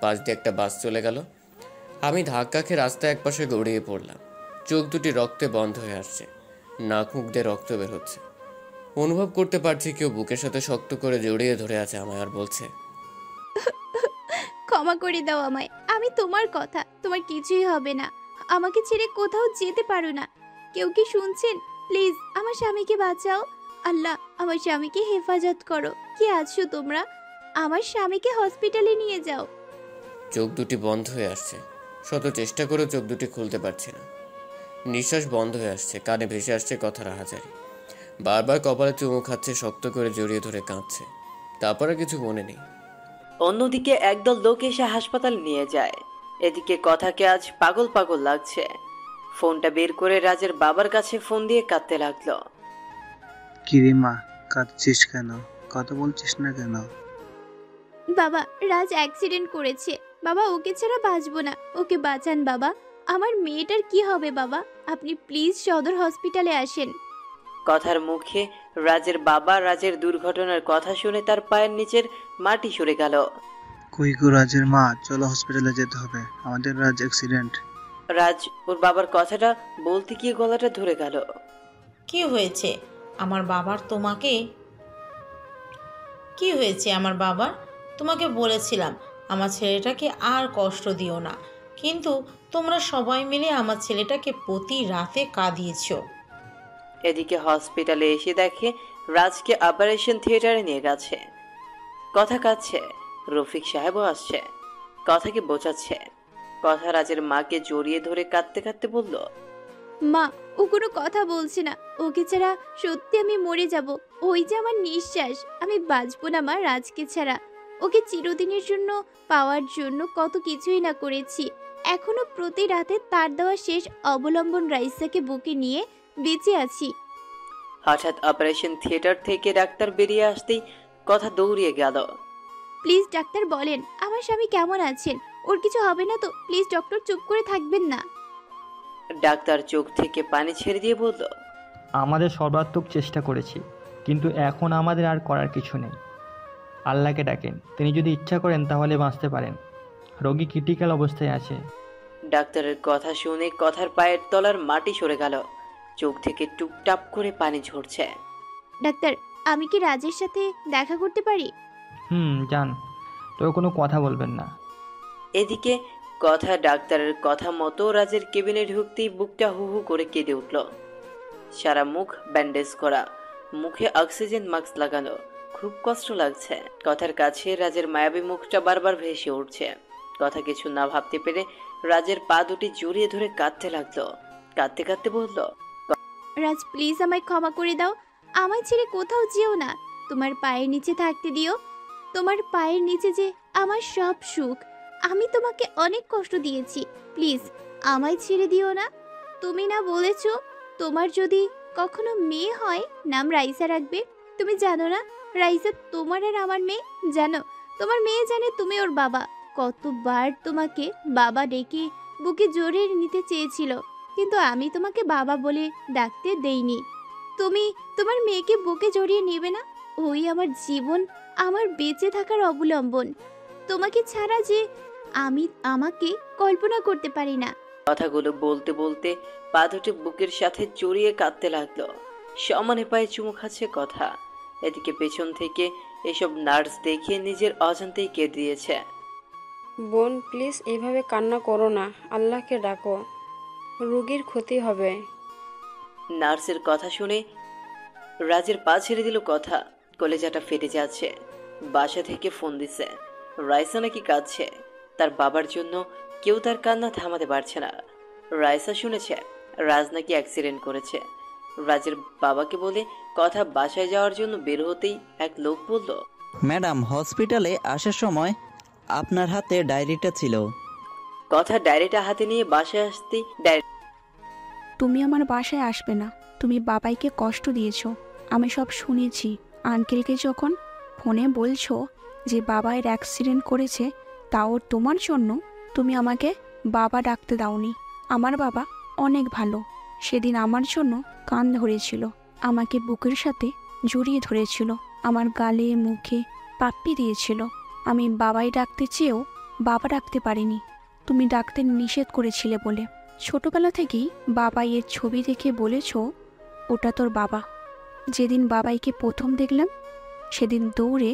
পাশ দিয়ে একটা বাস চলে গেল। আমি ধাক্কা খেয়ে রাস্তায় একপাশে গড়িয়ে পড়লাম। চোখ দুটি রক্তে বন্ধ হয়ে আসছে, নাক মুখ দিয়ে রক্ত বের হচ্ছে। অনুভব করতে পারছি কেউ বুকের সাথে শক্ত করে জড়িয়ে ধরে আছে আমায়, আর বলছে, ক্ষমা করে দাও আমায়, আমি তোমার কথা, তোমার কিছুই হবে না। আমাকে ছেড়ে কোথাও যেতে পারো না। কেউ কি শুনছেন? প্লিজ আমার স্বামীকে বাঁচাও। আল্লাহ, আমার স্বামীকে হেফাজত করো। কি আছো তোমরা? আমার স্বামীকে হসপিটালে নিয়ে যাও। চোখ দুটি বন্ধ হয়ে আসছে। শত চেষ্টা করেও চোখ দুটি খুলতে পারছি না। নিঃশ্বাস বন্ধ হয়ে আসছে, কানে ভেসে আসছে কথার হাজারি। বারবার কপালে চুমু খাচ্ছে, শক্ত করে জড়িয়ে ধরে কাঁদছে। তারপরে কিছু মনে নেই। অন্যদিকে একদল লোক এসে হাসপাতাল নিয়ে যায়। এদিকে কথাকে আজ পাগল পাগল লাগছে। ফোনটা বের করে রাজের বাবার কাছে ফোন দিয়ে কাঁদতে লাগলো। কিরে মা, কাঁদছিস কেন? কথা বলছিস না কেন? বাবা, রাজ অ্যাক্সিডেন্ট করেছে। বাবা, ওকে ছাড়া বাঁচবো না। ওকে বাঁচান বাবা। আমার মেয়েটার কি হবে বাবা? আপনি প্লিজ সদর হসপিটালে আসেন। কথার মুখে রাজের বাবা রাজের দুর্ঘটনার কথা শুনে তার পায়ের নিচের মাটি সরে গেল। কই গো রাজের মা, চলো হসপিটালে যেতে হবে, আমাদের রাজ অ্যাক্সিডেন্ট। রাজ ওর বাবার কথাটা বলতে গিয়ে গলাটা ধরে গেল। কি হয়েছে আমার বাবার তোমাকে? কি হয়েছে আমার বাবার? তোমাকে বলেছিলাম আমার ছেলেটাকে আর কষ্ট দিও না, কিন্তু তোমরা সবাই মিলে আমার ছেলেটাকে প্রতি রাতে কাঁদিয়েছো। এদিকে হসপিটালে এসে দেখে রাজকে অপারেশন থিয়েটারে নিয়ে গেছে। কথা কাচ্ছে, রফিক সাহেবও আসছে, কথাকে বোঝাচ্ছে। কথা রাজের মাকে জড়িয়ে ধরে কাঁদতে কাঁদতে বলল, মা, ও কোনো কথা বলছে না। ওকে ছাড়া সত্যি আমি মরে যাব। ওই যে আমার নিঃশ্বাস, আমি বাঁচবো না মা রাজকে ছাড়া। ওকে চিরদিনের জন্য পাওয়ার জন্য কত কিছুই না করেছি। এখনো প্রতি রাতে তার দেওয়া শেষ অবলম্বন রাইসাকে বুকে নিয়ে বেঁচে আছি। হঠাৎ অপারেশন থিয়েটার থেকে ডাক্তার বেরিয়ে আসতেই কথা দৌড়িয়ে গেল। প্লিজ ডাক্তার বলেন আমার স্বামী কেমন আছেন, ওর কিছু হবে না তো? প্লিজ ডক্টর, চুপ করে থাকবেন না। ডাক্তার চোখ থেকে পানি ছেড়ে দিয়ে বলল, আমাদের সর্বাত্মক চেষ্টা করেছি, কিন্তু এখন আমাদের আর করার কিছু নেই। আল্লাহকে ডাকেন, তিনি যদি ইচ্ছা করেন তাহলে বাঁচতে পারেন। রোগী ক্রিটিক্যাল অবস্থায় আছে। ডাক্তারের কথা শুনে কথার পায়ের তলার মাটি সরে গেল, চোখ থেকে টুপটাপ করে পানি ঝরছে। ডাক্তার, আমি কি রাজের সাথে দেখা করতে পারি? যান, তবে কোনো কথা বলবেন না। এদিকে কথা ডাক্তারের কথা মতো রাজের কেবিনে ঢুকতেই বুকটা হু হু করে কেঁদে উঠল। সারা মুখ ব্যান্ডেজ করা, মুখে অক্সিজেন মাস্ক লাগানো, খুব কষ্ট লাগছে। কথার কাছে রাজের মায়াবী মুখটা বারবার ভেসে উঠছে। কথা কিছু না ভাবতে পেরে রাজের পা দুটি জড়িয়ে ধরে কাঁদতে লাগলো। কাঁদতে কাঁদতে বলল, রাজ প্লিজ আমায় ক্ষমা করে দাও। আমায় ছেড়ে কোথাও যেও না। তোমার পায়ের নিচে থাকতে দিও। তোমার পায়ের নিচে যে আমার সব সুখ। আমি তোমাকে অনেক কষ্ট দিয়েছি, প্লিজ আমায় ছেড়ে দিও না। তুমি না বলেছো তোমার যদি কখনো মেয়ে হয় নাম রাইসা রাখবে? তুমি জানো না রাইসা তোমার আর আমার মেয়ে? জানো তোমার মেয়ে জানে তুমি ওর বাবা। কতবার তোমাকে বাবা ডেকে বুকে জড়িয়ে নিতে চেয়েছিল, কিন্তু আমি তোমাকে বাবা বলে ডাকতে দেইনি। তুমি তোমার মেয়েকে বুকে জড়িয়ে নেবে না? ওই আমার জীবন, আমার বেঁচে থাকার অবলম্বন। তোমাকে ছাড়া যে আমি আমাকে কল্পনা করতে পারি না। কথাগুলো বলতে বলতে পা দুটি বুকের সাথে জড়িয়ে কাঁদতে লাগলো। সমানে পায়ে চুমু খাচ্ছে কথা। এদিকে পেছন থেকে এসব নার্স দেখে নিজের অজান্তেই কেঁদে দিয়েছে। বোন প্লিজ এভাবে কান্না করো না, আল্লাহকে ডাকো, রোগীর ক্ষতি হবে। নার্সের কথা শুনে রাজের পা ছেড়ে দিল কথা। কলেজাটা ফেটে যাচ্ছে। বাসা থেকে ফোন দিছে, রাইসা নাকি কাঁদছে। তার বাবার জন্য কেউ তার কান্না থামাতে পারছে না। রাইসা শুনেছে রাজ নাকি অ্যাক্সিডেন্ট করেছে। রাজের বাবাকে বলে কথা বাসায় যাওয়ার জন্য বের হতেই এক লোক বলল, ম্যাডাম হসপিটালে আসার সময় আপনার হাতে ডায়েরিটা ছিল। কথা ডায়েরিটা হাতে নিয়ে বাসায় আসতেই তুমি আমার বাসায় আসবে না, তুমি বাবাইকে কষ্ট দিয়েছো, আমি সব শুনেছি। আঙ্কেলকে যখন ফোনে বলছো যে বাবাইয়ের অ্যাক্সিডেন্ট করেছে, তাও তোমার জন্য তুমি আমাকে বাবা ডাকতে দাওনি। আমার বাবা অনেক ভালো। সেদিন আমার জন্য কান ধরেছিল, আমাকে বুকের সাথে জড়িয়ে ধরেছিল, আমার গালে মুখে পাপ্পি দিয়েছিল। আমি বাবাই ডাকতে চেয়েও বাবা ডাকতে পারিনি, তুমি ডাকতে নিষেধ করেছিলে বলে। ছোটবেলা থেকেই বাবাইয়ের ছবি দেখে বলেছ ওটা তোর বাবা। যেদিন বাবাইকে প্রথম দেখলাম সেদিন দৌড়ে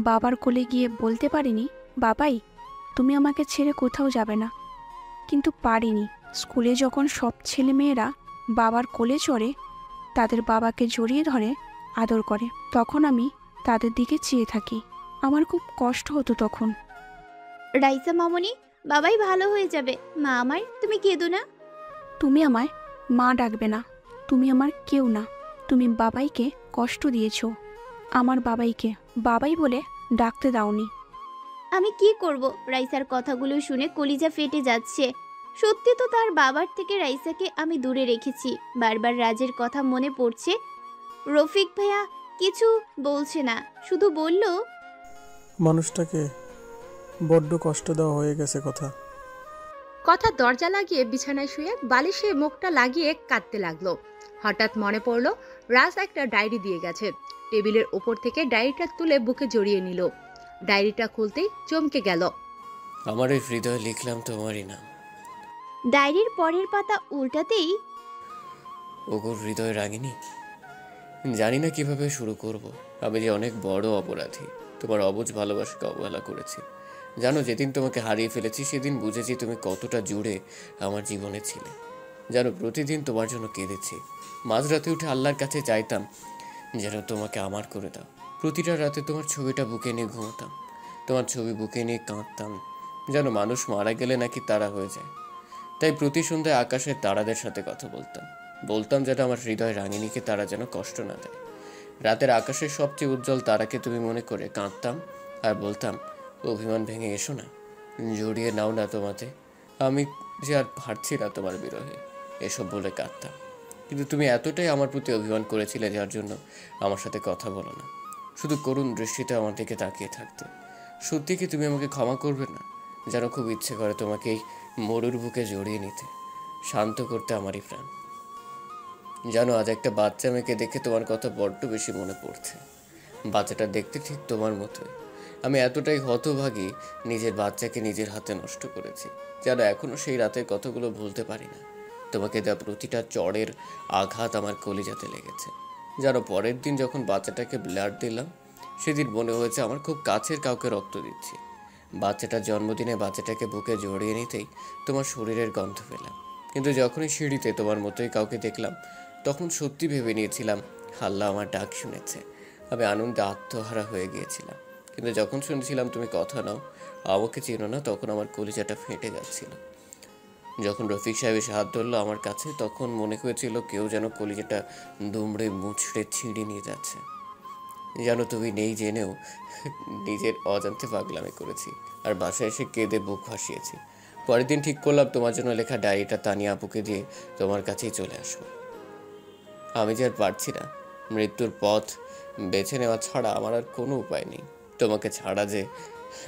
বাবার কোলে গিয়ে বলতে পারিনি, বাবাই তুমি আমাকে ছেড়ে কোথাও যাবে না। কিন্তু পারিনি। স্কুলে যখন সব ছেলেমেয়েরা বাবার কোলে চড়ে, তাদের বাবাকে জড়িয়ে ধরে আদর করে, তখন আমি তাদের দিকে চেয়ে থাকি। আমার খুব কষ্ট হতো তখন। রাইসা মামনি, বাবাই ভালো হয়ে যাবে। মা আমার, তুমি কেঁদো না। তুমি আমায় মা ডাকবে না, তুমি আমার কেউ না। তুমি বাবাইকে কষ্ট দিয়েছো, আমার বাবাইকে বাবাই বলে ডাকতে দাওনি। আমি কি করব? রাইসার কথাগুলো শুনে কলিজা ফেটে যাচ্ছে। সত্যি তো তার বাবার থেকে রাইসাকে আমি দূরে রেখেছি। বারবার রাজের কথা মনে পড়ছে। রফিক ভাইয়া কিছু বলছে না, শুধু বলল, মানুষটাকে বড্ড কষ্ট দেওয়া হয়ে গেছে কথা। কথা দরজা লাগিয়ে বিছানায় শুয়ে বালিশে মুখটা লাগিয়ে কাঁদতে লাগলো। হঠাৎ মনে পড়ল রাজ একটা ডায়েরি দিয়ে গেছে। টেবিলের ওপর থেকে ডায়েরিটা তুলে বুকে জড়িয়ে নিল। ডায়েরিটা খুলতেই চমকে গেল। আমার এই হৃদয় লিখলাম তোমারই নাম। ডায়েরির পরের পাতা উল্টাতেই ওগোর হৃদয় রাগিনী। জানি না কিভাবে শুরু করব। আমি যে অনেক বড় অপরাধী, তোমার অবুঝ ভালোবাসাকে অবহেলা করেছি। জানো, যেদিন তোমাকে হারিয়ে ফেলেছি সেদিন বুঝেছি তুমি কতটা জুড়ে আমার জীবনে ছিলে। জানো, প্রতিদিন তোমার জন্য কেঁদেছি। মাঝরাতে উঠে আল্লাহর কাছে চাইতাম যেন তোমাকে আমার করে দাও। প্রতিটা রাতে তোমার ছবিটা বুকে নিয়ে ঘুমোতাম, তোমার ছবি বুকে নিয়ে কাঁদতাম। জানো, মানুষ মারা গেলে নাকি তারা হয়ে যায়। তাই প্রতি সন্ধ্যায় আকাশের তারাদের সাথে কথা বলতাম যেন আমার হৃদয় রাঙিনীকে তারা যেন কষ্ট না দেয়। রাতের আকাশের সবচেয়ে উজ্জ্বল তারাকে তুমি মনে করে কাঁদতাম আর বলতাম, অভিমান ভেঙে এসো না, জড়িয়ে নাও না তোমাতে, আমি যে আর পারছি না তোমার বিরহে, এসব বলে কাঁদতাম। কিন্তু তুমি এতটাই আমার প্রতি অভিমান করেছিলে যার জন্য আমার সাথে কথা বলো না, শুধু করুণ দৃষ্টিতে আমার দিকে তাকিয়ে থাকতে। সত্যি কি তুমি আমাকে ক্ষমা করবে না? যেন খুব ইচ্ছে করে তোমাকে এই মরুর বুকে জড়িয়ে নিতে, শান্ত করতে আমারই প্রাণ। জানো, আজ একটা বাচ্চা মেয়েকে দেখে তোমার কথা বড্ড বেশি মনে পড়ছে। বাচ্চাটা দেখতে ঠিক তোমার মতোই। আমি এতটাই হতভাগী, নিজের বাচ্চাকে নিজের হাতে নষ্ট করেছি। যেন এখনও সেই রাতের কথাগুলো ভুলতে পারি না। তোমাকে দেওয়া প্রতিটা চড়ের আঘাত আমার কলিজাতে লেগেছে। যেন পরের দিন যখন বাচ্চাটাকে ব্লাড দিলাম, সেদিন মনে হয়েছে আমার খুব কাছের কাউকে রক্ত দিচ্ছি। বাচ্চাটার জন্মদিনে বাচ্চাটাকে বুকে জড়িয়ে নিতেই তোমার শরীরের গন্ধ পেলাম। কিন্তু যখনই সিঁড়িতে তোমার মতোই কাউকে দেখলাম, তখন সত্যি ভেবে নিয়েছিলাম আল্লাহ আমার ডাক শুনেছে। আমি আনন্দে আত্মহারা হয়ে গিয়েছিলাম। কিন্তু যখন শুনেছিলাম তুমি কথা নাও, আমাকে চেনো না, তখন আমার কলিজাটা ফেটে যাচ্ছিল। যখন রফিক সাহেব এসে হাত ধরলো আমার কাছে, তখন মনে হয়েছিল কেউ যেন কলিজাটা দুমড়ে মুচড়ে ছিঁড়ে নিয়ে যাচ্ছে। জানো, তুমি নেই জেনেও নিজের অজান্তে পাগলামি করেছি আর বাসায় এসে কেঁদে বুক ভাসিয়েছি। পরের দিন ঠিক করলাম তোমার জন্য লেখা ডায়েরিটা তানিয়া আপুকে দিয়ে তোমার কাছেই চলে আসবো। আমি যে আর পারছি না, মৃত্যুর পথ বেছে নেওয়া ছাড়া আমার আর কোনো উপায় নেই। তোমাকে ছাড়া যে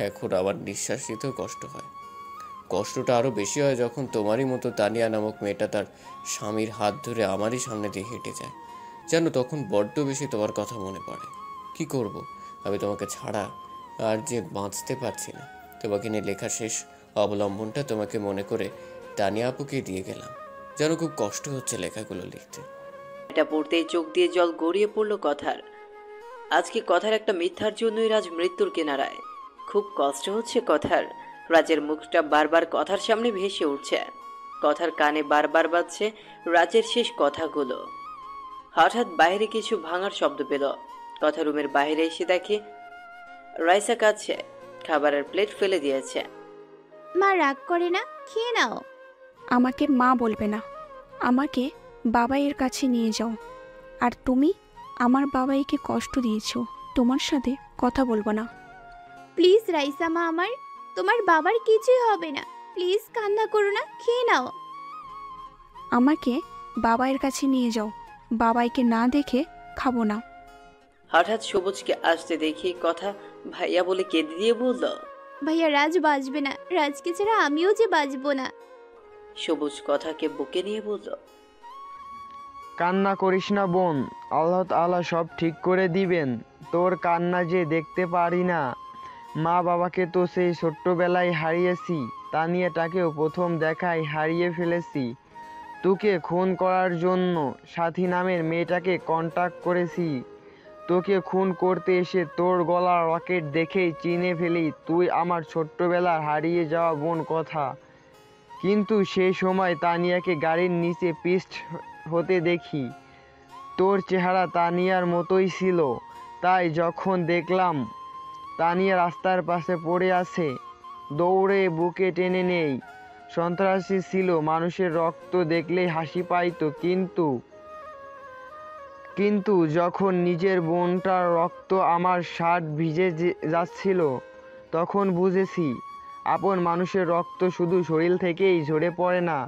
এখন আমার নিঃশ্বাস নিতেও কষ্ট হয়। কষ্টটা আরও বেশি হয় যখন তোমারই মতো তানিয়া নামক মেয়েটা তার স্বামীর হাত ধরে আমারই সামনে দিয়ে হেঁটে যায়। জানো, তখন বড্ড বেশি তোমার কথা মনে পড়ে। কি করব, আমি তোমাকে ছাড়া আর যে বাঁচতে পারছি না। তোমাকে নিয়ে লেখা শেষ অবলম্বনটা তোমাকে মনে করে তানিয়া আপুকে দিয়ে গেলাম। যেন খুব কষ্ট হচ্ছে লেখাগুলো লিখতে। এটা পড়তেই চোখ দিয়ে জল গড়িয়ে পড়লো কথার। আজকে কথার একটা মিথ্যার জন্যই রাজ মৃত্যুর কিনারায়। খুব কষ্ট হচ্ছে কথার। রাজের মুখটা বারবার কথার সামনে ভেসে উঠছে। কথার কানে বারবার বাজছে রাজের শেষ কথাগুলো। হঠাৎ বাইরে কিছু ভাঙার শব্দ পেল। কথা রুমের বাইরে এসে দেখে রাইসা কাঁদছে, খাবারের প্লেট ফেলে দিয়েছে। মা রাগ করে না, খেয়ে নাও। আমাকে মা বলবে না, আমাকে বাবাইয়ের কাছে নিয়ে যাও। আর তুমি আমার বাবাইকে কষ্ট দিয়েছো, তোমার সাথে কথা বলবো না। প্লিজ রাইসা মা আমার, তোমার বাবার কিছুই হবে না, প্লিজ কান্না করো না, খেয়ে নাও। আমাকে বাবাইয়ের কাছে নিয়ে যাও, বাবাইকে না দেখে খাবো না। হঠাৎ সবুজকে আসতে দেখে কথা ভাইয়া বলে কেঁদে দিয়ে বলল, ভাইয়া রাজ বাঁচবে না, রাজকে ছাড়া আমিও যে বাঁচবো না। সবুজ কথাকে বুকে নিয়ে বলল, কান্না করিস না বোন, আল্লাহ তাআলা সব ঠিক করে দিবেন। তোর কান্না যে দেখতে পারি না। মা বাবাকে তো সেই ছোট্টবেলায় হারিয়েছি, তানিয়াটাকেও প্রথম দেখায় হারিয়ে ফেলেছি। তোকে খুন করার জন্য সাথী নামের মেয়েটাকে কন্টাক্ট করেছি। তোকে খুন করতে এসে তোর গলার রকেট দেখেই চিনে ফেলি তুই আমার ছোট্টবেলার হারিয়ে যাওয়া বোন কথা। কিন্তু সেই সময় তানিয়াকে গাড়ির নিচে পিস্ট হতে দেখি। তোর চেহারা তানিয়ার মতোই ছিল, তাই যখন দেখলাম তানিয়া রাস্তার পাশে পড়ে আছে, দৌড়ে বুকে টেনে নেই। সন্ত্রাসী ছিল, মানুষের রক্ত দেখলেই হাসি পাইতো, কিন্তু যখন নিজের বোনটার রক্ত আমার শার্ট ভিজে যাচ্ছিল, তখন বুঝেছি আপন মানুষের রক্ত শুধু শরীর থেকেই ঝরে পড়ে না,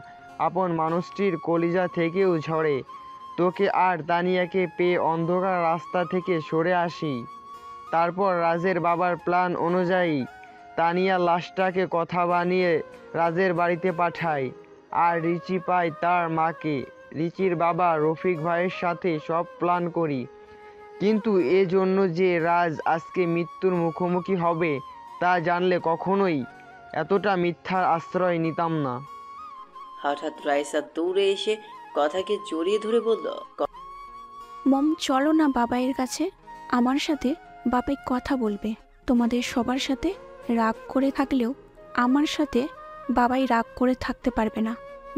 আপন মানুষটির কলিজা থেকেও ঝরে। তোকে আর তানিয়াকে পেয়ে অন্ধকার রাস্তা থেকে সরে আসি। তারপর রাজের বাবার প্ল্যান অনুযায়ী তানিয়া লাশটাকে কথা বানিয়ে রাজের বাড়িতে পাঠায়, আর রিচি পায় তার মাকে। রিচির বাবা রফিক ভাইয়ের সাথে সব প্ল্যান করি, কিন্তু এজন্য যে রাজ আজকে মৃত্যুর মুখোমুখি হবে তা জানলে কখনোই এতটা মিথ্যার আশ্রয় নিতাম না। হঠাৎ রাইসা দৌড়ে এসে কথাকে জড়িয়ে ধরে বলল, মম চলো না বাবাইয়ের কাছে, আমার সাথে বাবাই কথা বলবে। তোমাদের সবার সাথে রাগ করে থাকলেও আমার সাথে বাবাই রাগ করে থাকতে পারবে না।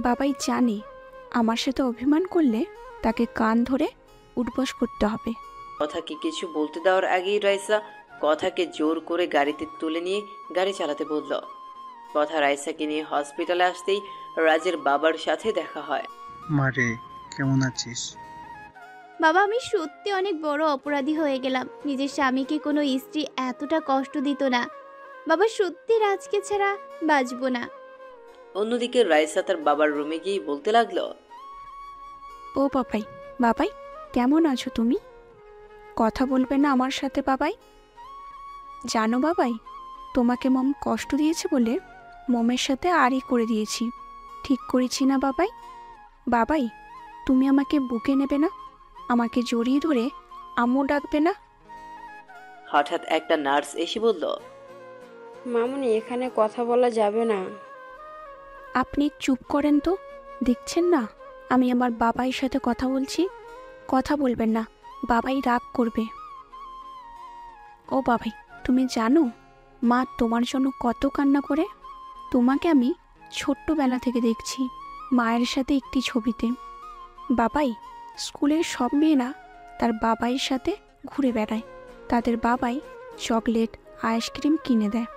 বাবাই জানে আমার সাথে অভিমান করলে তাকে কান ধরে উঠবস করতে হবে। কথাকে কিছু বলতে দেওয়ার আগেই রাইসা কথাকে জোর করে গাড়িতে তুলে নিয়ে গাড়ি চালাতে বলল। কথা রাইসাকে নিয়ে হসপিটালে আসতেই রাজের বাবার সাথে দেখা হয়। মারে, কেমন আছিস? বাবা, আমি সত্যি অনেক বড় অপরাধী হয়ে গেলাম। নিজের স্বামীকে কোনো স্ত্রী এতটা কষ্ট দিত না। বাবা, সত্যি রাজকে ছাড়া বাঁচবো না। অন্যদিকে রাইসা তার বাবার রুমে গিয়ে বলতে লাগলো, ও বাবাই, বাবাই কেমন আছো তুমি? কথা বলবে না আমার সাথে বাবাই? জানো বাবাই, তোমাকে মম কষ্ট দিয়েছে বলে মমের সাথে আড়ি করে দিয়েছি। ঠিক করেছি না বাবাই? বাবাই, তুমি আমাকে বুকে নেবে না? আমাকে জড়িয়ে ধরে আম্মু ডাকবে না? হঠাৎ একটা নার্স এসে বলল, মামুনি, এখানে কথা বলা যাবে না। আপনি চুপ করেন তো, দেখছেন না আমি আমার বাবাইয়ের সাথে কথা বলছি? কথা বলবেন না, বাবাই রাগ করবে। ও বাবাই, তুমি জানো মা তোমার জন্য কত কান্না করে? তোমাকে আমি ছোট্টবেলা থেকে দেখছি মায়ের সাথে একটি ছবিতে। বাবাই, স্কুলের সব মেয়েরা তার বাবাইয়ের সাথে ঘুরে বেড়ায়। তাদের বাবাই চকলেট আইসক্রিম কিনে দেয়।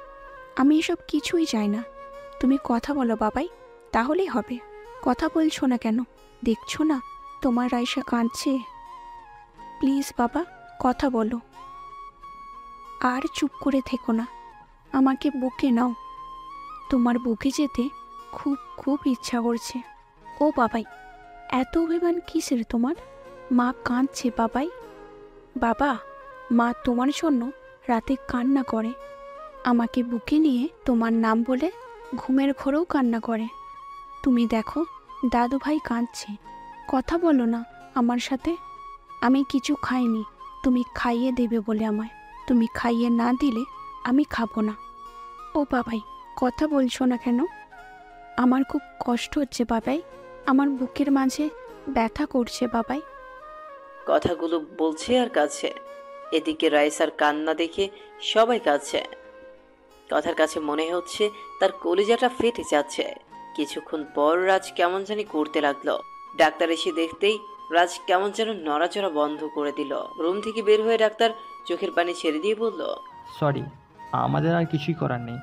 আমি এসব কিছুই চাই না। তুমি কথা বলো বাবাই, তাহলেই হবে। কথা বলছো না কেন? দেখছো না তোমার রাইসা কাঁদছে? প্লিজ বাবা, কথা বলো। আর চুপ করে থেকো না, আমাকে বুকে নাও। তোমার বুকে যেতে খুব খুব ইচ্ছা করছে। ও বাবাই, এত অভিমান কিসের তোমার? মা কাঁদছে বাবাই। বাবা, মা তোমার জন্য রাতে কান্না করে। আমাকে বুকে নিয়ে তোমার নাম বলে ঘুমের ঘোরেও কান্না করে। তুমি দেখো দাদু ভাই কাঁদছে। কথা বলো না আমার সাথে। আমি কিছু খাইনি, তুমি খাইয়ে দেবে বলে আমায়। তুমি খাইয়ে না দিলে আমি খাবো না। ও বাবাই, কথা বলছো না কেন? আমার খুব কষ্ট হচ্ছে বাবাই, আমার বুকের মাঝে ব্যথা করছে বাবাই। কথাগুলো বলছে আর কাছে। এদিকে রাইসার কান্না দেখে সবাই কাছে। কথার কাছে মনে হচ্ছে তার কলিজাটা ফেটে যাচ্ছে। কিছুক্ষণ পর রাজ কেমন জানি করতে লাগলো। ডাক্তার এসে দেখতেই রাজ কেমন যেন নড়াচড়া বন্ধ করে দিল। রুম থেকে বের হয়ে ডাক্তার চোখের পানি ছেড়ে দিয়ে বলল, সরি, আমাদের আর কিছুই করার নেই।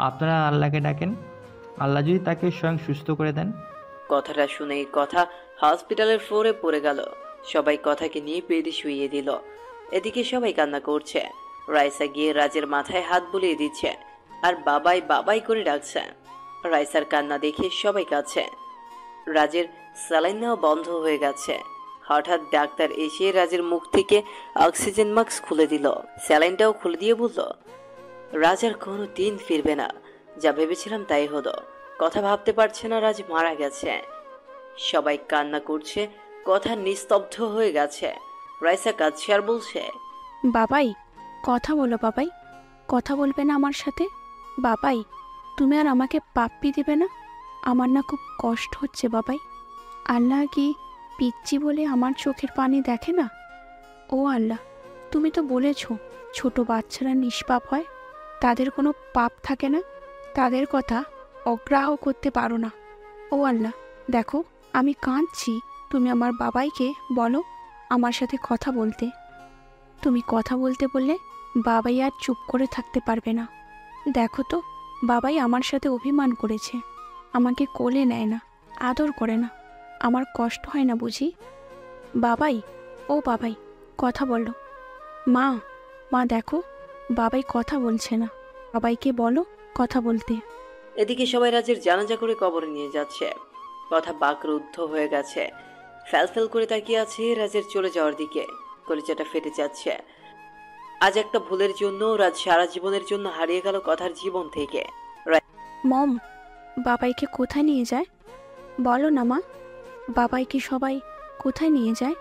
আপনারা আল্লাহকে ডাকেন, আল্লাহ যদি তাকে স্বয়ং সুস্থ করে দেন। কথাটা শুনে কথা হসপিটালের ফ্লোরে পড়ে গেল। সবাই কথাকে নিয়ে বেডে শুইয়ে দিল। এদিকে সবাই কান্না করছে। রাইসা গিয়ে রাজের মাথায় হাত বুলিয়ে দিচ্ছে আর বাবাই বাবাই করে ডাকছে। রাইসার কান্না দেখে সবাই কাঁদছে। রাজের স্যালাইন নেওয়া বন্ধ হয়ে গেছে। হঠাৎ ডাক্তার এসে রাজের মুখ থেকে অক্সিজেন মাস্ক খুলে দিল। স্যালাইনটাও খুলে দিয়ে বলল, রাজ আর কোনো দিন ফিরবে না। যা ভেবেছিলাম তাই হলো। কথা ভাবতে পারছে না রাজ মারা গেছে। সবাই কান্না করছে। কথা নিস্তব্ধ হয়ে গেছে। রাইসা কাঁদছে আর বলছে, বাবাই, কথা বলো বাবাই। কথা বলবে না আমার সাথে? বাবাই, তুমি আর আমাকে পাপ্পি দেবে না? আমার না খুব কষ্ট হচ্ছে বাবাই। আল্লাহ কি পিচ্ছি বলে আমার চোখের পানি দেখে না? ও আল্লাহ, তুমি তো বলেছ ছোট বাচ্চারা নিষ্পাপ হয়, তাদের কোনো পাপ থাকে না, তাদের কথা অগ্রাহ্য করতে পারো না। ও আল্লাহ, দেখো আমি কাঁদছি, তুমি আমার বাবাইকে বলো আমার সাথে কথা বলতে। তুমি কথা বলতে বললে বাবাই আর চুপ করে থাকতে পারবে না। দেখো তো, বাবাই আমার সাথে অভিমান করেছে, আমাকে কোলে নেয় না, আদর করে না। আমার কষ্ট হয় না বুঝি? বাবাই, ও বাবাই, কথা বলো। মা, মা দেখো বাবাই কথা বলছে না, বাবাইকে বলো কথা বলতে। এদিকে সবাই রাজের জানাজা করে কবরে নিয়ে যাচ্ছে। কথা বাকরুদ্ধ হয়ে গেছে। ফ্যালফেল করে তাকিয়ে আছে রাজের চলে যাওয়ার দিকে। কলিজাটা ফেটে যাচ্ছে। আজ একটা ভুলের জন্য রাজ সারা জীবনের জন্য হারিয়ে গেল কথার জীবন থেকে। মম, বাবাইকে কোথায় নিয়ে যায় বলো না মা? বাবাইকে সবাই কোথায় নিয়ে যায়?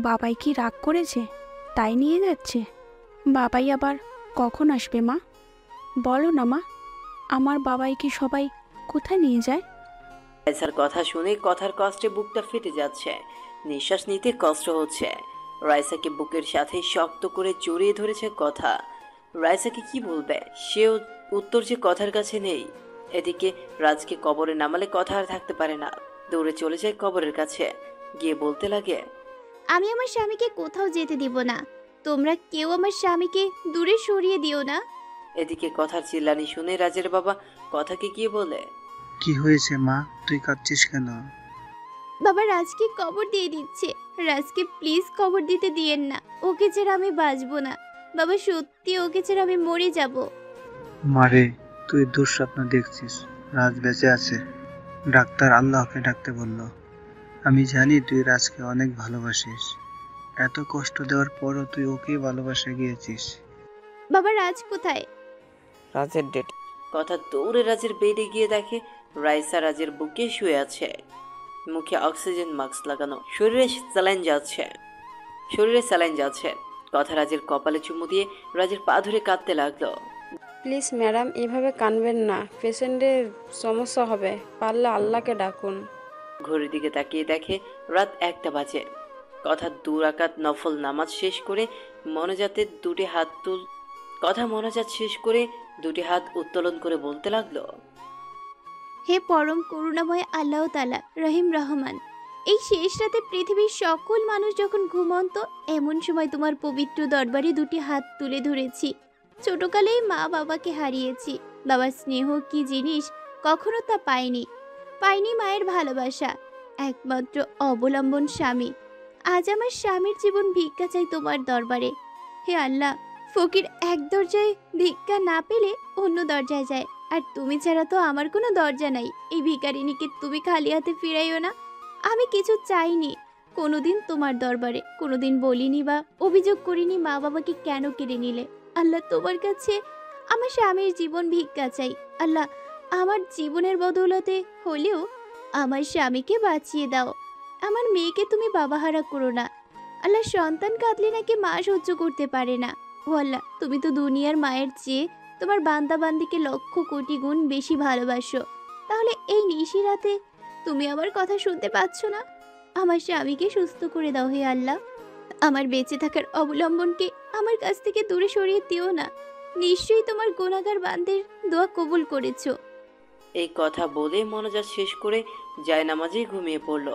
বাবাই কি রাগ করেছে? তাই নিয়ে যাচ্ছে? বাবাই আবার কখন আসবে মা? বলো না মা, আমার বাবাইকে সবাই কোথায় নিয়ে যায়? রাইসার কথা শুনে কথার কষ্টে বুকটা ফেটে যাচ্ছে, নিঃশ্বাস নিতে কষ্ট হচ্ছে। রাইসাকে বুকের সাথে শক্ত করে জড়িয়ে ধরেছে কথা। রাইসাকে কি বলবে, সেও উত্তর যে কথার কাছে নেই। এদিকে রাজকে কবরে নামালে কথা আর থাকতে পারে না, দৌড়ে চলে যায় কবরের কাছে, গিয়ে বলতে লাগে, আমি আমার স্বামীকে কোথাও যেতে দিব না, তোমরা কেউ আমার স্বামীকে দূরে সরিয়ে দিও না। এদিকে কথার চিল্লানি শুনে রাজের বাবা কথাকে গিয়ে বলে, কি হয়েছে মা, তুই কাঁদছিস কেন? বাবা রাজকে কবর দিয়ে দিচ্ছে, রাজকে প্লিজ কবর দিতে দিয়েন না, ওকে ছাড়া আমি বাঁচবো না। বাবা সত্যি ওকে ছাড়া আমি মরে যাব। মারে, তুই দুঃস্বপ্ন দেখছিস, রাজ বেঁচে আছে। ডাক্তার আল্লাহকে ডাকতে বলল। আমি জানি তুই রাজকে অনেক ভালোবাসিস, এত কষ্ট দেওয়ার পরও তুই ওকেই ভালোবাসে গিয়েছিস। বাবা রাজ কোথায়? রাজের ডেট। কথা দৌড়ে রাজের বেডে গিয়ে দেখে রাইসা রাজের বুকে শুয়ে আছে, মুখে অক্সিজেন মাস্ক লাগানো, শরীরে স্যালাইন যাচ্ছে। কথা রাজের কপালে চুমু দিয়ে রাজের পা ধরে কাঁদতে লাগলো। প্লিজ ম্যাডাম, এভাবে কানবেন না, পেশেন্টের সমস্যা হবে, পারলে আল্লাহকে ডাকুন। ঘড়ির দিকে তাকিয়ে দেখে রাত 1টা বাজে। কথা 2 রাকাত নফল নামাজ শেষ করে মনোজাত দুটি হাত উত্তোলন করে বলতে লাগলো, হে পরম করুণাময় আল্লাহ তাআলা রহিম রহমান, এই শেষ রাতে পৃথিবীর সকল মানুষ যখন ঘুমন্ত, এমন সময় তোমার পবিত্র দরবারে দুটি হাত তুলে ধরেছি। ছোটকালেই মা বাবাকে হারিয়েছি, বাবার স্নেহ কি জিনিস কখনো তা পাইনি মায়ের ভালোবাসা, একমাত্র অবলম্বন স্বামী। আজ আমার স্বামীর জীবন ভিক্ষা চাই তোমার দরবারে। হে আল্লাহ, ফকির এক দরজায় ভিক্ষা না পেলে অন্য দরজায় যায়, আর তুমি ছাড়া তো আমার কোনো দরজা নাই। এই ভিখারিনীকে তুমি খালি হাতে ফিরাইও না। আমি কিছু চাইনি কোনোদিন তোমার দরবারে, কোনোদিন বলিনি বা অভিযোগ করিনি মা বাবাকে কেন কেড়ে নিলে। আল্লাহ, তোমার কাছে আমার স্বামীর জীবন ভিক্ষা চাই। আল্লাহ, আমার জীবনের বদৌলতে হলেও আমার স্বামীকে বাঁচিয়ে দাও। আমার মেয়েকে তুমি বাবাহারা করো না। আল্লাহ, সন্তান কাঁদলে নাকি মা সহ্য করতে পারে না। ও আল্লাহ, তুমি তো দুনিয়ার মায়ের চেয়ে তোমার বান্দা বান্দিকে লক্ষ কোটি গুণ বেশি ভালোবাসো, তাহলে এই নিশিরাতে তুমি আমার কথা শুনতে পাচ্ছ না? আমার স্বামীকে সুস্থ করে দাও হে আল্লাহ। আমার বেঁচে থাকার অবলম্বনকে আমার কাছ থেকে দূরে সরিয়ে দিও না। নিশ্চয়ই তোমার গুনাহগার বান্দের দোয়া কবুল করেছো। এই কথা বলে মনোজাত শেষ করে জায়নামাজেই ঘুমিয়ে পড়ল।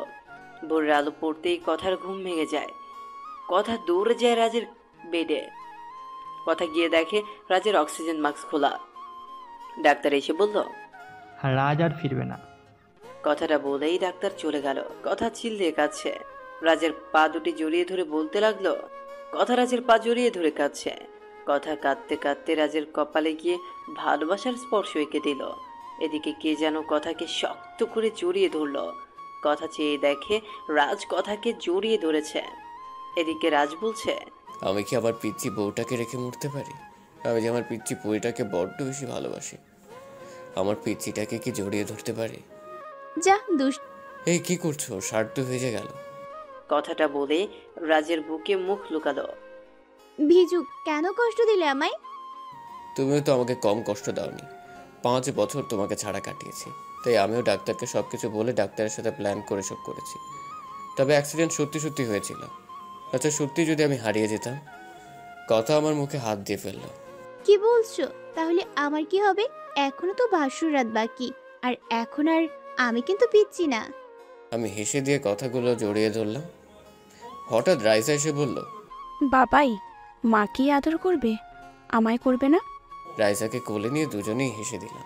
ভোরের আলো পড়তেই কথার ঘুম ভেঙে যায়। কথা দৌড়ে যায় রাজের বেডে। কথা গিয়ে দেখে রাজের অক্সিজেন মাস্ক খোলা। ডাক্তার এসে বলল, রাজ আর ফিরবে না। কথাটা বলেই ডাক্তার চলে গেল। কথা চিল্লিয়ে কাঁদছে। রাজের পা দুটি জড়িয়ে ধরে বলতে লাগলো, কথা রাজের পা জড়িয়ে ধরে কাঁদছে। কথা কাঁদতে কাঁদতে রাজের কপালে গিয়ে ভালোবাসার স্পর্শ এঁকে দিল। এদিকে কে যেন কথাকে শক্ত করে জড়িয়ে ধরল। কথা চেয়ে দেখে রাজ কথাকে জড়িয়ে ধরেছে। এদিকে রাজ বলছে, আমি কি আবার পিচ্ছি বউটাকে রেখে মরতে পারি? আমি যে আমার পিচ্ছি পরিটাকে বড্ড বেশি ভালোবাসি, আমার পিচ্ছিটাকে কি জড়িয়ে ধরতে পারি? যা দুষ্ট। এই কি করছো? শার্ট তো ভেজে গেল। কথাটা বলে রাজের বুকে মুখ লুকালো। ভিজু, কেন কষ্ট দিলে আমায়? তুমিও তো আমাকে কম কষ্ট দাওনি। 5 বছর তোমাকে ছাড়া কাটিয়েছি, তাই আমিও ডাক্তারকে সব কিছু বলে ডাক্তারের সাথে প্ল্যান করে সব করেছি। তবে অ্যাক্সিডেন্ট সত্যি হয়েছিল। আচ্ছা, সত্যি যদি আমি হারিয়ে যেতাম? কথা আমার মুখে হাত দিয়ে ফেললো। কি বলছো? তাহলে আমার কি হবে? এখনো তো বাসর রাত বাকি, আর এখন আর আমি কিন্তু পিচ্ছি না। আমি হেসে দিয়ে কথাগুলো জড়িয়ে ধরলাম। হঠাৎ রাইসা এসে বলল, বাবাই মা কি আদর করবে, আমায় করবে না? রাইসাকে কোলে নিয়ে দুজনেই হেসে দিলাম।